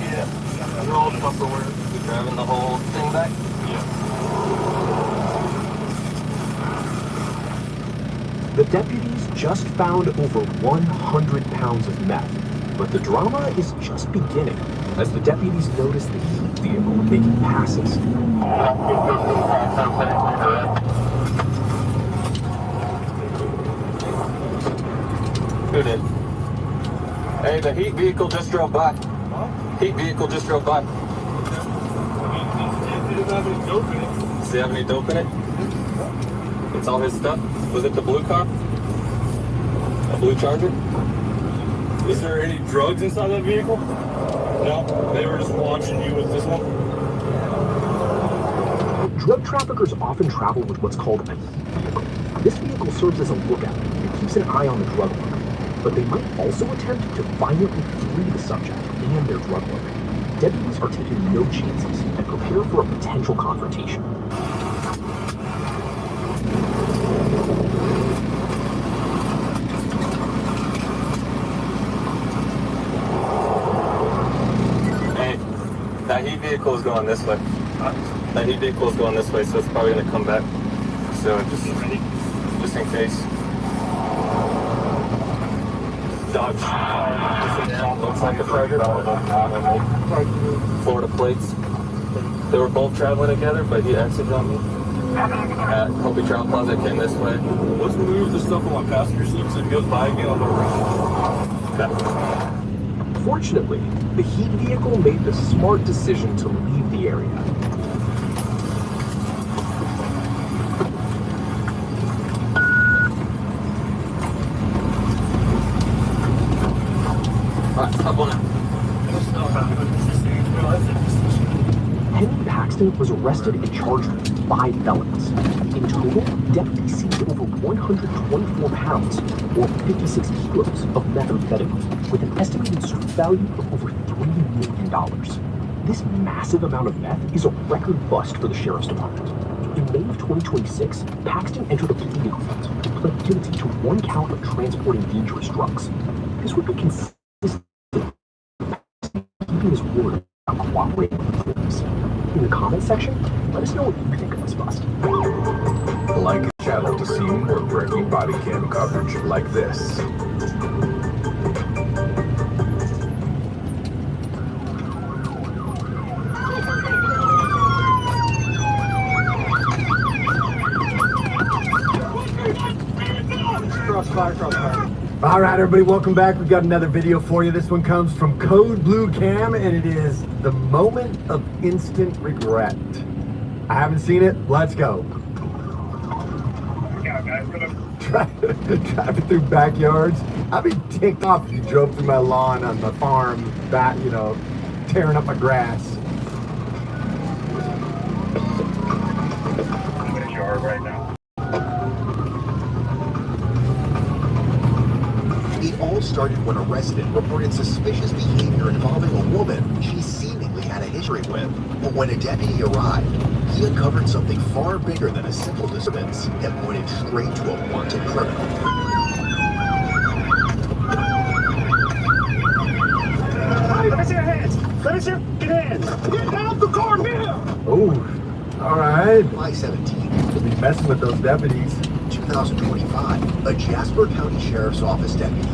[SPEAKER 2] Yeah. They're all Tupperware. You're grabbing the whole thing back? Yeah.
[SPEAKER 9] The deputies just found over 100 pounds of meth, but the drama is just beginning as the deputies notice the heat vehicle making passes.
[SPEAKER 2] Who did? Hey, the heat vehicle just drove by. Heat vehicle just drove by. Does he have any dope in it? It's all his stuff? Was it the blue car? A blue Charger? Is there any drugs inside that vehicle? No? They were just watching you with this one?
[SPEAKER 9] Drug traffickers often travel with what's called a heat vehicle. This vehicle serves as a lookout and keeps an eye on the drug lord. But they might also attempt to violently free the subject and their drug lord. Deputies are taking no chances and prepare for a potential confrontation.
[SPEAKER 2] Hey, that heat vehicle is going this way. That heat vehicle is going this way, so it's probably going to come back. So just in case. Dodge. Looks like a Charger. Florida plates. They were both traveling together, but he exited on me. At Hopi Travel Plaza, came this way. Let's move the stuff on my passenger seat so it goes by again on the road.
[SPEAKER 9] Fortunately, the heat vehicle made the smart decision to leave the area. Henry Paxton was arrested and charged with 5 felonies. In total, deputies seized over 124 pounds, or 56 kilos, of methamphetamine, with an estimated street value of over $3 million. This massive amount of meth is a record bust for the Sheriff's Department. In May of 2026, Paxton entered a plea agreement and pled guilty to 1 count of transporting dangerous drugs. This would be consistent with keeping his word about cooperating with the police. In the comment section, let us know what you think of this bust.
[SPEAKER 8] Like a channel to see more breaking body cam coverage like this.
[SPEAKER 1] Crossfire.
[SPEAKER 23] All right, everybody, welcome back. We've got another video for you. This one comes from Code Blue Cam, and it is the moment of instant regret. I haven't seen it. Let's go. Driving through backyards. I'd be ticked off if you drove through my lawn on the farm, tearing up my grass.
[SPEAKER 10] I'm in a yard right now.
[SPEAKER 12] started when a resident reported suspicious behavior involving a woman she seemingly had a history with. But when a deputy arrived, he uncovered something far bigger than a simple disturbance that pointed straight to a wanted criminal.
[SPEAKER 11] Hey, let me see your hands! Let me see your hands! Get out the car now!
[SPEAKER 23] Oh, all right.
[SPEAKER 12] July 17th.
[SPEAKER 23] We'll be messing with those deputies.
[SPEAKER 12] 2025, a Jasper County Sheriff's Office deputy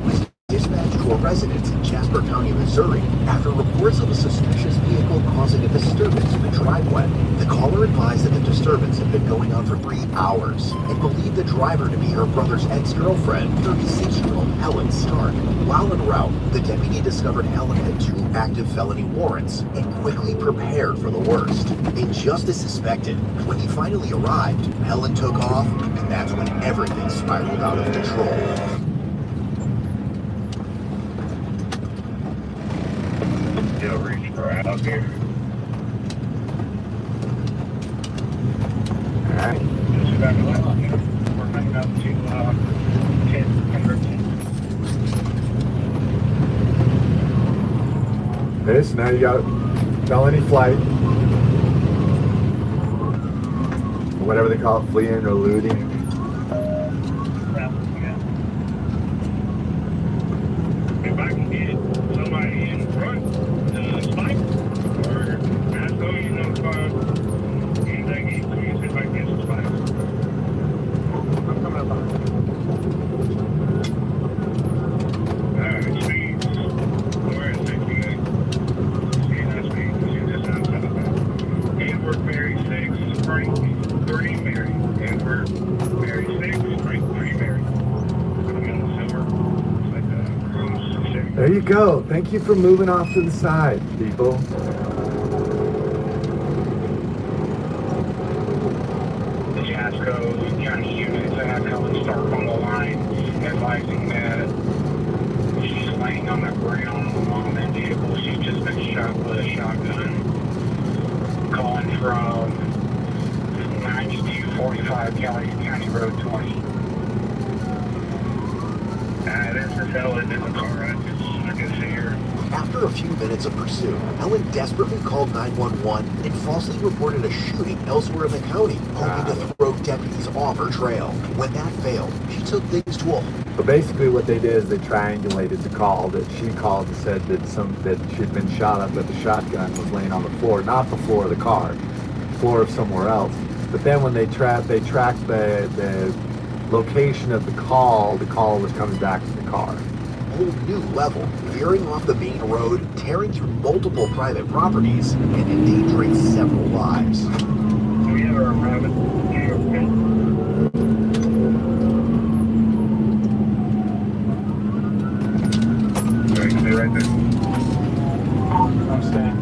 [SPEAKER 12] was dispatched to a residence in Jasper County, Missouri, after reports of a suspicious vehicle causing a disturbance in the driveway. The caller advised that the disturbance had been going on for 3 hours and believed the driver to be her brother's ex-girlfriend, 36-year-old Helen Stark. While en route, the deputy discovered Helen had 2 active felony warrants and quickly prepared for the worst. And just as suspected, when he finally arrived, Helen took off, and that's when everything spiraled out of control.
[SPEAKER 10] Still reach for out here.
[SPEAKER 23] Alright.
[SPEAKER 10] Just back away. We're coming up to 10.
[SPEAKER 23] This, now you got felony flight. Or whatever they call it, fleeing or looting.
[SPEAKER 10] If I can get somebody in front, spike, or ask them, you know, anything you can see if I can get some spike. I'm coming up on it. Alright, speed. We're at 60. See that speed. See this outside of that. Edward Mary 6, Frank 3 Mary. Edward Mary 6, Frank 3 Mary. I'm in the silver. It's like
[SPEAKER 23] There you go. Thank you for moving off to the side, people.
[SPEAKER 10] the Jasco County units that have Helen Stark on the line, advising that she's laying on the ground along that vehicle. She's just been shot with a shotgun. Calling from 9245 County Road 20. This is Helen in the car. I can see her.
[SPEAKER 12] After a few minutes of pursuit, Helen desperately called 911 and falsely reported a shooting elsewhere in the county, hoping to throw deputies off her trail. When that failed, she took things to a...
[SPEAKER 23] But basically what they did is they triangulated the call that she called and said that she'd been shot up, that the shotgun was laying on the floor, not the floor of the car, the floor of somewhere else. But then when they tracked the location of the call was coming back to the car.
[SPEAKER 12] whole new level, veering off the main road, tearing through multiple private properties, and endangering several lives.
[SPEAKER 10] We have our rabbit. Stay right there.
[SPEAKER 1] I'm staying.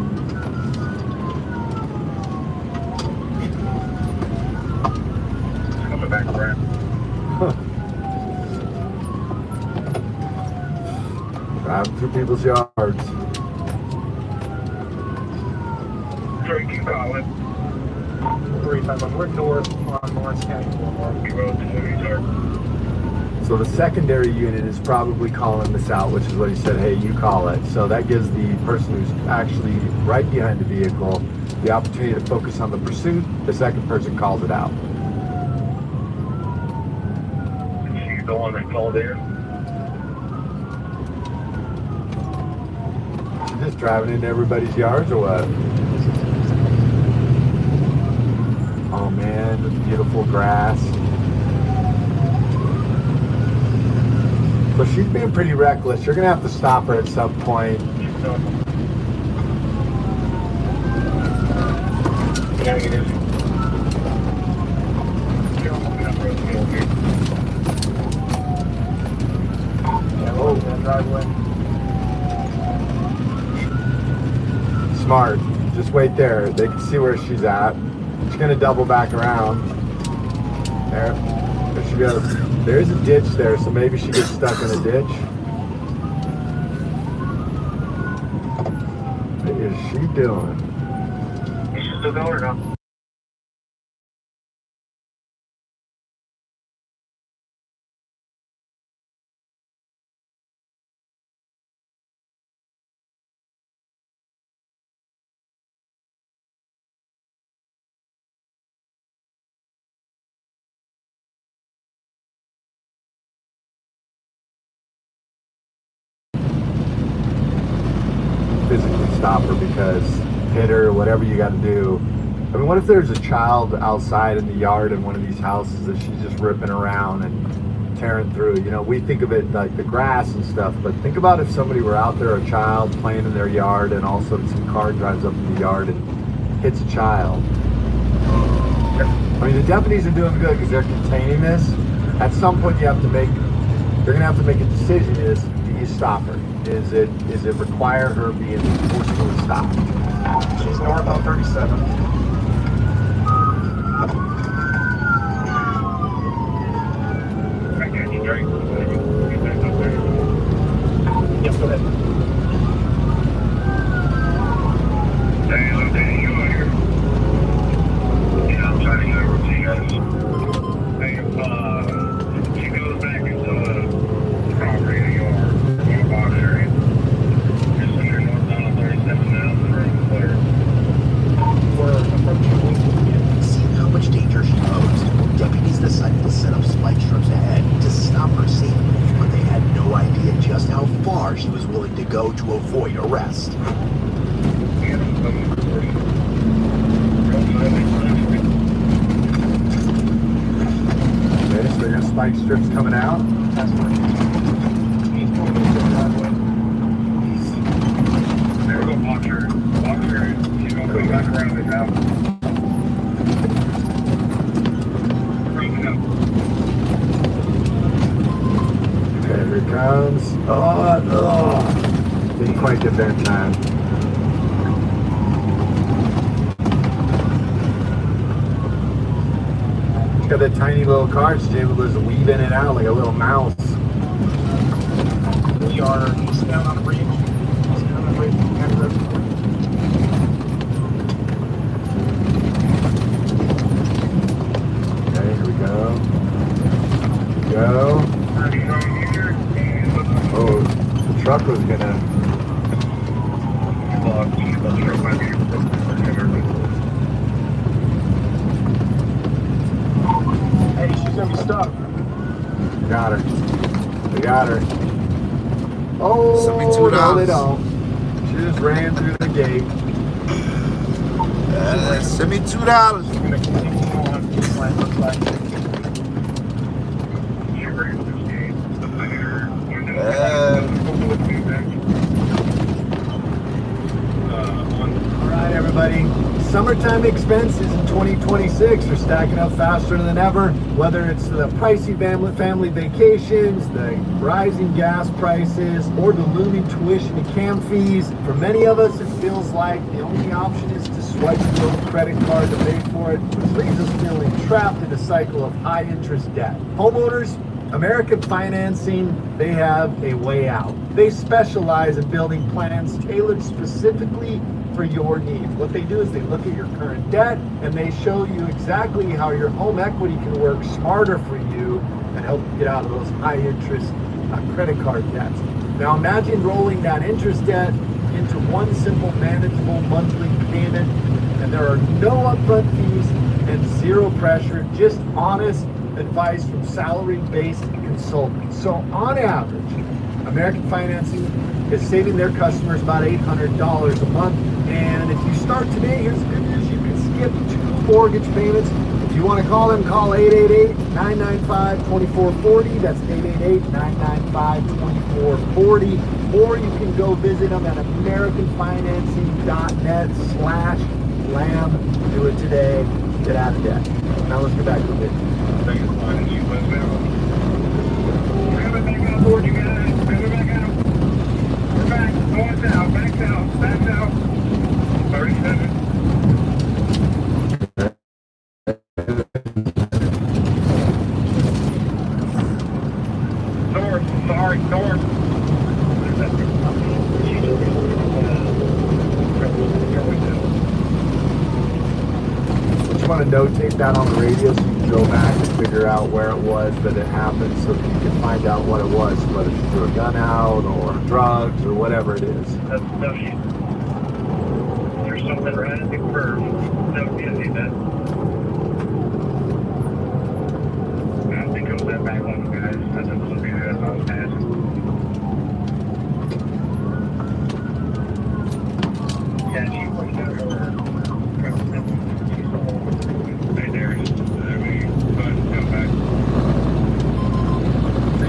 [SPEAKER 10] Coming back around.
[SPEAKER 23] Driving through people's yards.
[SPEAKER 10] Sorry, keep calling.
[SPEAKER 1] 351. We're north on Lawrence County Boulevard.
[SPEAKER 10] Road to Louisville.
[SPEAKER 23] So the secondary unit is probably calling this out, which is what he said, hey, you call it. So that gives the person who's actually right behind the vehicle the opportunity to focus on the pursuit. The second person calls it out.
[SPEAKER 10] She's the one that called in.
[SPEAKER 23] She's just driving into everybody's yards or what? Oh man, the beautiful grass. But she's being pretty reckless. You're gonna have to stop her at some point.
[SPEAKER 10] Negative.
[SPEAKER 23] Oh, smart. Just wait there. They can see where she's at. She's gonna double back around. There she goes. There's a ditch there, so maybe she gets stuck in a ditch. What is she doing?
[SPEAKER 10] She's still going or no?
[SPEAKER 23] stop her because hit her, whatever you got to do. I mean, what if there's a child outside in the yard in one of these houses that she's just ripping around and tearing through? You know, we think of it like the grass and stuff, but think about if somebody were out there, a child playing in their yard, and all of a sudden some car drives up in the yard and hits a child. I mean, the deputies are doing good because they're containing this. At some point, they're going to have to make a decision: is do you stop her? Is it require her being forcefully stopped?
[SPEAKER 15] She's north on 37. Yes, go ahead.
[SPEAKER 6] Hey, you are here. Yeah, I'm trying to get over to you guys. Hey, she goes back into the property in the yard, in the box area. Just so you're northbound on 37 now, from Claire.
[SPEAKER 12] Seeing how much danger she posed, deputies decided to set up spike strips ahead to stop her safely, but they had no idea just how far she was willing to go to avoid arrest.
[SPEAKER 23] Okay, so your spike strips coming out.
[SPEAKER 15] That's right. He's going into the driveway.
[SPEAKER 6] There we go, box area. Box area. She's going to come back around this house.
[SPEAKER 23] Okay, here it comes. Oh, didn't quite get there in time. She's got that tiny little car. She's able to just weave in and out like a little mouse.
[SPEAKER 15] We are eastbound on the bridge. Eastbound on the bridge. County Road 40.
[SPEAKER 23] Okay, here we go. Go. Oh, the truck was gonna.
[SPEAKER 15] Hey, she's gonna be stuck.
[SPEAKER 23] Got her. We got her. Oh,
[SPEAKER 5] $72.
[SPEAKER 23] no, they don't. She just ran through the gate.
[SPEAKER 5] $72.
[SPEAKER 23] All right, everybody. Summertime expenses in 2026 are stacking up faster than ever. Whether it's the pricey family vacations, the rising gas prices, or the looming tuition and cam fees, for many of us, it feels like the only option is to swipe the old credit card to pay for it, which leaves us feeling trapped in a cycle of high interest debt. Homeowners, American Financing, they have a way out. They specialize in building plans tailored specifically for your needs. What they do is they look at your current debt and they show you exactly how your home equity can work smarter for you and help you get out of those high interest credit card debts. Now imagine rolling that interest debt into one simple manageable monthly payment, and there are no upfront fees and zero pressure, just honest advice from salary-based consultants. So on average, American Financing is saving their customers about $800 a month. And if you start today, here's the good news: you can skip 2 mortgage payments. If you want to call them, call 888-995-2440. That's 888-995-2440. Or you can go visit them at americanfinancing.net/lamb. Do it today. Get out of debt. Now let's get back to the video.
[SPEAKER 6] Bring it back on board, you guys. Bring it back out. We're back. North out. Back out. Back out. 37. North. Sorry. North.
[SPEAKER 23] You want to notate that on the radio so you can go back and figure out where it was that it happened, so that you can find out what it was, whether she threw a gun out or drugs or whatever it is.
[SPEAKER 6] That's W. There's something right at the curve. W, I need that. I think it was that back one, guys. That's supposed to be there as I was passing.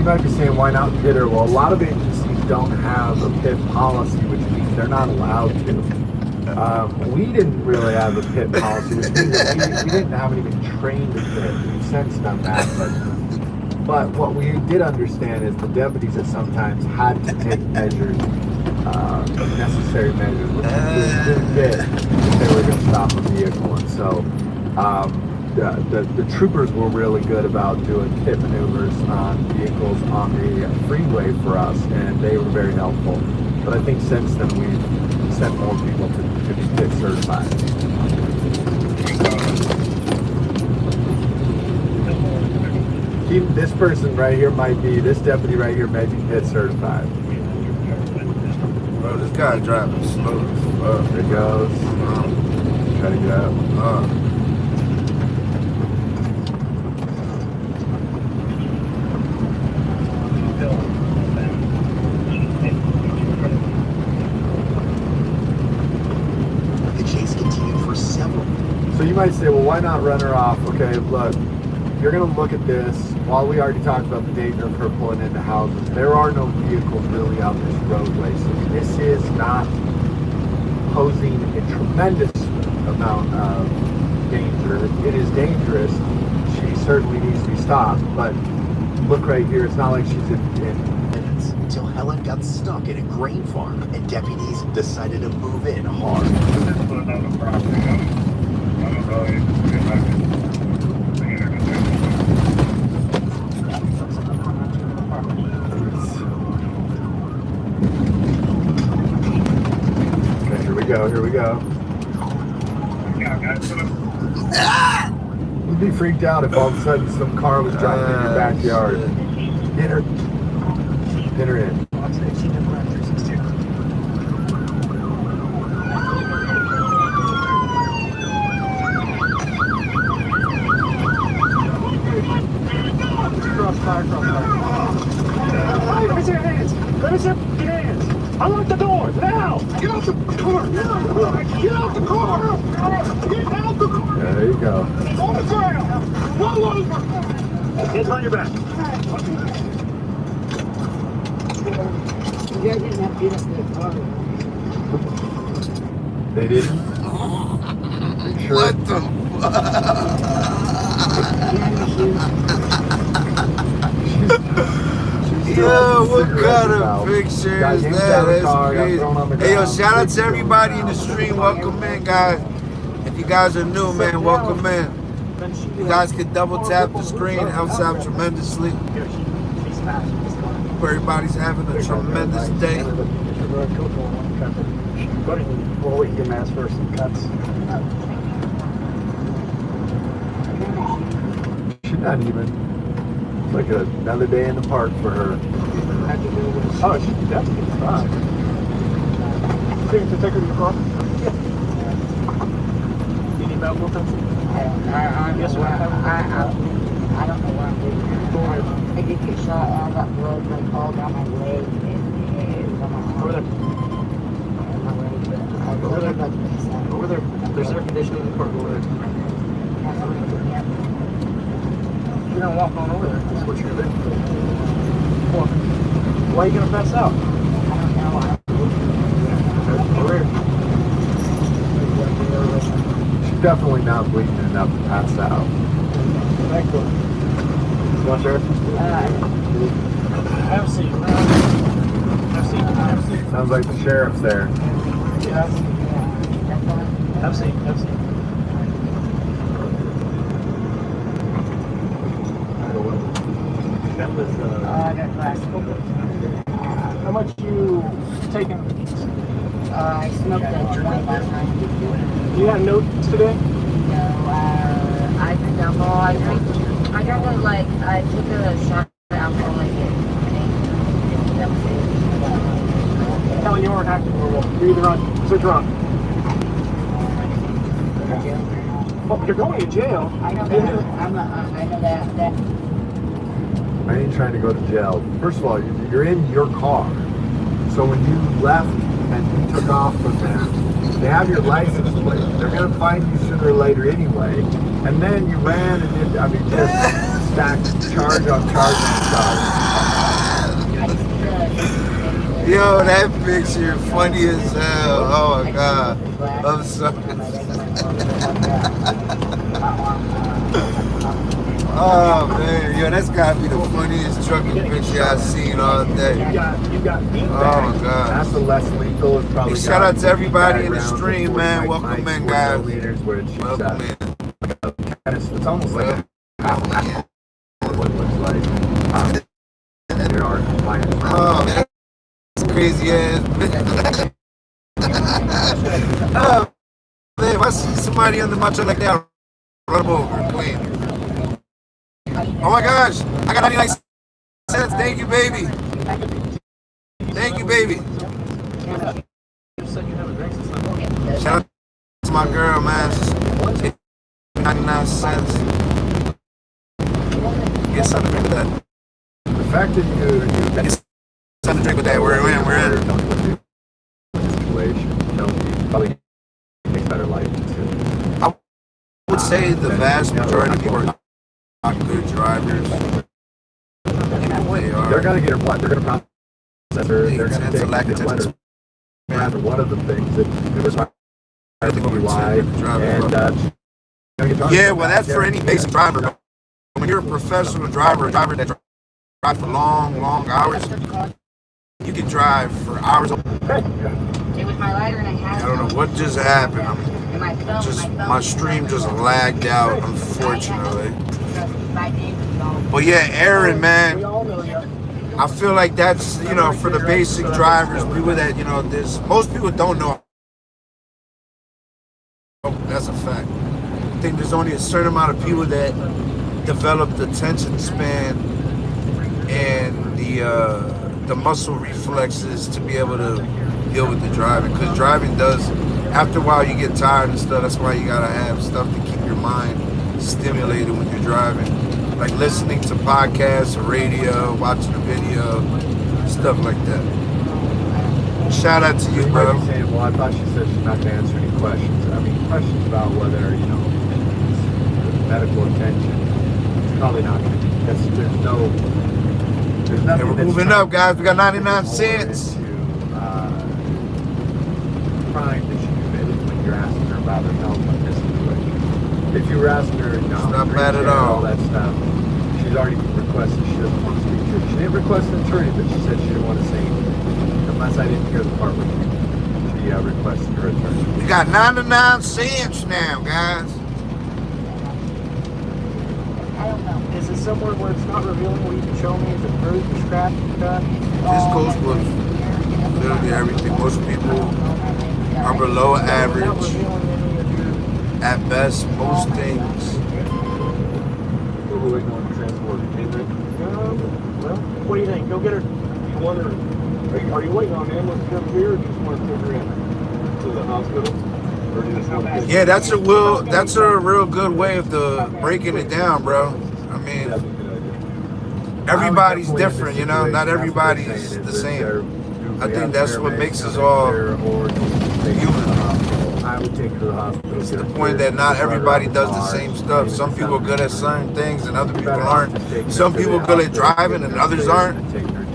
[SPEAKER 23] might be saying, why not pit her? Well, a lot of agencies don't have a pit policy, which means they're not allowed to. We didn't really have a pit policy, which means that we haven't even trained a pit. We've since done that, but what we did understand is the deputies at sometimes had to take measures, necessary measures, which include pit if they were going to stop a vehicle. And so the troopers were really good about doing pit maneuvers on vehicles on the freeway for us, and they were very helpful. But I think since then we've sent more people to be pit certified. This person right here this deputy right here might be pit certified.
[SPEAKER 5] Bro, this guy driving slow as fuck.
[SPEAKER 23] There it goes. Try to get out.
[SPEAKER 12] The chase continued for several.
[SPEAKER 23] So you might say, well, why not run her off? Okay, look, you're going to look at this. While we already talked about the danger of her pulling into houses, there are no vehicles really on this roadway. So this is not posing a tremendous amount of danger. It is dangerous. She certainly needs to be stopped. But look right here. It's not like she's in
[SPEAKER 12] minutes until Helen got stuck in a grain farm and deputies decided to move in hard.
[SPEAKER 23] Here we go. You'd be freaked out if all of a sudden some car was driving in your backyard. Get her. Get her in.
[SPEAKER 9] Raise your hands! Raise your hands! Unlock the door! Now! Get out the car! Get out the car! Get out the car!
[SPEAKER 23] There you go.
[SPEAKER 9] On the ground! Roll over! Hands on your back.
[SPEAKER 23] They didn't? Sure?
[SPEAKER 5] What the Yo, what kind of picture is that? That's crazy. Hey, yo, shout out to everybody in the stream. Welcome in, guys. If you guys are new, man, welcome in. You guys can double tap the screen. It helps out tremendously. Hope everybody's having a tremendous day.
[SPEAKER 21] We'll eat your mask for some cuts.
[SPEAKER 23] She's not even. It's like another day in the park for her.
[SPEAKER 9] Oh, she's definitely fine. Think to take her to the car? Yeah. You need medical attention? Yes, sir.
[SPEAKER 13] I don't know where I'm doing. I did get shot and I got blood like all down my leg and on my arm.
[SPEAKER 9] Over there. Over there. There's air conditioning in the car. Over there. You're gonna walk on over there. That's what you're doing. Why are you gonna pass out?
[SPEAKER 13] I don't know.
[SPEAKER 9] Over here.
[SPEAKER 23] She's definitely not bleeding enough to pass out.
[SPEAKER 9] Thank you. You want sir? Have a seat. Have a seat.
[SPEAKER 23] Sounds like the sheriff's there.
[SPEAKER 9] Yeah. Have a seat. Have a seat. That was how much you taking?
[SPEAKER 13] I smoked a joint last night.
[SPEAKER 9] You had notes today?
[SPEAKER 13] No, I drink alcohol. I drank it like, I took a shot of alcohol like it.
[SPEAKER 9] Helen, you weren't acting normal. You're either drunk. Well, you're going to jail.
[SPEAKER 13] I know that. I know that.
[SPEAKER 23] I ain't trying to go to jail. First of all, you're in your car. So when you left and you took off from them, they have your license plate. They're going to find you sooner or later anyway. And then you ran and did, just stacked charge on charge on charge.
[SPEAKER 5] Yo, that picture funny as hell. Oh my god. I'm sorry. Oh man, yo, that's gotta be the funniest trucking picture I've seen all day.
[SPEAKER 23] You got
[SPEAKER 5] oh my god.
[SPEAKER 23] That's the less lethal. It's probably
[SPEAKER 5] hey, shout out to everybody in the stream, man. Welcome in, guys. Welcome in.
[SPEAKER 23] It's almost like a what it looks like.
[SPEAKER 5] Oh, man, that's crazy ass. Oh man, if I see somebody under my truck like that, run them over, clean. Oh my gosh, I got 99 cents. Thank you, baby. Thank you, baby. Shout out to my girl, man. 99 cents. Get something to drink with that.
[SPEAKER 23] The fact that you
[SPEAKER 5] get something to drink with that. We're in.
[SPEAKER 23] Situation. Probably makes better life too.
[SPEAKER 5] I would say the vast majority of people are not good drivers.
[SPEAKER 23] They're gonna get what? They're gonna process. They're gonna take a letter. And one of the things that was
[SPEAKER 5] yeah, well, that's for any basic driver. When you're a professional driver, a driver that drives for long hours, you can drive for hours. I don't know what just happened. My stream just lagged out, unfortunately. But yeah, Aaron, man, I feel like that's, you know, for the basic drivers, people that, you know, most people don't know. That's a fact. I think there's only a certain amount of people that develop the attention span and the muscle reflexes to be able to deal with the driving. Because driving does, after a while, you get tired and stuff. That's why you gotta have stuff to keep your mind stimulated when you're driving, like listening to podcasts, or radio, watching a video, stuff like that. Shout out to you, bro.
[SPEAKER 23] Well, I thought she said she's not going to answer any questions. I mean, questions about whether, you know, medical attention. It's probably not going to be, because there's nothing.
[SPEAKER 5] Hey, we're moving up, guys. We got 99 cents.
[SPEAKER 23] Crime that she committed when you're asking her about her health in this situation. If you were asking her, you know,
[SPEAKER 5] it's not bad at all.
[SPEAKER 23] That stuff, she's already requested she doesn't want to speak to her. She didn't request an attorney, but she said she didn't want to say anything. Unless I didn't hear the part where she requested her attorney.
[SPEAKER 5] We got 99 cents now, guys.
[SPEAKER 15] I don't know. Is it somewhere where it's not revealing where you can show me? Is it bruised or scratched?
[SPEAKER 5] This goes with literally everything. Most people are below average. At best, most things.
[SPEAKER 23] We're waiting on the transport.
[SPEAKER 15] Well, what do you think? Go get her. You want her? Are you waiting on an ambulance to come here, or do you just want to take her in to the hospital? Or do you just want to
[SPEAKER 5] yeah, that's a real good way of breaking it down, bro. I mean, everybody's different, you know. Not everybody's the same. I think that's what makes us all human.
[SPEAKER 23] I would take her to the hospital.
[SPEAKER 5] It's the point that not everybody does the same stuff. Some people are good at certain things and other people aren't. Some people are good at driving and others aren't.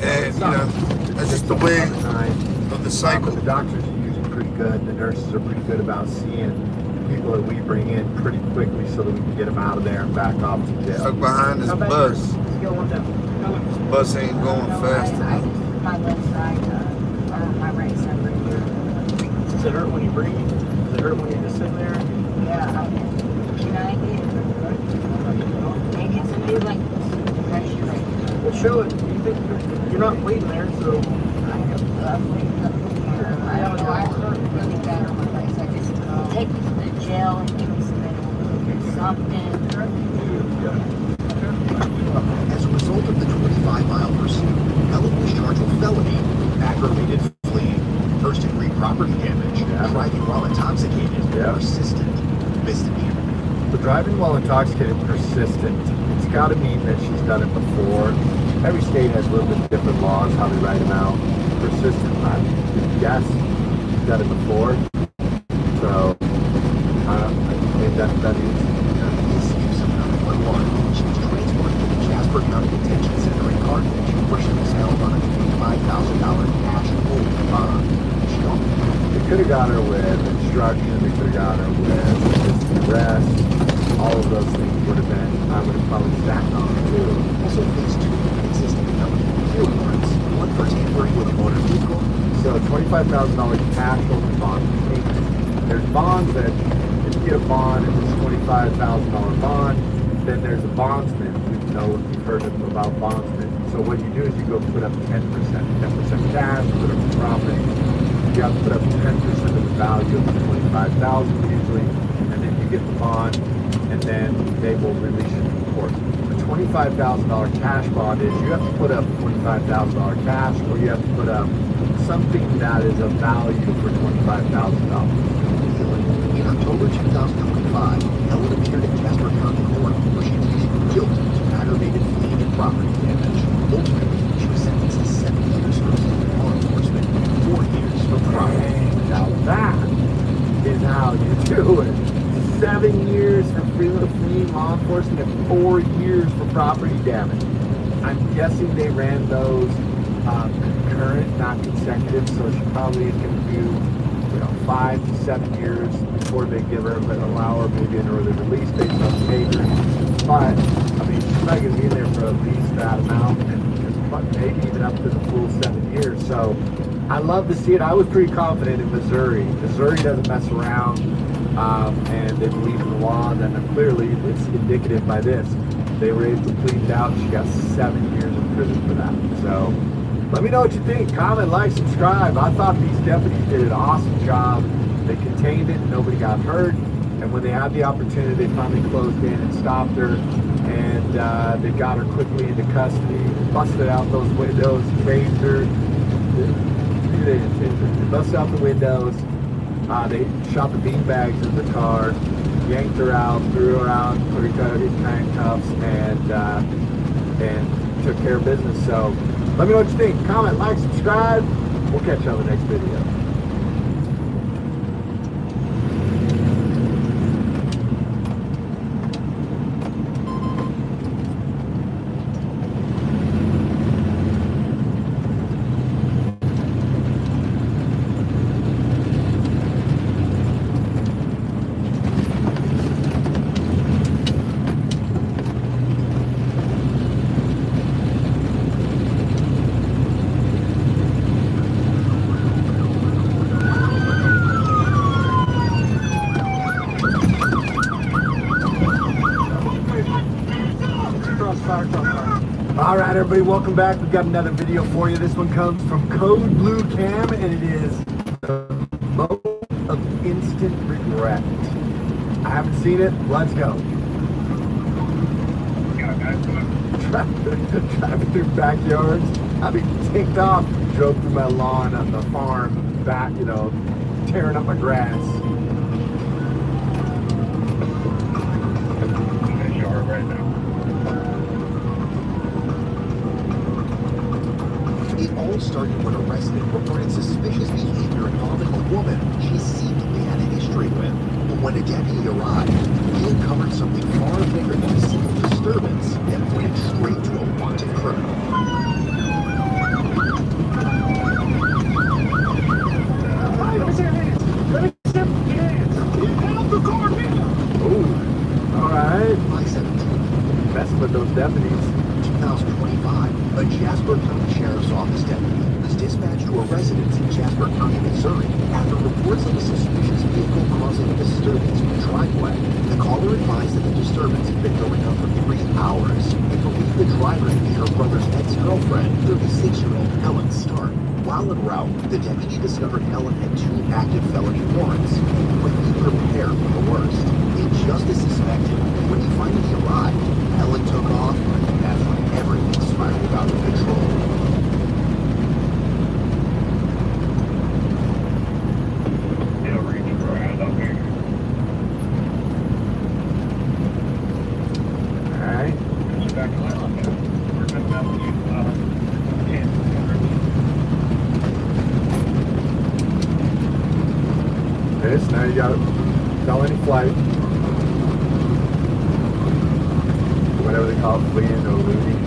[SPEAKER 5] And, you know, that's just the way of the cycle.
[SPEAKER 23] The doctors are usually pretty good. The nurses are pretty good about seeing people that we bring in pretty quickly so that we can get them out of there and back off to jail.
[SPEAKER 5] Stuck behind this bus. This bus ain't going fast enough.
[SPEAKER 13] My left side, or my right side right here.
[SPEAKER 15] Does it hurt when you breathe? Does it hurt when you're just sitting there?
[SPEAKER 13] Yeah. Can I get some new, like, pressure right here?
[SPEAKER 15] Well, show it. You think you're not bleeding there, so.
[SPEAKER 13] I don't know. I hurt really bad on my right side. Just take me to the jail and give me something.
[SPEAKER 12] As a result of the 25-mile pursuit, Ellen was charged with felony, aggravated fleeing, first-degree property damage, driving while intoxicated, persistent misdemeanor.
[SPEAKER 23] The driving while intoxicated persistent, it's got to mean that she's done it before. Every state has a little bit different laws, how they write them out. Persistent, yes, she's done it before. So, I think that is.
[SPEAKER 12] She was transported to the Jasper County Detention Center in Carthage, where she was held on a $25,000
[SPEAKER 23] got her with obstruction, they could have got her with resisting arrest. All of those things would have been, I would have probably stacked on too.
[SPEAKER 12] Also phase 2 existing felony hearing warrants. One for tampering with a motor vehicle.
[SPEAKER 23] So $25,000 cash over bond payment. There's bonds that, if you get a bond, if it's $25,000 bond, then there's a bondsman. You know, you've heard about bondsmen. So what you do is you go put up 10% cash, put up the property. You have to put up 10% of the value of the $25,000 usually, and then you get the bond, and then they will release you from court. The $25,000 cash bond is you have to put up $25,000 cash, or you have to put up something that is of value for $25,000.
[SPEAKER 12] In October 2025, Ellen appeared in Jasper County Court where she pleaded guilty to aggravated fleeing and property damage. Ultimately, she was sentenced to 7 years for fleeing law enforcement and 4 years for property.
[SPEAKER 23] Now that is how you do it. 7 years for fleeing law enforcement and 4 years for property damage. I'm guessing they ran those concurrent, not consecutive, so she probably is going to do 5 to 7 years before they give her, but allow her maybe an early release based on behavior. But, I mean, she's not going to be in there for at least that amount, and maybe even up to the full 7 years. So, I love to see it. I was pretty confident in Missouri. Missouri doesn't mess around, and they believe in the law. Then clearly, it's indicative by this. They were able to plead out. She got 7 years in prison for that. So, let me know what you think. Comment, like, subscribe. I thought these deputies did an awesome job. They contained it. Nobody got hurt. And when they had the opportunity, they finally closed in and stopped her. And they got her quickly into custody, busted out those windows, tased her. They busted out the windows. They shot the beanbags in the car, yanked her out, threw her out, put her in handcuffs, and took care of business. So let me know what you think. Comment, like, subscribe. We'll catch you on the next video. All right, everybody, welcome back. We've got another video for you. This one comes from Code Blue Cam, and it is the mode of instant regret. I haven't seen it. Let's go. Driving through backyards. I mean, ticked off. Drove through my lawn on the farm, back, tearing up my grass.
[SPEAKER 6] Right now.
[SPEAKER 12] It all started when a resident reported suspicious behavior involving a woman she seemingly had a history with. But when a deputy arrived, he uncovered something far bigger than a simple disturbance that pointed straight to a wanted criminal.
[SPEAKER 23] Messing with those deputies.
[SPEAKER 12] 2025, a Jasper County Sheriff's Office deputy was dispatched to a residence in Jasper County, Missouri, after reports of a suspicious vehicle causing a disturbance in the driveway. The caller advised that the disturbance had been going on for 3 hours and believed the driver to be her brother's ex-girlfriend, 36-year-old Ellen Stark. While en route, the deputy discovered Ellen had 2 active felony warrants and quickly prepared for the worst. And just as suspected, when he finally arrived, Ellen took off, and that's when everything spiraled out of control.
[SPEAKER 23] Alright. This, now you got felony flight. Whatever they call it, fleeing or looting.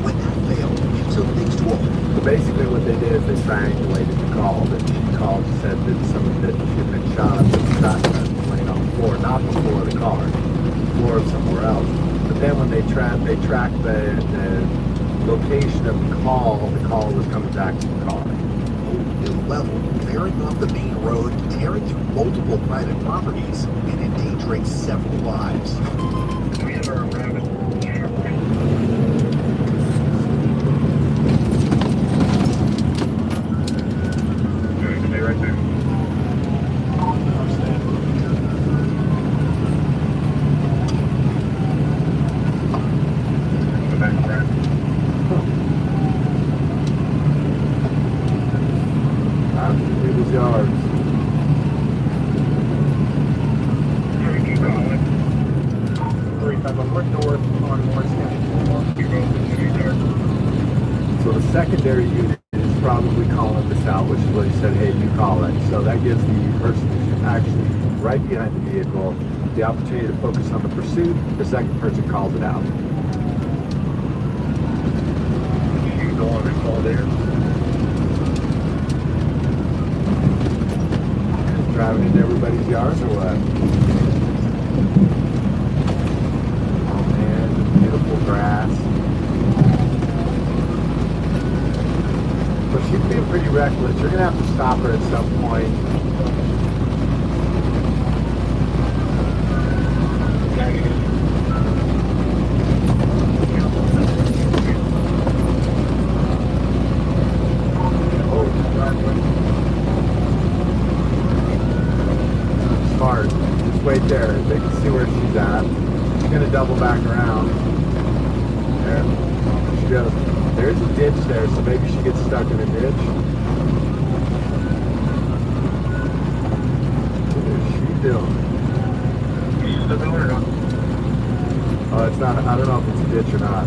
[SPEAKER 12] When that failed, it took things to a
[SPEAKER 23] So basically what they did is they triangulated the call. That she called, said that that she had been shot up with a shotgun laying on the floor, not the floor of the car, the floor of somewhere else. But then when they tracked the location of the call was coming back to the car.
[SPEAKER 12] new level, veering off the main road, tearing through multiple private properties, and endangering several lives.
[SPEAKER 6] Stay right there.
[SPEAKER 23] People's yards. So the secondary unit is probably calling this out, which is what he said, hey, you call it. So that gives the person who's actually right behind the vehicle the opportunity to focus on the pursuit. The second person calls it out.
[SPEAKER 6] You go on and call there.
[SPEAKER 23] Driving in everybody's yards or what? Oh man, beautiful grass. But she's being pretty reckless. You're gonna have to stop her at some point. Smart. Just wait there. They can see where she's at. She's gonna double back around. There. She goes. There's a ditch there, so maybe she gets stuck in a ditch. What is she doing? Oh, it's not. I don't know if it's a ditch or not.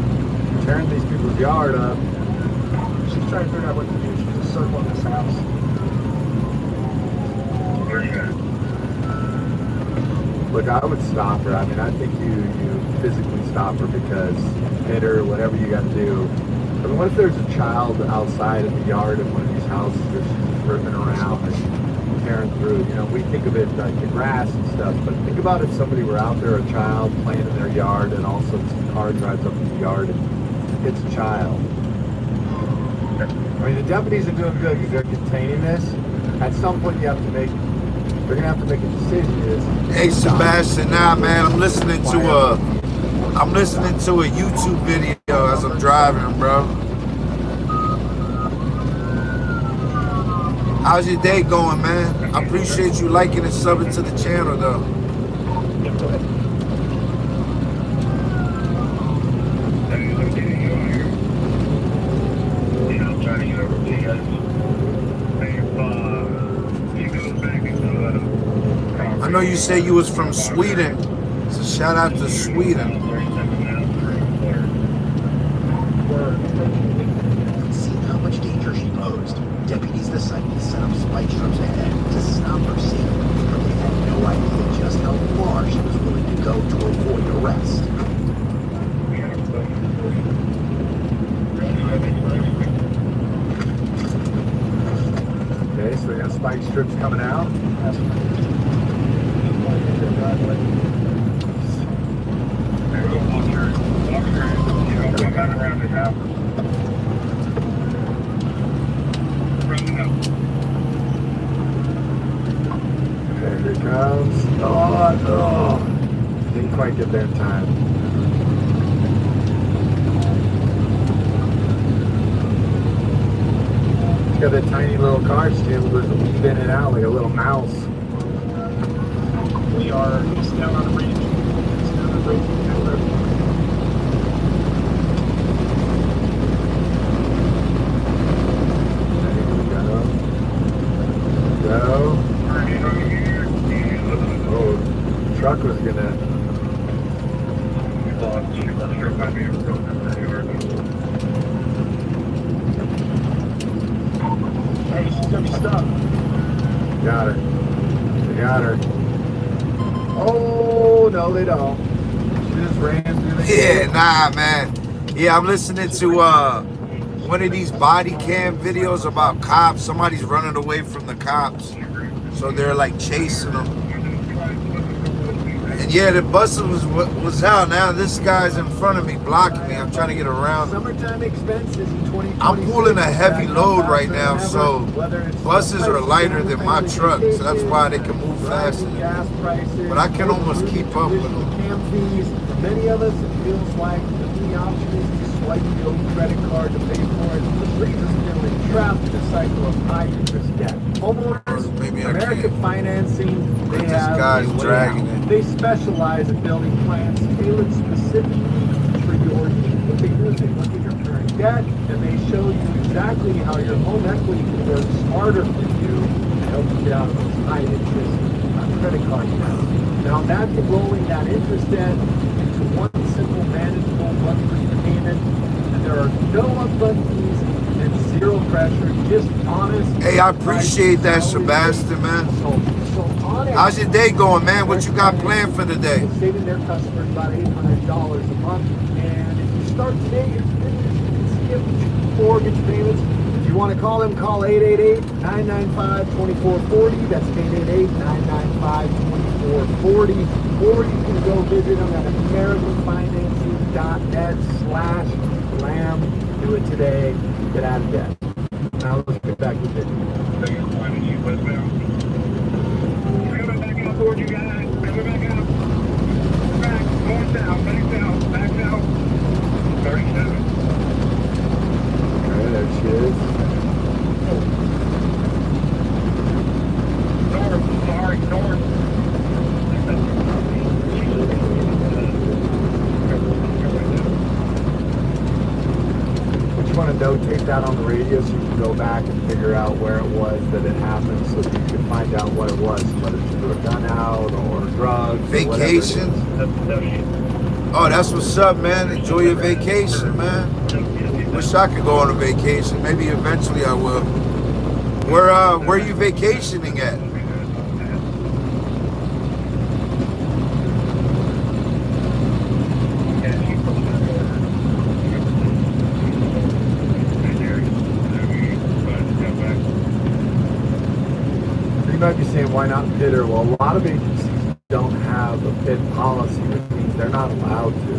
[SPEAKER 23] Tearing these people's yard up.
[SPEAKER 1] She's trying to figure out what to do. She's just circling this house.
[SPEAKER 6] Where you at?
[SPEAKER 23] Look, I would stop her. I mean, I think you physically stop her because hit her, whatever you got to do. I mean, what if there's a child outside in the yard of one of these houses that she's just ripping around and tearing through? You know, we think of it like the grass and stuff, but think about if somebody were out there, a child playing in their yard, and all of a sudden some car drives up in the yard and hits a child. I mean, the deputies are doing good because they're containing this. At some point, you have to make. They're gonna have to make a decision.
[SPEAKER 5] Hey Sebastian, nah man, I'm listening to a YouTube video as I'm driving, bro. How's your day going, man? I appreciate you liking and subbing to the channel, though.
[SPEAKER 6] I'm trying to get over to you guys.
[SPEAKER 5] I know you say you was from Sweden, so shout out to Sweden.
[SPEAKER 12] Seeing how much danger she posed, deputies decided to set up spike strips ahead to stop her scene, but they had no idea just how far she was willing to go to avoid arrest.
[SPEAKER 23] Okay, so we got spike strips coming out. Here it comes. Oh. Didn't quite get there in time. She's got that tiny little car. She's able to weave in and out like a little mouse.
[SPEAKER 1] We are east down on the bridge. East down on the bridge.
[SPEAKER 23] Go. Oh, truck was gonna.
[SPEAKER 1] Hey, she's gonna be stuck.
[SPEAKER 23] Got her. They got her. Oh no, they don't. She just ran through the.
[SPEAKER 5] Yeah, nah, man. Yeah, I'm listening to one of these body cam videos about cops. Somebody's running away from the cops, so they're like chasing them. And yeah, the bus was out. Now this guy's in front of me, blocking me. I'm trying to get around him.
[SPEAKER 23] Summertime expenses in 2026.
[SPEAKER 5] I'm pulling a heavy load right now, so buses are lighter than my truck, so that's why they can move faster. But I can almost keep up with them.
[SPEAKER 23] Cam fees. For many of us, it feels like the only option is to swipe the old credit card to pay for it, which leaves us feeling trapped in a cycle of high interest debt. Homeowners, American Financing, they have a way out. They specialize in building plans tailored specifically for your needs. What they do is they look at your current debt and they show you exactly how your home equity can work smarter for you to help you get out of those high interest credit card debts. Now imagine rolling that interest debt into one simple manageable monthly payment, and there are no upfront fees and zero pressure, just honest.
[SPEAKER 5] Hey, I appreciate that, Sebastian, man. How's your day going, man? What you got planned for the day?
[SPEAKER 23] Saving their customers about $800 a month, and if you start today, you can skip mortgage payments. If you want to call them, call 888-995-2440. That's 888-995-2440. Or you can go visit them at AmericanFinancing.net/lamb. Do it today. Get out of debt. Now let's get back to business.
[SPEAKER 6] Coming back out towards you guys. Coming back out. Back. Going south. Back south. Back south. 37.
[SPEAKER 23] Alright, there she is.
[SPEAKER 6] North. Sorry, north.
[SPEAKER 23] But you want to notate that on the radio so you can go back and figure out where it was that it happened, so that you can find out what it was, whether it's through a gun out or drugs.
[SPEAKER 5] Vacation. Oh, that's what's up, man. Enjoy your vacation, man. Wish I could go on a vacation. Maybe eventually I will. Where are you vacationing at?
[SPEAKER 23] You might be saying, why not PITter? Well, a lot of agencies don't have a PIT policy, which means they're not allowed to.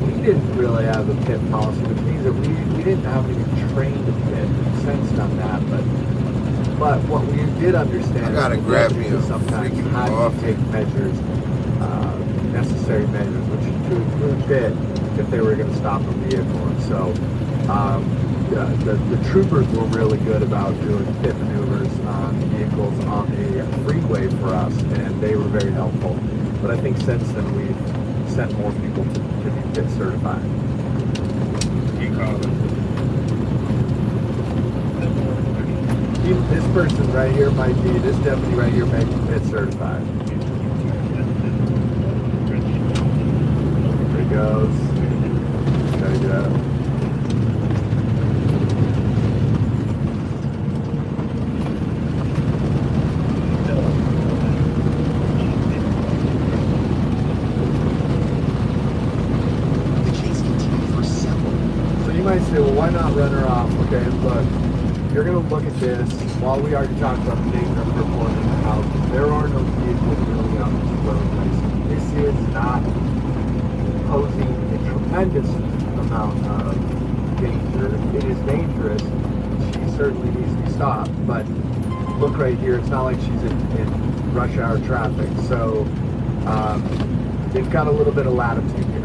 [SPEAKER 23] We didn't really have a PIT policy, which means that we didn't have any trained to PIT. We've since done that, but what we did understand
[SPEAKER 5] I gotta grab me a
[SPEAKER 23] sometimes how to take measures, necessary measures, which include PIT if they were going to stop a vehicle. And so the troopers were really good about doing PIT maneuvers on vehicles on the freeway for us, and they were very helpful. But I think since then we've sent more people to be PIT certified. This person right here might be, this deputy right here might be PIT certified. There he goes. There you go. Might say, well, why not run her off? Okay, look, you're going to look at this while we already talked about the danger of performing in the house. There are no vehicles really out this road. This is not posing a tremendous amount of danger. It is dangerous. She certainly needs to be stopped. But look right here, it's not like she's in rush hour traffic. So they've got a little bit of latitude here.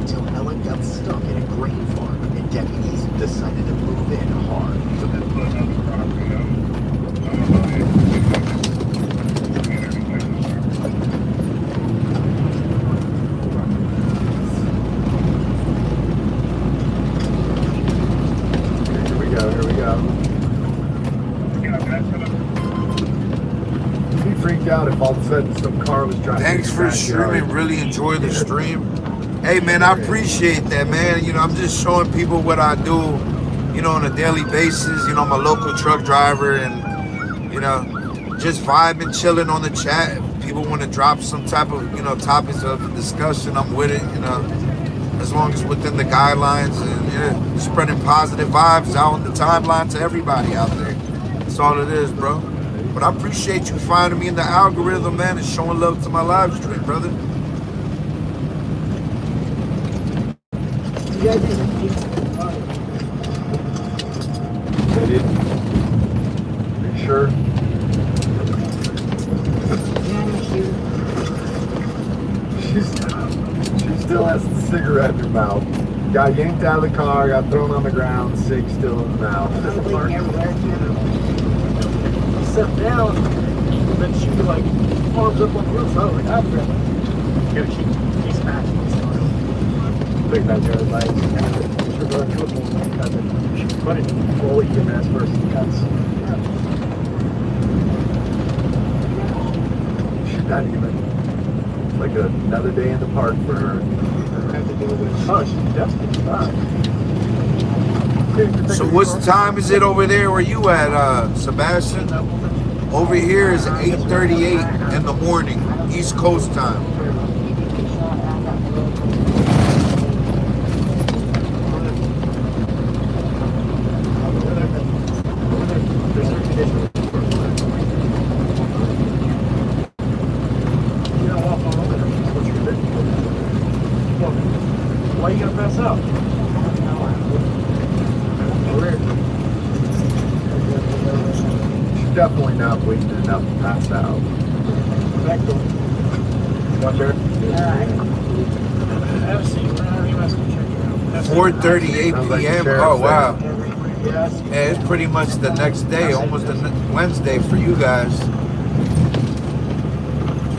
[SPEAKER 12] Until Ellen got stuck in a grain farm and deputies decided to move in hard.
[SPEAKER 23] Here we go. Be freaked out if all of a sudden some car was driving.
[SPEAKER 5] Thanks for streaming. Really enjoy the stream. Hey, man, I appreciate that, man. You know, I'm just showing people what I do, you know, on a daily basis. You know, I'm a local truck driver and, you know, just vibing, chilling on the chat. People want to drop some type of, you know, topics of discussion. I'm with it, you know. as long as within the guidelines and yeah, spreading positive vibes out on the timeline to everybody out there. That's all it is, bro. But I appreciate you finding me in the algorithm, man, and showing love to my live stream, brother.
[SPEAKER 23] Ready? Are you sure? She still has the cigarette in her mouth. Got yanked out of the car, got thrown on the ground, cig still in the mouth.
[SPEAKER 15] Sat down, and then she like arms up on the roof. I was like, I'm ready. Yeah, she smashed me. Big bad yard lights. She's going to cooking. She's running full EMS versus cuts.
[SPEAKER 23] She's not even. It's like another day in the park for her.
[SPEAKER 15] Oh, she's definitely fine.
[SPEAKER 5] So what time is it over there where you at, Sebastian? Over here is 8:38 in the morning, East Coast time.
[SPEAKER 15] Why you gonna pass out?
[SPEAKER 23] She's definitely not bleeding enough to pass out.
[SPEAKER 15] Watch her.
[SPEAKER 5] 4:38 p.m. Oh wow. Yeah, it's pretty much the next day, almost the Wednesday for you guys.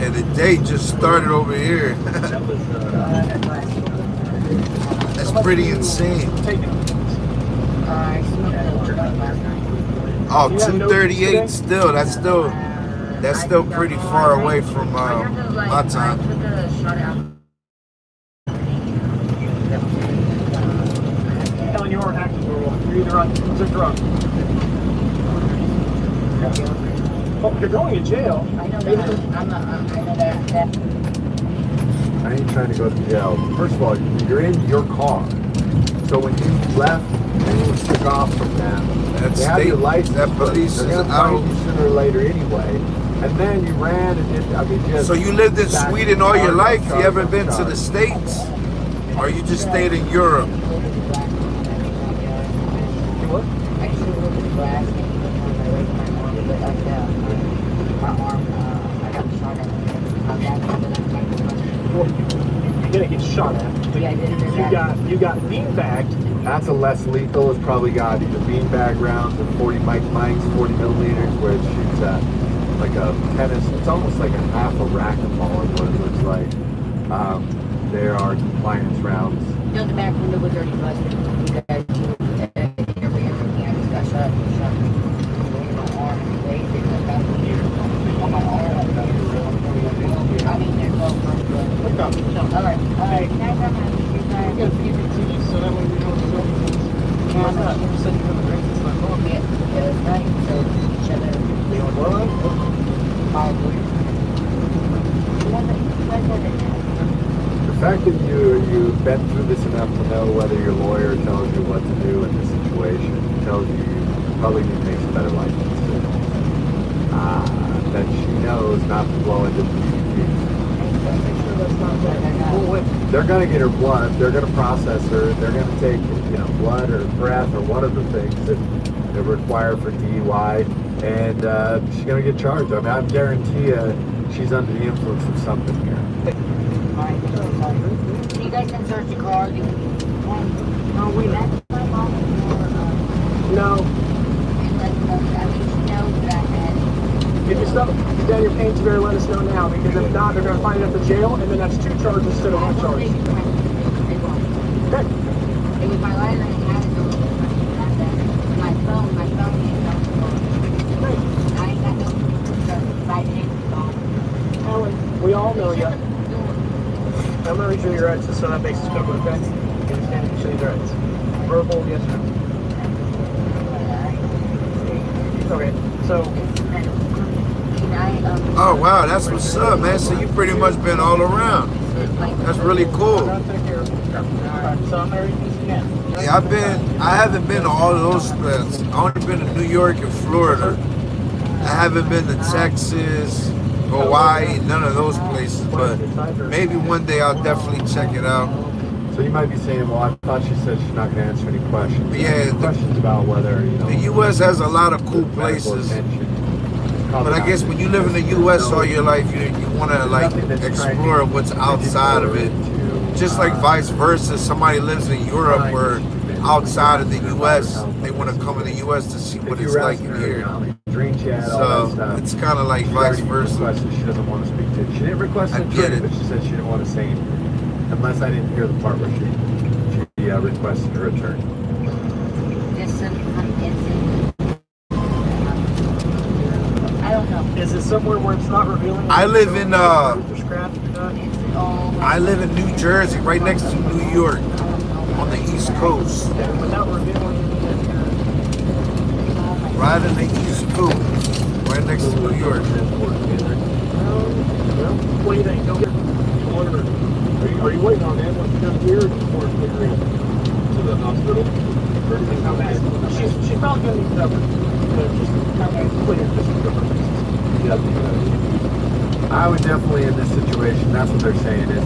[SPEAKER 5] And the day just started over here. That's pretty insane. Oh, 2:38 still. That's still pretty far away from my time.
[SPEAKER 15] Telling you weren't acting normal. You're either on or drunk. Oh, you're going to jail.
[SPEAKER 13] I know that. I'm not. I know that.
[SPEAKER 23] I ain't trying to go to jail. First of all, you're in your car. So when you left and you took off from them,
[SPEAKER 5] that
[SPEAKER 23] they have your license.
[SPEAKER 5] That police
[SPEAKER 23] They're
[SPEAKER 5] is
[SPEAKER 23] gonna
[SPEAKER 5] out.
[SPEAKER 23] find you sooner or later anyway. And then you ran and did. I mean, just.
[SPEAKER 5] So you lived in Sweden all your life? You ever been to the States? Or you just stayed in Europe?
[SPEAKER 15] What?
[SPEAKER 13] I just looked at the glass and he looked on my leg, my arm, but my arm, I got shot at.
[SPEAKER 15] You didn't get shot at.
[SPEAKER 13] Yeah, I did.
[SPEAKER 15] You got beanbagged.
[SPEAKER 23] That's a less lethal. It's probably got either beanbag rounds or 40 mics, 40 millimeters, where it shoots at like a tennis. It's almost like a half a racquetball is what it looks like. There are compliance rounds.
[SPEAKER 13] You know, the back window was already busted. You guys, everything. I just got shot. My arm and leg. On my arm. I mean, they're both broken. Alright. Can I have my shoes back?
[SPEAKER 15] You gotta keep it to you so that way we know what's up. What's that? You said you're gonna drink this like home.
[SPEAKER 13] Yeah, it's nice. So each other.
[SPEAKER 15] You want blood?
[SPEAKER 13] Probably.
[SPEAKER 23] The fact that you've been through this enough to know whether your lawyer tells you what to do in this situation, tells you probably need to make some better life decisions. That she knows not to blow into the PvP. They're going to get her blood, they're going to process her, they're going to take blood or breath or one of the things that they require for DUI, and she's going to get charged. I mean, I guarantee you she's under the influence of something here.
[SPEAKER 13] So you guys can search the car.
[SPEAKER 15] No, we
[SPEAKER 13] met my mom before.
[SPEAKER 15] No.
[SPEAKER 13] I mean, she knows that I had.
[SPEAKER 15] If you stop down your pain severe, let us know now, because if not, they're going to find it at the jail, and then that's 2 charges instead of 1 charge. Okay.
[SPEAKER 13] It was my lighter and I had it over my phone can't come I ain't got no 5 days phone.
[SPEAKER 15] Alan, we all know you. I'm going to read you your rights, so that makes us cover, okay? You understand? You say your rights. Verbal, yes or no? Okay, so...
[SPEAKER 5] Oh wow, that's what's up, man. So you pretty much been all around. That's really cool.
[SPEAKER 15] So I'm gonna read this again.
[SPEAKER 5] Yeah, I haven't been to all of those spots. I only been to New York and Florida. I haven't been to Texas, Hawaii, none of those places, but maybe one day I'll definitely check it out.
[SPEAKER 23] So you might be saying, well, I thought she said she's not going to answer any questions.
[SPEAKER 5] But yeah,
[SPEAKER 23] questions about whether, you know,
[SPEAKER 5] the U.S. has a lot of cool places. But I guess when you live in the U.S. all your life, you want to like explore what's outside of it. Just like vice versa, somebody lives in Europe or outside of the U.S., they want to come in the U.S. to see what it's like in here. So it's kind of like vice versa.
[SPEAKER 23] She doesn't want to speak to it. She didn't request an attorney, but she said she didn't want to say anything. Unless I didn't hear the part where she requested her attorney.
[SPEAKER 13] I don't know.
[SPEAKER 15] Is it somewhere where it's not revealing?
[SPEAKER 5] I live in I live in New Jersey, right next to New York, on the East Coast.
[SPEAKER 15] Without revealing
[SPEAKER 5] Right in the East Coast, right next to New York.
[SPEAKER 15] What do you think? Go get
[SPEAKER 18] Are you waiting on ambulance to come here before clearing to the hospital?
[SPEAKER 15] She's probably going to need cover. Just clear, just cover.
[SPEAKER 23] I would definitely, in this situation, that's what they're saying, is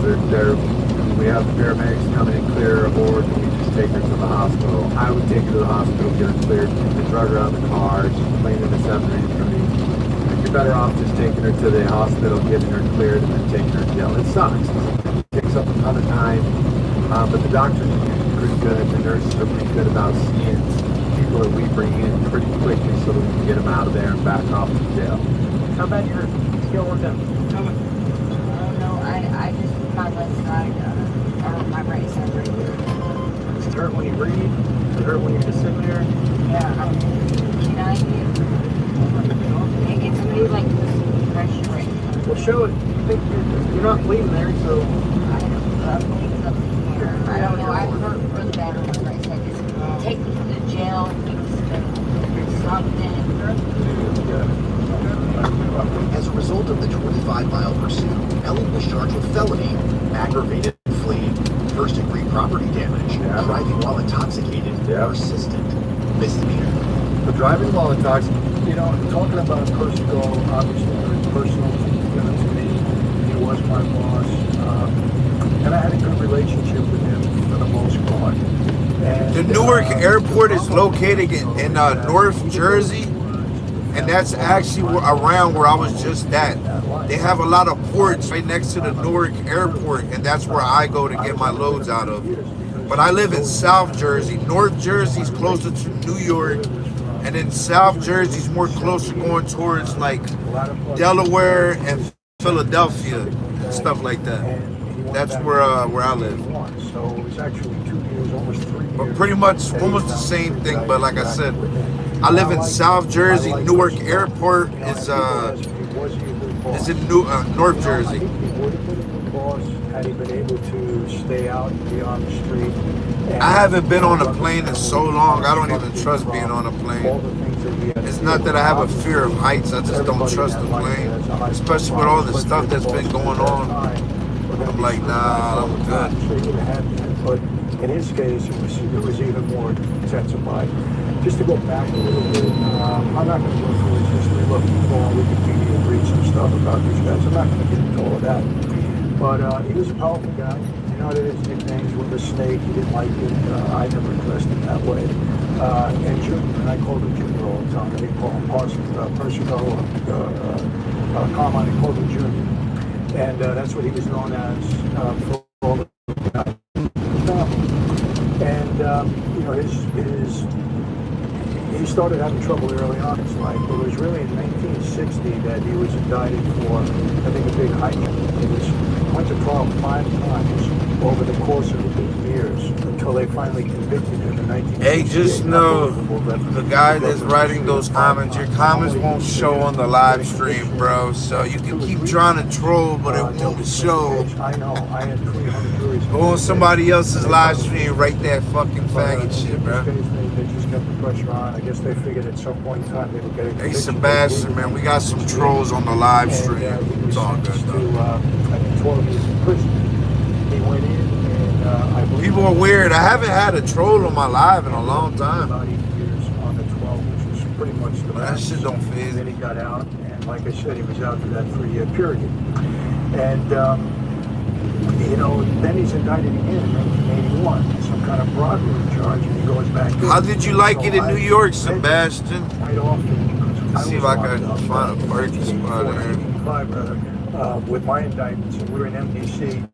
[SPEAKER 23] we have the paramedics coming and clear her, or do we just take her to the hospital? I would take her to the hospital, get her cleared, and drug her out of the car. She's complaining of 7 injuries. You're better off just taking her to the hospital, getting her cleared, and then taking her to jail. It sucks. It takes up a ton of time, but the doctors are usually pretty good. The nurses are pretty good about seeing people that we bring in pretty quickly so that we can get them out of there and back off to jail.
[SPEAKER 15] How bad you hurt? Scale 1 down. How much?
[SPEAKER 13] I don't know. I just, my left side, or my right side right here.
[SPEAKER 15] Does it hurt when you breathe? Does it hurt when you're just sitting there?
[SPEAKER 13] Yeah, can I get somebody like this pressure right now?
[SPEAKER 15] Well, show it. You think you're not bleeding there, so.
[SPEAKER 13] I don't know. I hurt really bad on my right side. Just take me to the jail, something.
[SPEAKER 12] As a result of the 25-mile pursuit, Ellen was charged with felony, aggravated fleeing, first-degree property damage, driving while intoxicated, persistent misdemeanor.
[SPEAKER 18] The driving while intoxicated, you know, talking about Percival, obviously very personal to me. He was my boss, and I had a good relationship with him for the most part. And,
[SPEAKER 5] the Newark Airport is located in North Jersey, and that's actually around where I was just at. They have a lot of ports right next to the Newark Airport, and that's where I go to get my loads out of. But I live in South Jersey. North Jersey's closer to New York, and then South Jersey's more closer going towards like Delaware and Philadelphia and stuff like that. That's where I live.
[SPEAKER 18] So it was actually 2 years, almost 3 years.
[SPEAKER 5] But pretty much almost the same thing. But like I said, I live in South Jersey. Newark Airport is in North Jersey.
[SPEAKER 18] Had he been able to stay out and be on the street.
[SPEAKER 5] I haven't been on a plane in so long. I don't even trust being on a plane. It's not that I have a fear of heights. I just don't trust the plane, especially with all the stuff that's been going on. I'm like, nah, I'm good.
[SPEAKER 18] But in his case, it was even more intensified. Just to go back a little bit, I'm not going to go through his history. Look, you can go on Wikipedia and read some stuff about these guys. I'm not going to get into all of that. But he was a powerful guy. You know, his nicknames were the Snake. He didn't like it. I never addressed him that way. And Junior, and I called him Junior all the time. They call him Percival, Carmine, they called him Junior. And that's what he was known as for all the guys. And, you know, he started having trouble early on in his life, but it was really in 1960 that he was indicted for, I think, a big hijacking. He went to trial 5 times over the course of 8 years until they finally convicted him in 1968.
[SPEAKER 5] Hey, just know the guy that's writing those comments, your comments won't show on the live stream, bro. So you can keep trying to troll, but it won't show.
[SPEAKER 18] I know. I had 300 juries.
[SPEAKER 5] Go on somebody else's live stream, write that fucking faggot shit, bro.
[SPEAKER 18] They just kept the pressure on. I guess they figured at some point in time they would get a
[SPEAKER 5] Hey, Sebastian, man, we got some trolls on the live stream. It's all good, though.
[SPEAKER 18] I think 12 years in prison. He went in and I believe
[SPEAKER 5] People are weird. I haven't had a troll on my live in a long time.
[SPEAKER 18] about 8 years on the 12, which was pretty much the
[SPEAKER 5] But that
[SPEAKER 18] max.
[SPEAKER 5] shit don't phase
[SPEAKER 18] Then
[SPEAKER 5] me.
[SPEAKER 18] he got out, and like I said, he was out for that 3-year period. And, you know, then he's indicted again in 1981, some kind of robbery charge, and he goes back in.
[SPEAKER 5] How did you like it in New York, Sebastian?
[SPEAKER 18] Quite often,
[SPEAKER 5] Let's see if I can find a parking spot in here.
[SPEAKER 18] 1985, with my indictments, and we were in MDC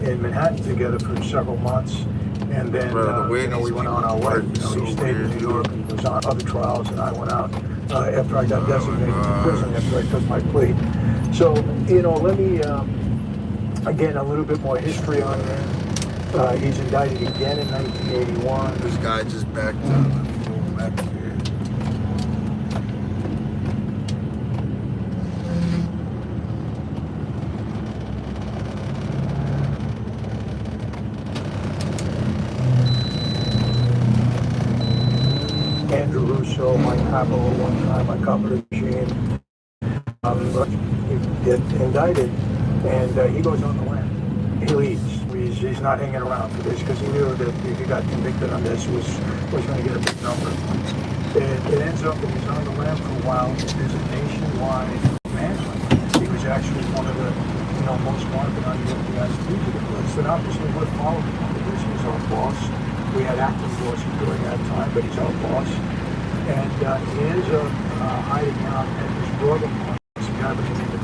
[SPEAKER 18] in Manhattan together for several months, and then you know, we went on our way. You know, he stayed in New York, he was on other trials, and I went out after I got designated to prison after I took my plea. So, you know, let me again a little bit more history on him. He's indicted again in 1981.
[SPEAKER 5] This guy just backed up. Back here.
[SPEAKER 18] Andrew Russo, Mike Capello, one time I covered a regime. He get indicted, and he goes on the lam. He leaves. He's not hanging around for this because he knew that if he got convicted on this, was going to get a big number. It ends up that he's on the lam for a while. There's a nationwide manhunt. He was actually one of the most wanted on the FBI's fugitive list, and obviously we're following him because he's our boss. We had acting bosses during that time, but he's our boss. And he ends up hiding out at his brother cabin in the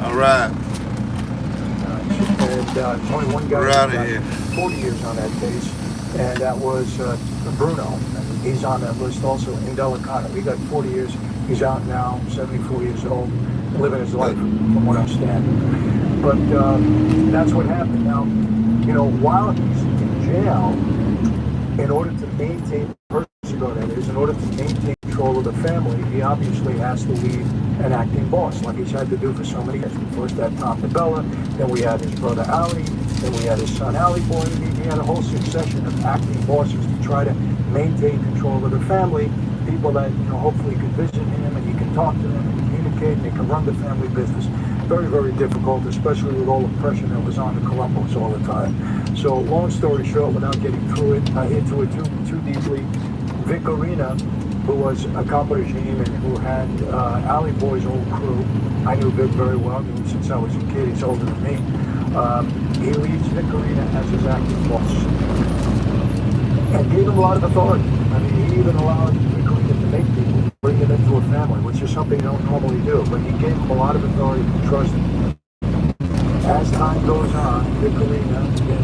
[SPEAKER 5] All right.
[SPEAKER 18] And there's only one guy
[SPEAKER 5] We're
[SPEAKER 18] who
[SPEAKER 5] outta
[SPEAKER 18] got
[SPEAKER 5] here.
[SPEAKER 18] 40 years on that case, and that was Bruno. And he's on that list also, in Delicado. He got 40 years. He's out now, 74 years old, living his life, from what I understand. But that's what happened. Now, you know, while he's in jail, in order to maintain, in order to maintain control of the family, he obviously has to lead an acting boss, like he's had to do for so many years. We first had Tom DeBella, then we had his brother Ali, then we had his son Ali Boy. He had a whole succession of acting bosses to try to maintain control of the family. People that, you know, hopefully could visit him and he can talk to them and communicate and they can run the family business. Very, very difficult, especially with all the pressure that was on the Columbus all the time. So long story short, without getting through it, into it too deeply, Vic Arena, who was a cop regime and who had Ali Boy's old crew. I knew Vic very well, knew him since I was a kid, he's older than me. He leads Vic Arena as his acting boss. And gave him a lot of authority. I mean, he even allowed Vic Arena to make people, bring them into a family, which is something you don't normally do. But he gave him a lot of authority to trust him. As time goes on, Vic Arena begins